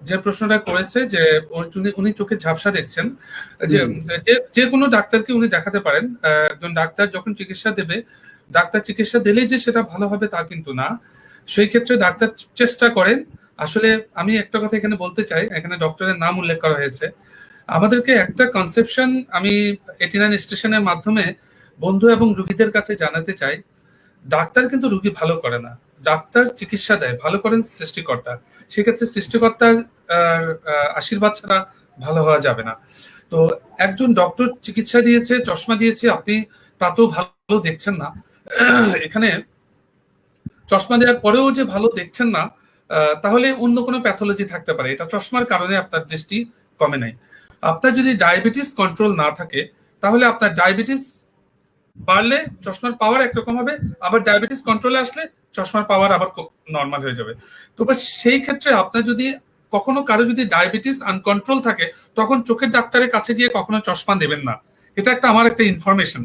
যে প্রশ্নটা করেছে যে উনি চোখে ঝাপসা দেখছেন, যে কোনো ডাক্তারকে উনি দেখাতে পারেন। একজন ডাক্তার যখন চিকিৎসা দেবে, ডাক্তার চিকিৎসা দিলেই যে সেটা ভালো হবে তা কিন্তু না। সেই ক্ষেত্রে ডাক্তার চেষ্টা করেন। আসলে আমি একটা কথা এখানে বলতে চাই, এখানে ডক্টরের নাম উল্লেখ করা হয়েছে। আমাদেরকে একটা কনসেপশন আমি 89 স্টেশনের মাধ্যমে বন্ধু এবং রোগীদের কাছে জানাতে চাই। ডাক্তার কিন্তু রোগী ভালো করে না, ডাক্তার চিকিৎসা দেয়, ভালো করেন সৃষ্টিকর্তা। সেক্ষেত্রে সৃষ্টিকর্তার আশীর্বাদ ছাড়া ভালো হওয়া যাবে না। তো একজন ডক্টর চিকিৎসা দিয়েছে, চশমা দিয়েছে, আপনি তাতেও ভালো দেখছেন না, এখানে চশমা দেওয়ার পরেও যে ভালো দেখছেন না, তাহলে অন্য কোনো প্যাথোলজি থাকতে পারে। এটা চশমার কারণে আপনার দৃষ্টি কমে নাই। আপনার যদি ডায়াবেটিস কন্ট্রোল না থাকে, তাহলে আপনার ডায়াবেটিস বাড়লে চশমার পাওয়ার একরকম হবে, আবার ডায়াবেটিস কন্ট্রোলে আসলে চশমার পাওয়ার আবার নর্মাল হয়ে যাবে। তো সেই ক্ষেত্রে আপনার যদি কখনো কারো যদি ডায়াবেটিস আনকন্ট্রোল থাকে, তখন চোখের ডাক্তারের কাছে গিয়ে কখনো চশমা নেবেন না। এটা আমার একটা ইনফরমেশন।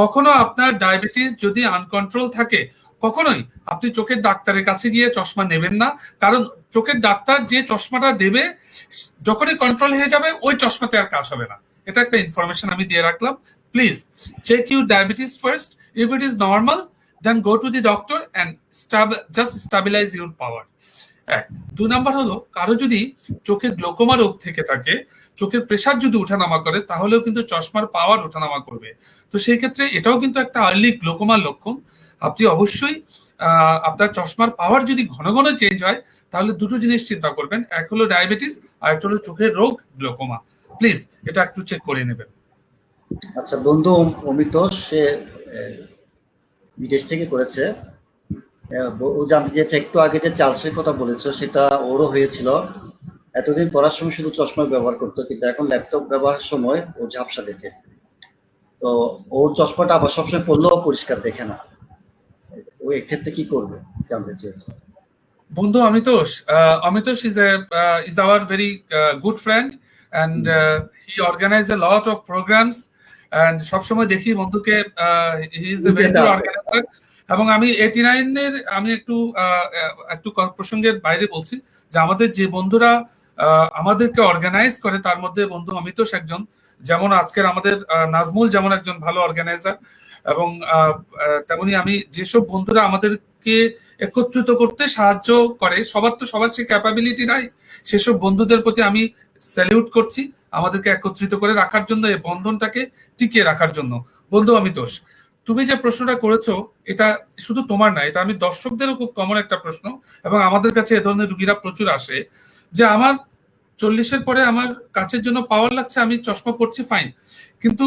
কখনো আপনার ডায়াবেটিস যদি আনকন্ট্রোল থাকে, কখনোই আপনি চোখের ডাক্তারের কাছে গিয়ে চশমা নেবেন না, কারণ চোখের ডাক্তার যে চশমাটা দেবে, যখনই কন্ট্রোল হয়ে যাবে ওই চশমাতে আর কাজ হবে না। এটা একটা ইনফরমেশন আমি দিয়ে রাখলাম। Please check your diabetes first. If it is normal, then go to the doctor and just stabilize your power. 2 number হলো, কারো যদি চোখে গ্লোকোমা রোগ থেকে থাকে, চোখের প্রেসার যদি ওঠানামা করে, তাহলেও কিন্তু চশমার পাওয়ার ওঠানামা করবে। তো সেই ক্ষেত্রে এটাও কিন্তু একটা আর্লি গ্লোকোমার লক্ষণ। আপনি অবশ্যই আপনার চশমার পাওয়ার যদি ঘন ঘন চেঞ্জ হয়, তাহলে দুটো জিনিস চিন্তা করবেন, এক হলো ডায়াবেটিস আর একটা হলো চোখের রোগ গ্লোকোমা। প্লিজ এটা একটু চেক করে নেবেন। আচ্ছা, বন্ধু অমিত সে বিদেশ থেকে করেছে, ও জানতে চেয়েছে একটু আগে যে চার্লসের কথা বলেছো সেটা ওরও হয়েছিল। এতদিন পড়ার সময় শুধু চশমা ব্যবহার করতো, কিন্তু এখন ল্যাপটপ ব্যবহারের সময় ও ঝাপসা দেখে। তো ওর চশমাটা আবার সবসময় পড়লেও পরিষ্কার দেখে না, ও এক্ষেত্রে কি করবে জানতে চেয়েছে। বন্ধু Amitosh is our very good friend, and he organized a lot of programs, and সবসময় দেখি বন্ধুকে, he is a very good organizer। এবং আমি 89 এর আমি একটু প্রসঙ্গের বাইরে বলছি যে আমাদের যে বন্ধুরা আমাদেরকে অর্গানাইজ করে, তার মধ্যে বন্ধু অমিতোষ একজন। যেমন আজকের আমাদের নাজমুল যেমন একজন ভালো অর্গানাইজার, এবং তেমনি আমি যেসব বন্ধুরা আমাদেরকে একত্রিত করতে সাহায্য করে, সবার তো সবার সে ক্যাপাবিলিটি নাই, সেসব বন্ধুদের প্রতি আমি স্যালিউট করছি, আমাদেরকে একত্রিত করে রাখার জন্য, এই বন্ধনটাকে টিকিয়ে রাখার জন্য। বন্ধু অমিতোষ, তুমি যে প্রশ্নটা করেছো, এটা শুধু তোমার না, এটা আমি দর্শকদেরও খুব কমন একটা প্রশ্ন, এবং আমাদের কাছে এ ধরনের রুগীরা প্রচুর আসে যে আমার 40-এর পরে আমার কাছের জন্য পাওয়ার লাগছে, আমি চশমা পড়ছি, ফাইন, কিন্তু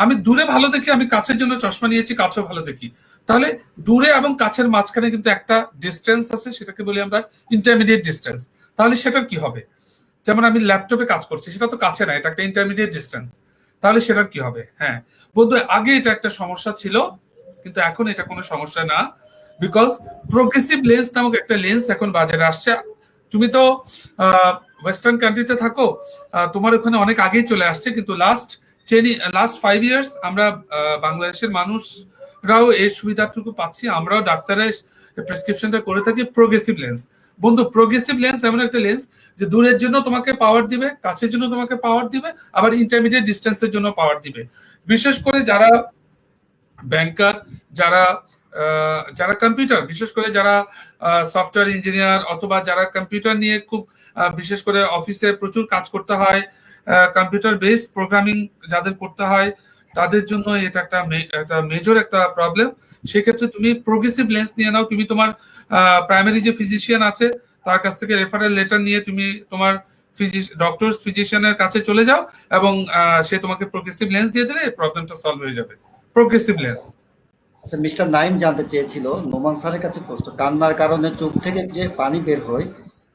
আমি দূরে ভালো দেখি, আমি কাছের জন্য চশমা নিয়েছি, কাছেও ভালো দেখি। তাহলে দূরে এবং কাছের মাঝখানে কিন্তু একটা ডিস্টেন্স আছে, সেটাকে বলি আমরা ইন্টারমিডিয়েট ডিস্টেন্স। তাহলে সেটার কি হবে? যেমন আমি ল্যাপটপে কাজ করছি, সেটা তো কাছে না, এটা একটা ইন্টারমিডিয়েট ডিস্টেন্স। তাহলে সেটার কি হবে? হ্যাঁ বন্ধু, আগে এটা একটা সমস্যা ছিল, কিন্তু এখন এটা কোনো সমস্যা না, বিকজ প্রোগ্রেসিভ লেন্স নামক একটা লেন্স এখন বাজারে আসছে। তুমি তো ওয়েস্টার্ন কান্ট্রিতে থাকো, তোমার ওখানে অনেক আগেই চলে আসছে, কিন্তু লাস্ট 5 ইয়ার্স আমরা বাংলাদেশের মানুষরাও এই সুবিধাটুকু পাচ্ছি। আমরাও ডাক্তারের প্রেসক্রিপশনটা করে থাকি প্রোগ্রেসিভ লেন্স। বন্ধু, প্রোগ্রেসিভ লেন্স এমন একটা লেন্স যে দূরের জন্য তোমাকে পাওয়ার দিবে, কাছের জন্য তোমাকে পাওয়ার দিবে, আবার ইন্টারমিডিয়েট ডিস্টেন্সের জন্য পাওয়ার দিবে। বিশেষ করে যারা ব্যাংকার, যারা যারা কম্পিউটার, বিশেষ করে যারা সফটওয়্যার ইঞ্জিনিয়ার অথবা যারা কম্পিউটার নিয়ে খুব বিশেষ করে অফিসে প্রচুর কাজ করতে হয়, কম্পিউটার বেসড প্রোগ্রামিং যাদের করতে হয়, তাদের জন্য এটা একটা মেজর একটা প্রবলেম। সেক্ষেত্রে তুমি প্রোগ্রেসিভ লেন্স নিয়ে নাও। তুমি তোমার প্রাইমারি যে ফিজিশিয়ান আছে তার কাছ থেকে রেফারেল লেটার নিয়ে তুমি তোমার ডক্টর ফিজিশিয়ানের কাছে চলে যাও এবং সে তোমাকে প্রোগ্রেসিভ লেন্স দিয়ে দিলে এই প্রবলেমটা সলভ হয়ে যাবে। Progressive lens. আচ্ছা, মিস্টার নাইম জানতে চেয়েছিল নোমান স্যারের কাছে প্রশ্ন, কান্নার কারণে চোখ থেকে যে পানি বের হয়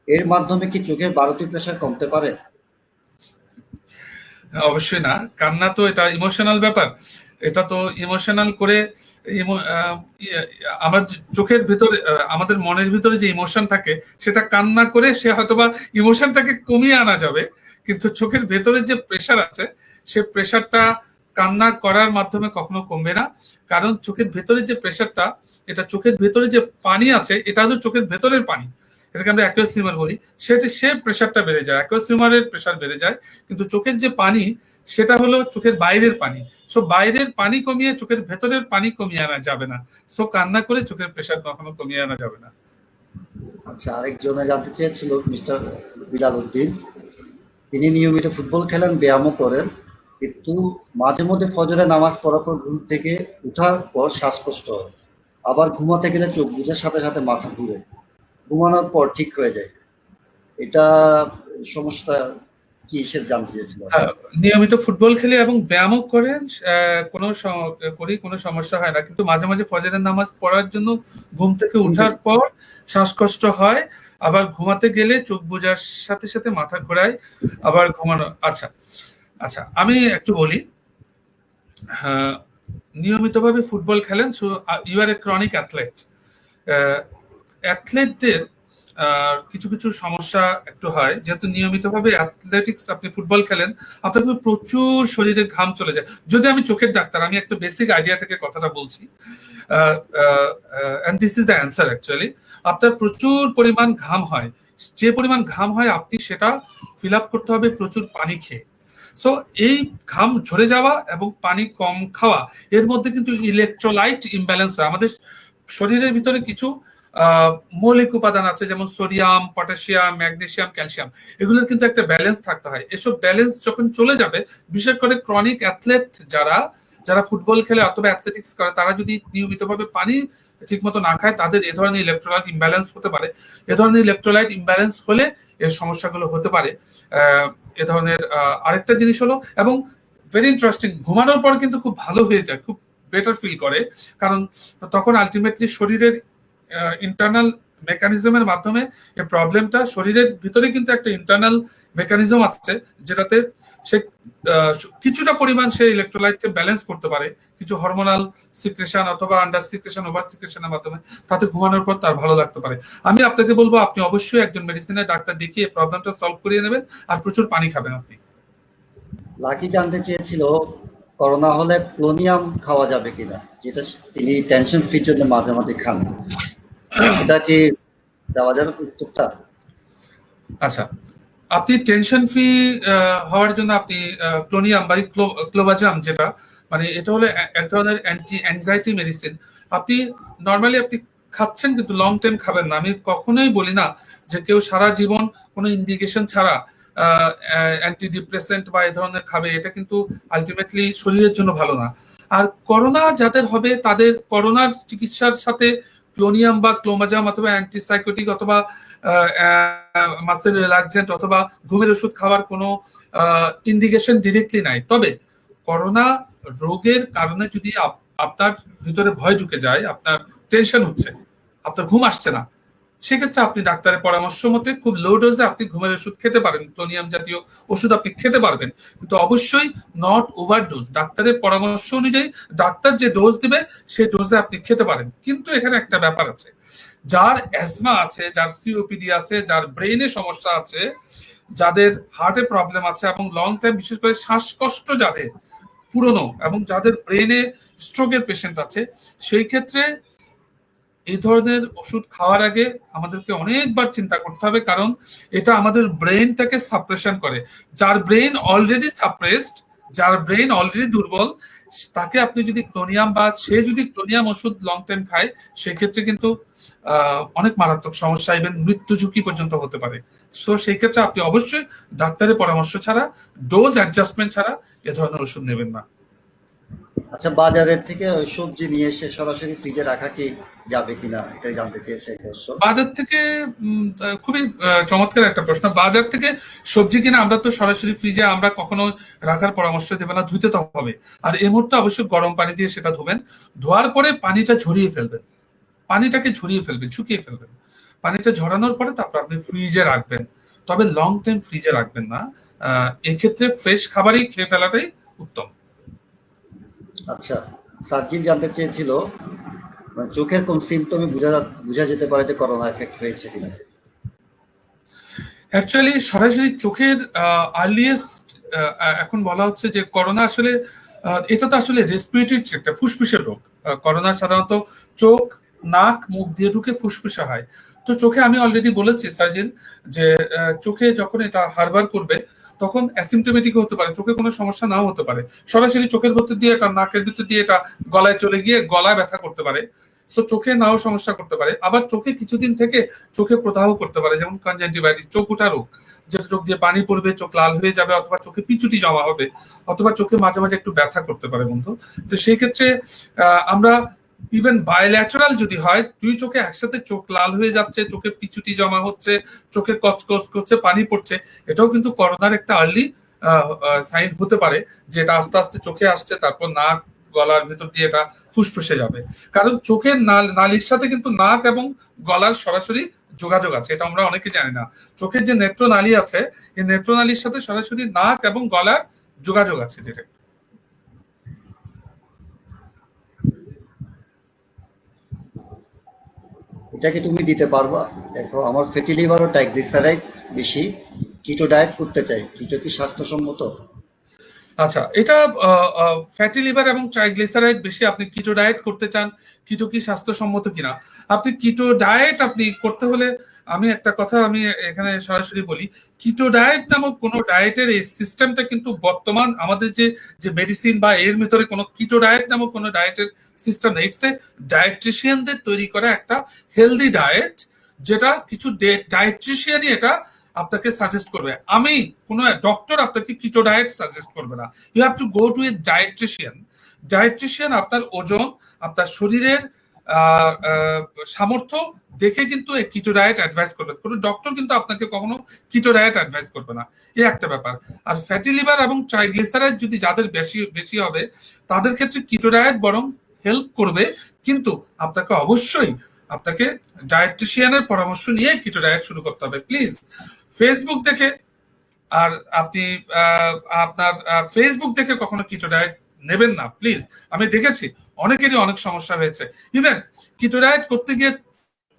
এর মাধ্যমে কি চোখের বারোটি প্রেশার কমতে পারে? অবশ্যই না, কান্না তো এটা ইমোশনাল ব্যাপার। এটা তো ইমোশনাল করে আমার চোখের ভিতরে, আমাদের মনের ভিতরে যে ইমোশন থাকে সেটা কান্না করে সে হয়তোবা ইমোশনটাকে কমিয়ে আনা যাবে, কিন্তু চোখের ভেতরে যে প্রেশার আছে সে প্রেশারটা কান্না করার মাধ্যমে কখনো কমবে না। কারণ চোখের ভেতরে যে প্রেশারটা, এটা চোখের ভেতরে যে পানি আছে এটা হলো চোখের ভেতরের পানি, এটাকে আমরা অ্যাকুয়াস হিউমার বলি। সে প্রেশারটা বেড়ে যায়, অ্যাকুয়াস হিউমারের প্রেশার বেড়ে যায়, কিন্তু চোখের যে পানি সেটা হলো চোখের বাইরের পানি। সো বাইরের পানি কমিয়ে চোখের ভেতরের পানি কমিয়ে আনা যাবে না। সো কান্না করে চোখের প্রেশার কখনো কমিয়ে আনা যাবে না। আচ্ছা, আরেকজনে জানতে চেয়েছিল মিস্টার বিলাল উদ্দিন, তিনি নিয়মিত ফুটবল খেলেন, ব্যায়ামও করেন, কিন্তু মাঝে মধ্যে ফজরে নামাজ পড়ার পর ঘুম থেকে উঠার পর শ্বাসকষ্ট হয়, আবার ঘুমাতে গেলে চোখ বুজার সাথে সাথে মাথা ঘুরে, ঘুমানোর পর ঠিক হয়ে যায়। এটা সমস্যা কি, সে জানতে চেয়েছিল। নিয়মিত ফুটবল খেলে এবং ব্যায়ামও করেন, কোনো সমস্যা হয় না, কিন্তু মাঝে মাঝে ফজরের নামাজ পড়ার জন্য ঘুম থেকে উঠার পর শ্বাসকষ্ট হয়, আবার ঘুমাতে গেলে চোখ বোঝার সাথে সাথে মাথা ঘোরায়, আবার ঘুমানো। আচ্ছা আচ্ছা, আমি একটু বলি। নিয়মিতভাবে ফুটবল খেলেন, so you are a chronic athlete. অ্যাথলেটদের কিছু কিছু সমস্যা একটু হয়, যেহেতু নিয়মিতভাবে অ্যাথলেটিক্স আপনি ফুটবল খেলেন, আপনার প্রচুর শরীরে ঘাম চলে যায়। যদি আমি চোখের ডাক্তার, আমি একটা বেসিক আইডিয়া থেকে কথাটা বলছি, and this is the answer actually. আপনার প্রচুর পরিমাণ ঘাম হয়, যে পরিমাণ ঘাম হয় আপনি সেটা ফিল আপ করতে হবে প্রচুর পানি খেয়ে। সো এই ঘাম ঝরে যাওয়া এবং পানি কম খাওয়া, এর মধ্যে কিন্তু ইলেকট্রোলাইট ইমব্যালেন্স হয়। আমাদের শরীরের ভিতরে কিছু মৌলিক উপাদান আছে, যেমন সোডিয়াম, পটাশিয়াম, ম্যাগনেসিয়াম, ক্যালসিয়াম, এগুলোর কিন্তু একটা ব্যালেন্স থাকতে হয়। এসব ব্যালেন্স যখন চলে যাবে, বিশেষ করে ক্রনিক অ্যাথলেট যারা ফুটবল খেলে অথবা অ্যাথলেটিক্স করে, তারা যদি নিয়মিতভাবে পানি ঠিক মতো না খায়, তাদের এ ধরনের ইলেকট্রোলাইট ইমব্যালেন্স হতে পারে। এ ধরনের ইলেকট্রোলাইট ইমব্যালেন্স হলে এর সমস্যাগুলো হতে পারে। এ ধরনের আরেকটা জিনিস হলো, এবং ভেরি ইন্টারেস্টিং, ঘুমানোর পর কিন্তু খুব ভালো হয়ে যায়, খুব বেটার ফিল করে, কারণ তখন আলটিমেটলি শরীরের ইন্টারনাল মেকানিজমের মাধ্যমে এই প্রবলেমটা, শরীরের ভিতরে কিন্তু একটা ইন্টারনাল মেকানিজম আছে যেটাতে সে কিছুটা পরিমাণ সে ইলেকট্রোলাইটকে ব্যালেন্স করতে পারে, কিছু হরমোনাল সিক্রেশন অথবা আন্ডার সিক্রেশন, ওভার সিক্রেশনের মাধ্যমে, তাতে ঘুমানোর পর তার ভালো লাগতে পারে। আমি আপনাকে বলবো, আপনি অবশ্যই একজন মেডিসিনের ডাক্তার দেখিয়ে এই প্রবলেমটা সলভ করিয়ে নেবেন, আর প্রচুর পানি খাবেন আপনি। লাকি জানতে চেয়েছিল করোনা হলে ক্লোনিয়াম খাওয়া যাবে কিনা, যেটা তিনি টেনশন ফ্রির জন্য মাঝে মাঝে খান, এটা কি দেওয়া যাবে উত্তরটা? আচ্ছা, আপনি টেনশন ফ্রি হওয়ার জন্য আপনি ক্লোনিয়াম বা ক্লোবাজাম, যেটা মানে এটা হলো এক ধরনের অ্যান্টি অ্যাংজাইটি মেডিসিন, আপনি নর্মালি আপনি খাচ্ছেন, কিন্তু লং টাইম খাবেন না। আমি কখনোই বলি না যে কেউ সারা জীবন কোনো ইন্ডিকেশন ছাড়া অ্যান্টি ডিপ্রেসেন্ট বা এই ধরনের খাবে, এটা কিন্তু আলটিমেটলি শরীরের জন্য ভালো না। আর করোনা যাদের হবে, তাদের করোনার চিকিৎসার সাথে ক্লোনিয়াম বা ক্লোমাজাম অথবা অ্যান্টিসাইকোটিক অথবা মাসেল রিল্যাক্সেন্ট অথবা ঘুমের ওষুধ খাওয়ার কোনো ইন্ডিকেশন ডিরেক্টলি নাই। তবে করোনা রোগের কারণে যদি আপনার ভিতরে ভয় ঢুকে যায়, আপনার টেনশন হচ্ছে, আপনার ঘুম আসছে না, সেক্ষেত্রে আপনি ডাক্তারের পরামর্শ মতে খুব লো ডোজে আপনি ঘুমের ওষুধ খেতে পারেন, ক্লোনিয়াম জাতীয় ওষুধ আপনি খেতে পারবেন, কিন্তু অবশ্যই নট ওভার ডোজ। ডাক্তারের পরামর্শ অনুযায়ী ডাক্তার যে ডোজ দিবে সেই ডোজে আপনি খেতে পারেন। কিন্তু এখানে একটা ব্যাপার আছে, যার অ্যাজমা আছে, যার সিওপিডি আছে, যার ব্রেইনে সমস্যা আছে, যাদের হার্টে প্রবলেম আছে এবং লং টাইম, বিশেষ করে শ্বাসকষ্ট যাদের পুরনো, এবং যাদের ব্রেনে স্ট্রোকের পেশেন্ট আছে, সেই ক্ষেত্রে এই ধরনের ওষুধ খাওয়ার আগে আমাদেরকে অনেকবার চিন্তা করতে হবে, কারণ এটা আমাদের ব্রেনটাকে সাপ্রেশন করে। যার ব্রেন অলরেডি সাপ্রেসড, যার ব্রেন অলরেডি দুর্বল, তাকে আপনি যদি ক্লোনিয়াম বা সে যদি ক্লোনিয়াম ওষুধ লং টাইম খায়, সেক্ষেত্রে কিন্তু অনেক মারাত্মক সমস্যা, ইভেন মৃত্যু ঝুঁকি পর্যন্ত হতে পারে। সো সেই ক্ষেত্রে আপনি অবশ্যই ডাক্তারের পরামর্শ ছাড়া, ডোজ অ্যাডজাস্টমেন্ট ছাড়া এ ধরনের ওষুধ নেবেন না। আচ্ছা, বাজারের থেকে ওই সবজি নিয়ে এসে সরাসরি ফ্রিজে রাখা কি যাবে কিনা, এটা জানতে চেয়েছে দর্শক। বাজার থেকে খুবই চমৎকার একটা প্রশ্ন। বাজার থেকে সবজি কিনে আমরা তো সরাসরি ফ্রিজে আমরা কখনো রাখার পরামর্শ দেবে না, ধুতে তো হবে। আর এই মুহূর্তে অবশ্যই গরম পানি দিয়ে সেটা ধোবেন, ধোয়ার পরে পানিটা ঝরিয়ে ফেলবেন, পানিটাকে ঝরিয়ে ফেলবেন, শুকিয়ে ফেলবেন। পানিটা ঝরানোর পরে তারপর আপনি ফ্রিজে রাখবেন, তবে লং টাইম ফ্রিজে রাখবেন না। এক্ষেত্রে ফ্রেশ খাবারই খেয়ে ফেলাটাই উত্তম। আচ্ছা, সার্জিল জানতে চেয়েছিল চোখের কোন সিমটমে বোঝা যেতে পারে যে করোনা এফেক্ট হয়েছে কিনা। অ্যাকচুয়ালি সরাসরি চোখের আর্লিয়েস্ট এখন বলা হচ্ছে যে করোনা আসলে এটা তো আসলে রেসপিরেটরি একটা ফুসফুসের রোগ। করোনা সাধারণত চোখ, নাক, মুখ দিয়ে ঢুকে ফুসফুসে হয়। তো চোখে আমি অলরেডি বলেছি সার্জিন যে চোখে যখন এটা হারবার করবে তখন অ্যাসিমটোমেটিক হতে পারে, চোখে কোনো সমস্যা নাও হতে পারে। সরাসরি চোখের ভিতর দিয়ে এটা, নাকের ভিতর দিয়ে এটা গলায় চলে গিয়ে গলায় ব্যথা করতে পারে। সো চোখে নাও সমস্যা করতে পারে, আবার চোখে কিছুদিন থেকে চোখে প্রদাহ করতে পারে, যেমন কনজাংটিভাইটিস, চোখ ওঠা রোগ, যেটা চোখ দিয়ে পানি পড়বে, চোখ লাল হয়ে যাবে, অথবা চোখে পিচুটি জমা হবে, অথবা চোখে মাঝে মাঝে একটু ব্যথা করতে পারে বন্ধু। তো সেই ক্ষেত্রে আমরা ইভেন বায়োল্যাটারাল যদি হয়, দুই চোখে একসাথে চোখ লাল হয়ে যাচ্ছে, চোখে পিচুটি জমা হচ্ছে, চোখে কচকচ করছে, পানি পড়ছে, এটাও কিন্তু করোনার একটা আর্লি সাইন হতে পারে, যে এটা আস্তে আস্তে চোখে আসছে, তারপর নাক, গলার ভেতর দিয়ে এটা ফুসফুসে যাবে। কারণ চোখের নালীর সাথে কিন্তু নাক এবং গলার সরাসরি যোগাযোগ আছে, এটা আমরা অনেকে জানি না। চোখের যে নেত্রনালী আছে, এই নেত্রনালীর সাথে সরাসরি নাক এবং গলার যোগাযোগ আছে যেটা। এটা কি তুমি দিতে পারবা? দেখো, আমার ফ্যাটি লিভার ও ট্রাইগ্লিসারাইড বেশি, কিটো ডায়েট করতে চাই, কিটো কি স্বাস্থ্যসম্মত? আচ্ছা, এটা ফ্যাটি লিভার এবং ট্রাইগ্লিসারাইড বেশি, আপনি কিটো ডায়েট করতে চান, কিটো কি স্বাস্থ্যসম্মত কিনা। আপনি কিটো ডায়েট আপনি করতে হলে আমি একটা কথা আমি এখানে সরাসরি বলি, কিটো ডায়েট নামক কোনো ডায়েটের এই সিস্টেমটা কিন্তু বর্তমান আমাদের যে যে মেডিসিন বা এর ভিতরে কোনো কিটো ডায়েট নামক কোনো ডায়েটের সিস্টেম নেই। ইটস এ ডায়েট্রিশিয়ানদের তৈরি করা একটা হেলদি ডায়েট, যেটা কিছু ডায়েট্রিশিয়ানই এটা আপনাকে সাজেস্ট করবে। আমি কোনো ডক্টর আপনাকে কিটো ডায়েট সাজেস্ট করবে না। You have to go to a dietitian. Dietitian আপনার ওজন, আপনার শরীরের সামর্থ্য দেখে কিন্তু এই কিটো ডায়েট অ্যাডভাইস করবে। কোনো ডক্টর কিন্তু আপনাকে কখনো কিটো ডায়েট অ্যাডভাইস করবে না, এই একটা ব্যাপার। আর ফ্যাটি লিভার এবং ট্রাইগ্লিসারাইড যদি যাদের বেশি বেশি হবে, তাদের ক্ষেত্রে কিটো ডায়েট বরং হেল্প করবে, কিন্তু আপনাকে অবশ্যই আপনাকে ডায়েট্রিশিয়ানের পরামর্শ নিয়ে কিটো ডায়েট শুরু করতে হবে। প্লিজ ফেসবুক দেখে, আর আপনি আপনার ফেসবুক দেখে কখনো কিটো ডায়েট নেবেন না প্লিজ। আমি দেখেছি অনেকেরই অনেক সমস্যা হয়েছে, ইভেন কিটো ডায়েট করতে গিয়ে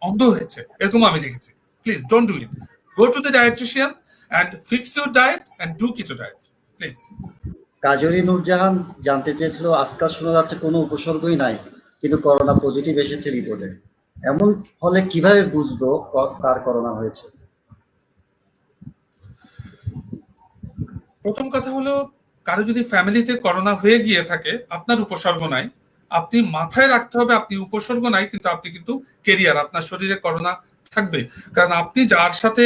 অন্ধ হয়েছে, এরকম আমি দেখেছি। Please don't do it, go to the dietitian and fix your diet and do keto diet please. Kajori Nurjahan জানতে চেয়েছিল, আজকাল শোনা যাচ্ছে কোনো উপসর্গই নাই, কিন্তু করোনা পজিটিভ এসেছে রিপোর্টে। এমন হলে কিভাবে বুঝবো কার করোনা হয়েছে? প্রথম কথা হলো, কারো যদি ফ্যামিলিতে করোনা হয়ে গিয়ে থাকে, আপনার উপসর্গ নাই, আপনি মাথায় রাখতে হবে আপনি উপসর্গ নাই, কিন্তু আপনি কিন্তু কেরিয়ার, আপনার শরীরে করোনা থাকবে। কারণ আপনি যার সাথে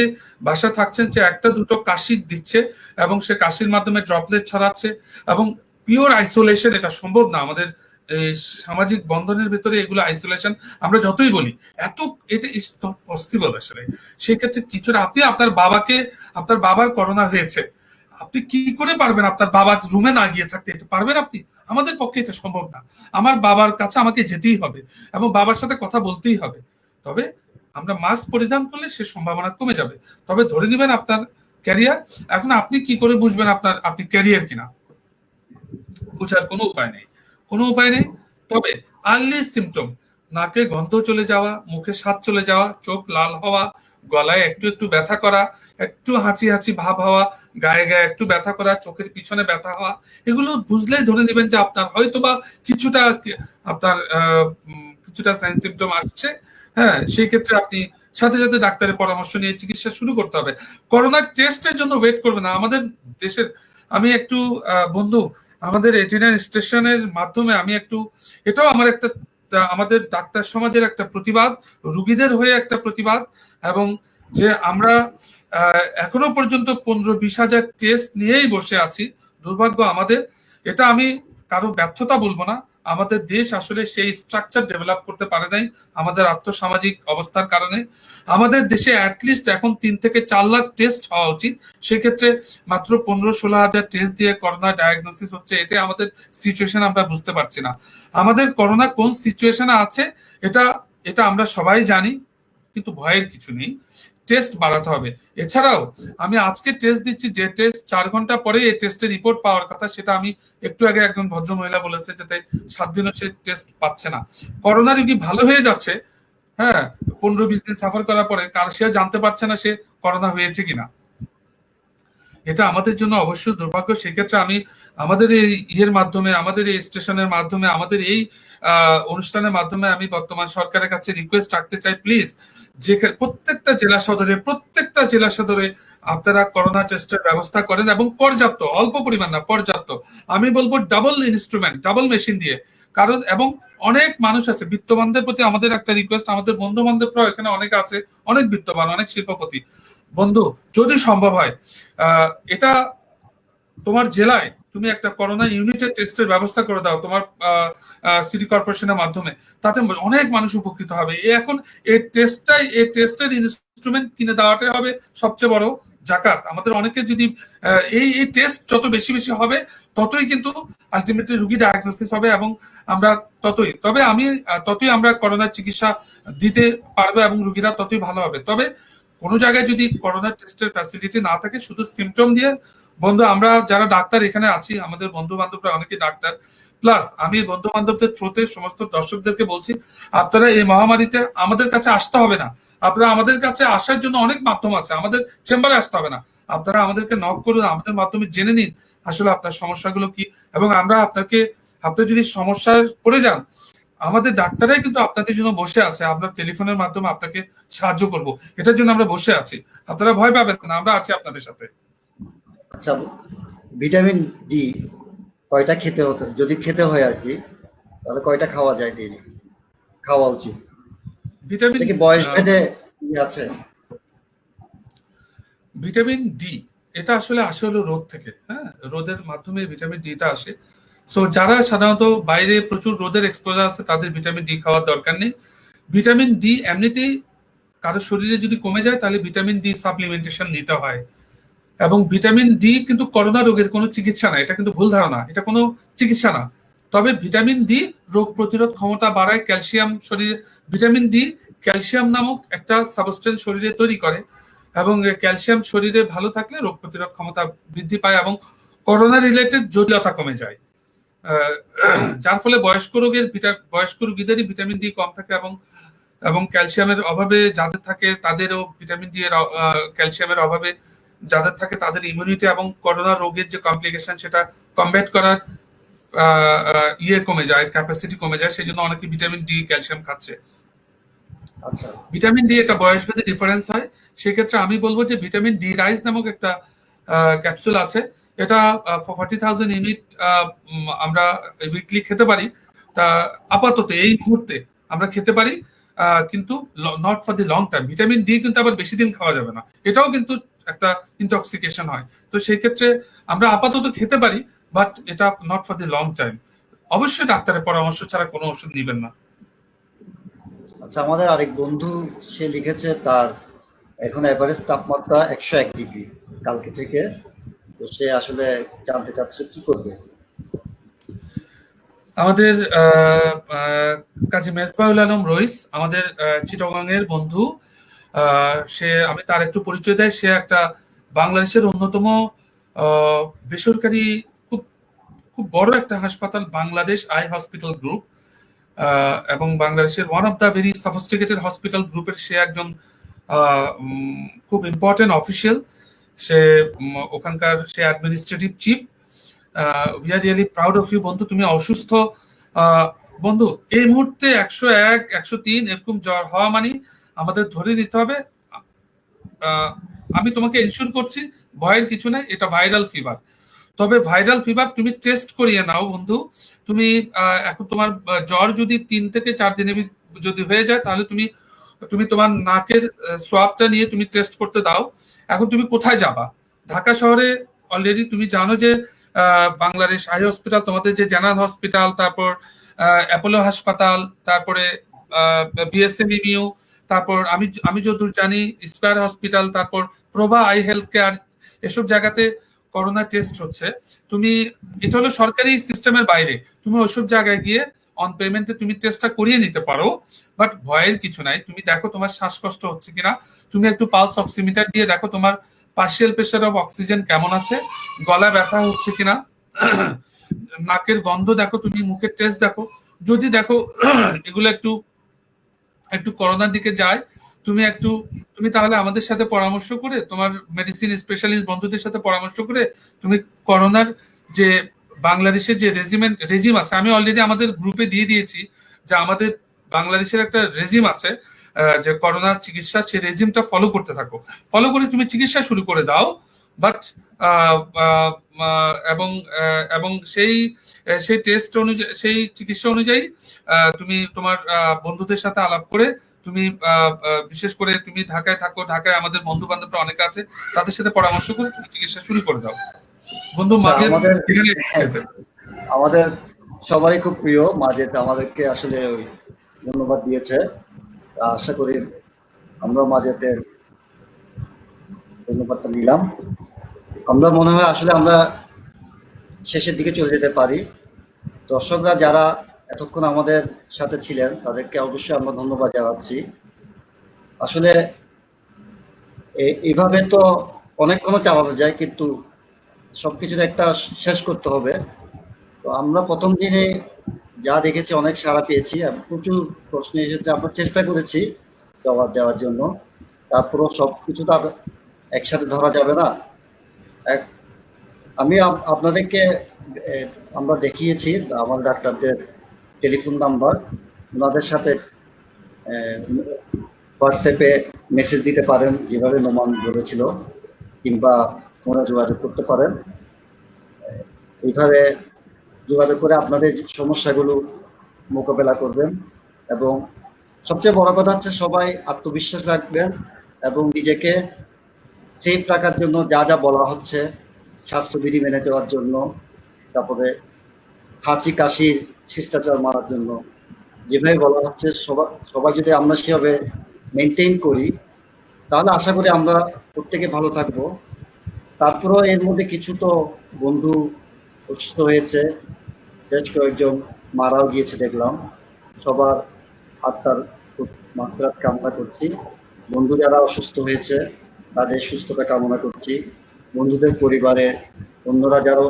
বাসা থাকছেন, যে একটা দুটো কাশি দিচ্ছে এবং সে কাশির মাধ্যমে ড্রপলেট ছড়াচ্ছে, এবং পিওর আইসোলেশন এটা সম্ভব না আমাদের এই সামাজিক বন্ধনের ভিতরে, এগুলো আইসোলেশন আমরা যতই বলি, এত এটা ইটস নট পসিবল আসলে। সেক্ষেত্রে কিছুটা আপনি আপনার বাবার করোনা হয়েছে, আপনি কি করে পারবেন আপনার বাবার রুমে না গিয়ে থাকতে? এটা পারবেন আপনি? আমাদের পক্ষে এটা সম্ভব না। আমার বাবার কাছে আমাকে যেতেই হবে এবং বাবার সাথে কথা বলতেই হবে। তবে আমরা মাস্ক পরিধান করলে সে সম্ভাবনা কমে যাবে। তবে ধরে নেবেন আপনার ক্যারিয়ার। এখন আপনি কি করে বুঝবেন আপনি ক্যারিয়ার কিনা? বুঝার কোনো উপায় নেই, কোনো উপায় নেই। তবে আর্লি সিমটম, নাকে গন্ধ চলে যাওয়া, মুখে স্বাদ চলে যাওয়া, চোখ লাল হওয়া, গলায় একটু একটু ব্যথা করা, একটু হাঁচি হাঁচি ভাব হওয়া, গায়ে গায়ে একটু ব্যথা করা, চোখের পিছনে ব্যথা হওয়া, এগুলো বুঝলেই ধরে নেবেন যে আপনার হয়তোবা কিছুটা আপনার কিছুটা সাইন সিমটম আসছে। হ্যাঁ, সেই ক্ষেত্রে আপনি সাথে সাথে ডাক্তারের পরামর্শ নিয়ে চিকিৎসা শুরু করতে হবে। করোনা টেস্টের জন্য ওয়েট করবে না। আমাদের দেশের আমি একটু বন্ধু, আমাদের 89 স্টেশনের মাধ্যমে আমি একটু, এটাও আমার একটা আমাদের ডাক্তার সমাজের একটা প্রতিবাদ, রুগীদের হয়ে একটা প্রতিবাদ, এবং যে আমরা এখনো পর্যন্ত 15-20 হাজার টেস্ট নিয়েই বসে আছি। দুর্ভাগ্য আমাদের, এটা আমি কারো ব্যর্থতা বলবো না, আমাদের দেশ আসলে সেই স্ট্রাকচার ডেভেলপ করতে পারে নাই আমাদের আর্থসামাজিক অবস্থার কারণে। আমাদের দেশে অ্যাটলিস্ট এখন 3 থেকে 4 লাখ টেস্ট হওয়া উচিত, সেক্ষেত্রে মাত্র 15-16 হাজার টেস্ট দিয়ে করোনা ডায়াগনোসিস হচ্ছে। এতে আমাদের সিচুয়েশন আমরা বুঝতে পারছি না, আমাদের করোনা কোন সিচুয়েশনে আছে এটা এটা আমরা সবাই জানি, কিন্তু ভয়ের কিছু নেই, টেস্ট বাড়াতে হবে। এছাড়াও আমি আজকে টেস্ট দিচ্ছি, যে টেস্ট 4 ঘন্টা পরে এই টেস্টের রিপোর্ট পাওয়ার কথা, সেটা আমি একটু আগে একজন ভদ্র মহিলা বলেছে যাতে 7 দিনও সে টেস্ট পাচ্ছে না। করোনা রোগী ভালো হয়ে যাচ্ছে, হ্যাঁ, 15-20 দিন সাফার করার পরে কার সে জানতে পারছে না সে করোনা হয়েছে কিনা। এটা আমাদের জন্য অবশ্যই দুর্ভাগ্য। সেক্ষেত্রে আমি আমাদের এই ইয়ের মাধ্যমে, আমাদের এই স্টেশনের মাধ্যমে, আমাদের এই অনুষ্ঠানের মাধ্যমে আমি বর্তমান সরকারের কাছে রিকোয়েস্ট রাখতে চাই, প্লিজ যে প্রত্যেকটা জেলা সদরে আপনারা করোনা টেস্টের ব্যবস্থা করেন, এবং পর্যাপ্ত, অল্প পরিমাণ না, পর্যাপ্ত, আমি বলবো ডাবল ইনস্ট্রুমেন্ট, ডাবল মেশিন দিয়ে। কারণ এবং অনেক মানুষ আছে বিত্তবানদের প্রতি আমাদের একটা রিকোয়েস্ট, আমাদের বন্ধু বান্ধবরাও এখানে অনেক আছে, অনেক বিত্তবান, অনেক শিল্পপতি বন্ধু, যদি সম্ভব হয় এটা তোমার জেলায় তুমি একটা করোনা ইউনিটের টেস্টের ব্যবস্থা করে দাও তোমার সিটি কর্পোরেশনের মাধ্যমে, তাতে অনেক মানুষ উপকৃত হবে। এখন এই টেস্টের ইনস্ট্রুমেন্ট কিনে দেওয়াটাই হবে সবচেয়ে বড় জাকাত। আমাদের অনেকে যদি এই টেস্ট যত বেশি বেশি হবে, ততই কিন্তু আলটিমেটলি রুগী ডায়াগনোসিস হবে, এবং আমরা ততই আমরা করোনার চিকিৎসা দিতে পারবো, এবং রুগীরা ততই ভালো হবে। তবে কোনো জায়গায় যদি করোনা টেস্টের ফ্যাসিলিটি না থাকে, শুধু সিমটম দিয়ে, বন্ধু আমরা যারা ডাক্তার এখানে আছি, আমাদের বন্ধু বান্ধবরা অনেকে ডাক্তার, প্লাস আমি বন্ধু বান্ধবদের থ্রুতে সমস্ত দর্শকদেরকে বলছি, আপনারা এই মহামারীতে আমাদের কাছে আসতে হবে না, আপনারা আমাদের কাছে আসার জন্য অনেক মাধ্যম আছে, আমাদের চেম্বারে আসতে হবে না, আপনারা আমাদেরকে নক করুন, আমাদের মাধ্যমে জেনে নিন আসলে আপনার সমস্যাগুলো কি, এবং আমরা আপনি যদি সমস্যায় পড়ে যান, আমাদের ডাক্তাররাই কিন্তু আপনাদের জন্য বসে আছে, আমরা টেলিফোনের মাধ্যমে আপনাকে সাহায্য করব, এটার জন্য আমরা বসে আছি, আপনারা ভয় পাবেন না, আমরা আছি আপনাদের সাথে। আচ্ছা, ভিটামিন ডি কয়টা খেতে হতো, যদি খেতে হয় আর কি, তাহলে কয়টা খাওয়া যায় ডেইলি, খাওয়া উচিত? ভিটামিন এটা কি বয়স ভেদে আছে? ভিটামিন ডি এটা আসলে আসে হলো রোদ থেকে, হ্যাঁ, রোদের মাধ্যমে ভিটামিন ডিটা আসে। সো যারা সাধারণত বাইরে প্রচুর রোদের এক্সপোজার আছে তাদের ভিটামিন ডি খাওয়ার দরকার নেই। ভিটামিন ডি এমনিতেই কারো শরীরে যদি কমে যায় তাহলে ভিটামিন ডি সাপ্লিমেন্টেশন নিতে হয়। এবং ভিটামিন ডি কিন্তু করোনা রোগের কোনো চিকিৎসা না, এটা কিন্তু ভুল ধারণা, এটা কোনো চিকিৎসা না। তবে ভিটামিন ডি রোগ প্রতিরোধ ক্ষমতা বাড়ায়, ক্যালসিয়াম শরীরে, ভিটামিন ডি ক্যালসিয়াম নামক একটা সাবস্টেন্স শরীরে তৈরি করে, এবং ক্যালসিয়াম শরীরে ভালো থাকলে রোগ প্রতিরোধ ক্ষমতা বৃদ্ধি পায় এবং করোনা রিলেটেড জটিলতা কমে যায়। যার ফলে বয়স্ক রোগীদেরই ভিটামিন ডি কম থাকে, এবং এবং ক্যালসিয়ামের অভাবে যাদের থাকে তাদেরও ভিটামিন ডি এর ক্যালসিয়ামের অভাবে যাদের থাকে তাদের ইমিউনিটি এবং করোনা রোগের যে কমপ্লিকেশন সেটা কমব্যাট করার কমে যায়, ক্যাপাসিটি কমে যায়, সেই জন্য অনেকে ভিটামিন ডি ক্যালসিয়াম খাচ্ছে। আচ্ছা, ভিটামিন ডি এটা বয়স ভেদে ডিফারেন্স হয়, সেক্ষেত্রে আমি বলবো যে ভিটামিন ডি রাইজ নামক একটা ক্যাপসুল আছে, এটা 40,000 ইউনিট আমরা উইকলি খেতে পারি। তা আপাতত এই মুহূর্তে আমরা খেতে পারি, কিন্তু not for the long time. Vitamin D কিন্তু আবার বেশি দিন খাওয়া যাবে না, এটাও কিন্তু একটা ইনটক্সিকেশন হয়। তো সেই ক্ষেত্রে আমরা আপাতত খেতে পারি, বাট এটা not for the long time. অবশ্যই ডাক্তারের পরামর্শ ছাড়া কোনো ওষুধ নেবেন না। আচ্ছা, আমাদের আরেক বন্ধু সে লিখেছে তার এখন এভারেজ তাপমাত্রা 101 ডিগ্রি কালকে থেকে, তো সে আসলে জানতে চাচ্ছে কি করবে। আমাদের কাজী মেজবাহুল আলম রইস আমাদের চিটাগং এর বন্ধু, আমি তার একটু পরিচয় দেয়। সে একটা বাংলাদেশের অন্যতম বেসরকারি খুব খুব বড় একটা হাসপাতাল, বাংলাদেশ আই হসপিটাল গ্রুপ, এবং বাংলাদেশের one of the very sophisticated hospital গ্রুপের সে একজন খুব ইম্পর্টেন্ট অফিসিয়াল। সে ওখানকার সে administrative chief. We are really proud of you বন্ধু, তুমি অসুস্থ বন্ধু, এই মুহূর্তে 101, 103 এরকম জ্বর হওয়া মানে আমাদের ধরে নিতে হবে, আমি তোমাকে ইনশিওর করছি ভয়ের কিছু নাই, এটা ভাইরাল ফিভার। তবে ভাইরাল ফিভার তুমি টেস্ট করিয়ে নাও বন্ধু। তুমি এখন তোমার জ্বর যদি 3 থেকে 4 দিনের যদি হয়ে যায়, তাহলে তুমি তুমি তোমার নাকের সোয়াবটা নিয়ে তুমি টেস্ট করতে দাও। এখন তুমি কোথায় যাবা? ঢাকা শহরে অলরেডি তুমি জানো যে বাংলাদেশ আই হসপিটাল, তোমাদের যে জেনারেল হসপিটাল, তারপর অ্যাপোলো হাসপাতাল, তারপরে বিএসএমইউ, তারপর আমি আমি যতদূর জানি স্কয়ার হসপিটাল, তারপর প্রভা আই হেলথ কেয়ার, এসব জায়গাতে করোনা টেস্ট হচ্ছে। তুমি এটা হলো সরকারি সিস্টেমের বাইরে, তুমি ওইসব জায়গায় গিয়ে অন পেমেন্টে তুমি টেস্টটা করিয়ে নিতে পারো। বাট ভয়ের কিছু নাই। তুমি দেখো তোমার শ্বাসকষ্ট হচ্ছে কিনা, তুমি একটু পালস অক্সিমিটার দিয়ে দেখো তোমার পার্শিয়াল প্রেশার অফ অক্সিজেন কেমন আছে, গলা ব্যথা হচ্ছে কিনা, নাকের গন্ধ দেখো, তুমি মুখের টেস্ট দেখো। যদি দেখো এগুলো একটু একটু করোনার দিকে যায়, তুমি তাহলে আমাদের সাথে পরামর্শ করে, তোমার মেডিসিন স্পেশালিস্ট বন্ধুদের সাথে পরামর্শ করে তুমি করোনার যে বাংলাদেশের যে রেজিম আছে, আমি অলরেডি আমাদের গ্রুপে দিয়ে দিয়েছি যে আমাদের বাংলাদেশের একটা রেজিম আছে যে করোনার চিকিৎসা, সেই রেজিমটা ফলো করতে থাকো, ফলো করে তুমি চিকিৎসা শুরু করে দাও। বাট এবং এবং সেই সেই টেস্ট অনুযায়ী, সেই চিকিৎসা অনুযায়ী তুমি তোমার বন্ধুদের সাথে আলাপ করে তুমি বিশেষ করে তুমি ঢাকায় থাকো, ঢাকায় আমাদের বন্ধু বান্ধবরা অনেকে আছে, তাদের সাথে পরামর্শ করে তুমি চিকিৎসা শুরু করে দাও বন্ধু। মাঝে আমাদের সবারই খুব প্রিয় মাজেদ, আমাদেরকে আসলে ধন্যবাদ দিয়েছে। আশা করি আমরা মাজেদের ধন্যবাদটা নিলাম। আমরা মনে হয় আসলে আমরা শেষের দিকে চলে যেতে পারি। দর্শকরা যারা এতক্ষণ আমাদের সাথে ছিলেন তাদেরকে অবশ্যই আমরা ধন্যবাদ জানাচ্ছি। আসলে এইভাবে তো অনেকক্ষণ চালানো যায়, কিন্তু সবকিছু একটা শেষ করতে হবে। তো আমরা প্রথম দিনে যা দেখেছি অনেক সাড়া পেয়েছি, প্রচুর প্রশ্ন এসেছে, আমরা চেষ্টা করেছি জবাব দেওয়ার জন্য। তারপরও সবকিছু তো একসাথে ধরা যাবে না। আমি আপনাদেরকে আমরা দেখিয়েছি আমার ডাক্তারদের টেলিফোন নাম্বার, ওনাদের সাথে হোয়াটসঅ্যাপে মেসেজ দিতে পারেন যেভাবে নোমান বলেছিল, কিংবা ফোনে যোগাযোগ করতে পারেন। এইভাবে যোগাযোগ করে আপনাদের সমস্যাগুলো মোকাবেলা করবেন। এবং সবচেয়ে বড় কথা হচ্ছে সবাই আত্মবিশ্বাস রাখবেন এবং নিজেকে সেফ রাখার জন্য যা যা বলা হচ্ছে স্বাস্থ্যবিধি মেনে দেওয়ার জন্য, তারপরে হাঁচি কাশির শিষ্টাচার মারার জন্য যেভাবে বলা হচ্ছে সবাই যদি আমরা সেভাবে মেনটেন করি, তাহলে আশা করি আমরা প্রত্যেকে ভালো থাকবো। তারপরেও এর মধ্যে কিছু তো বন্ধু অসুস্থ হয়েছে, বেশ কয়েকজন মারাও গিয়েছে দেখলাম। সবার আত্মার মাত্রার কামনা করছি। বন্ধু যারা অসুস্থ হয়েছে তাদের সুস্থতা কামনা করছি। বন্ধুদের পরিবারে অন্যরা যারা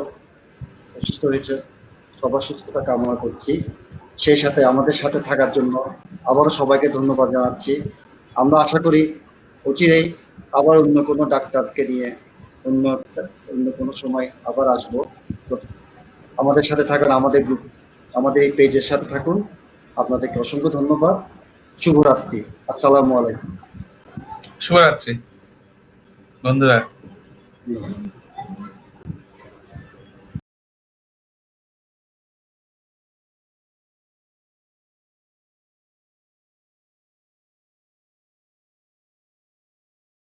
অসুস্থ হয়েছে সবার সুস্থতা কামনা করছি। সেই সাথে আমাদের সাথে থাকার জন্য আবারও সবাইকে ধন্যবাদ জানাচ্ছি। আমরা আশা করি অচিরেই আবার অন্য কোনো ডাক্তারকে নিয়ে অন্য কোনো সময় আবার আসবো। আমাদের সাথে থাকুন, আমাদের গ্রুপ, আমাদের এই পেজের সাথে থাকুন। আপনাদেরকে অসংখ্য ধন্যবাদ। শুভরাত্রি। আসসালামু আলাইকুম। শুভরাত্রি বন্ধুরা।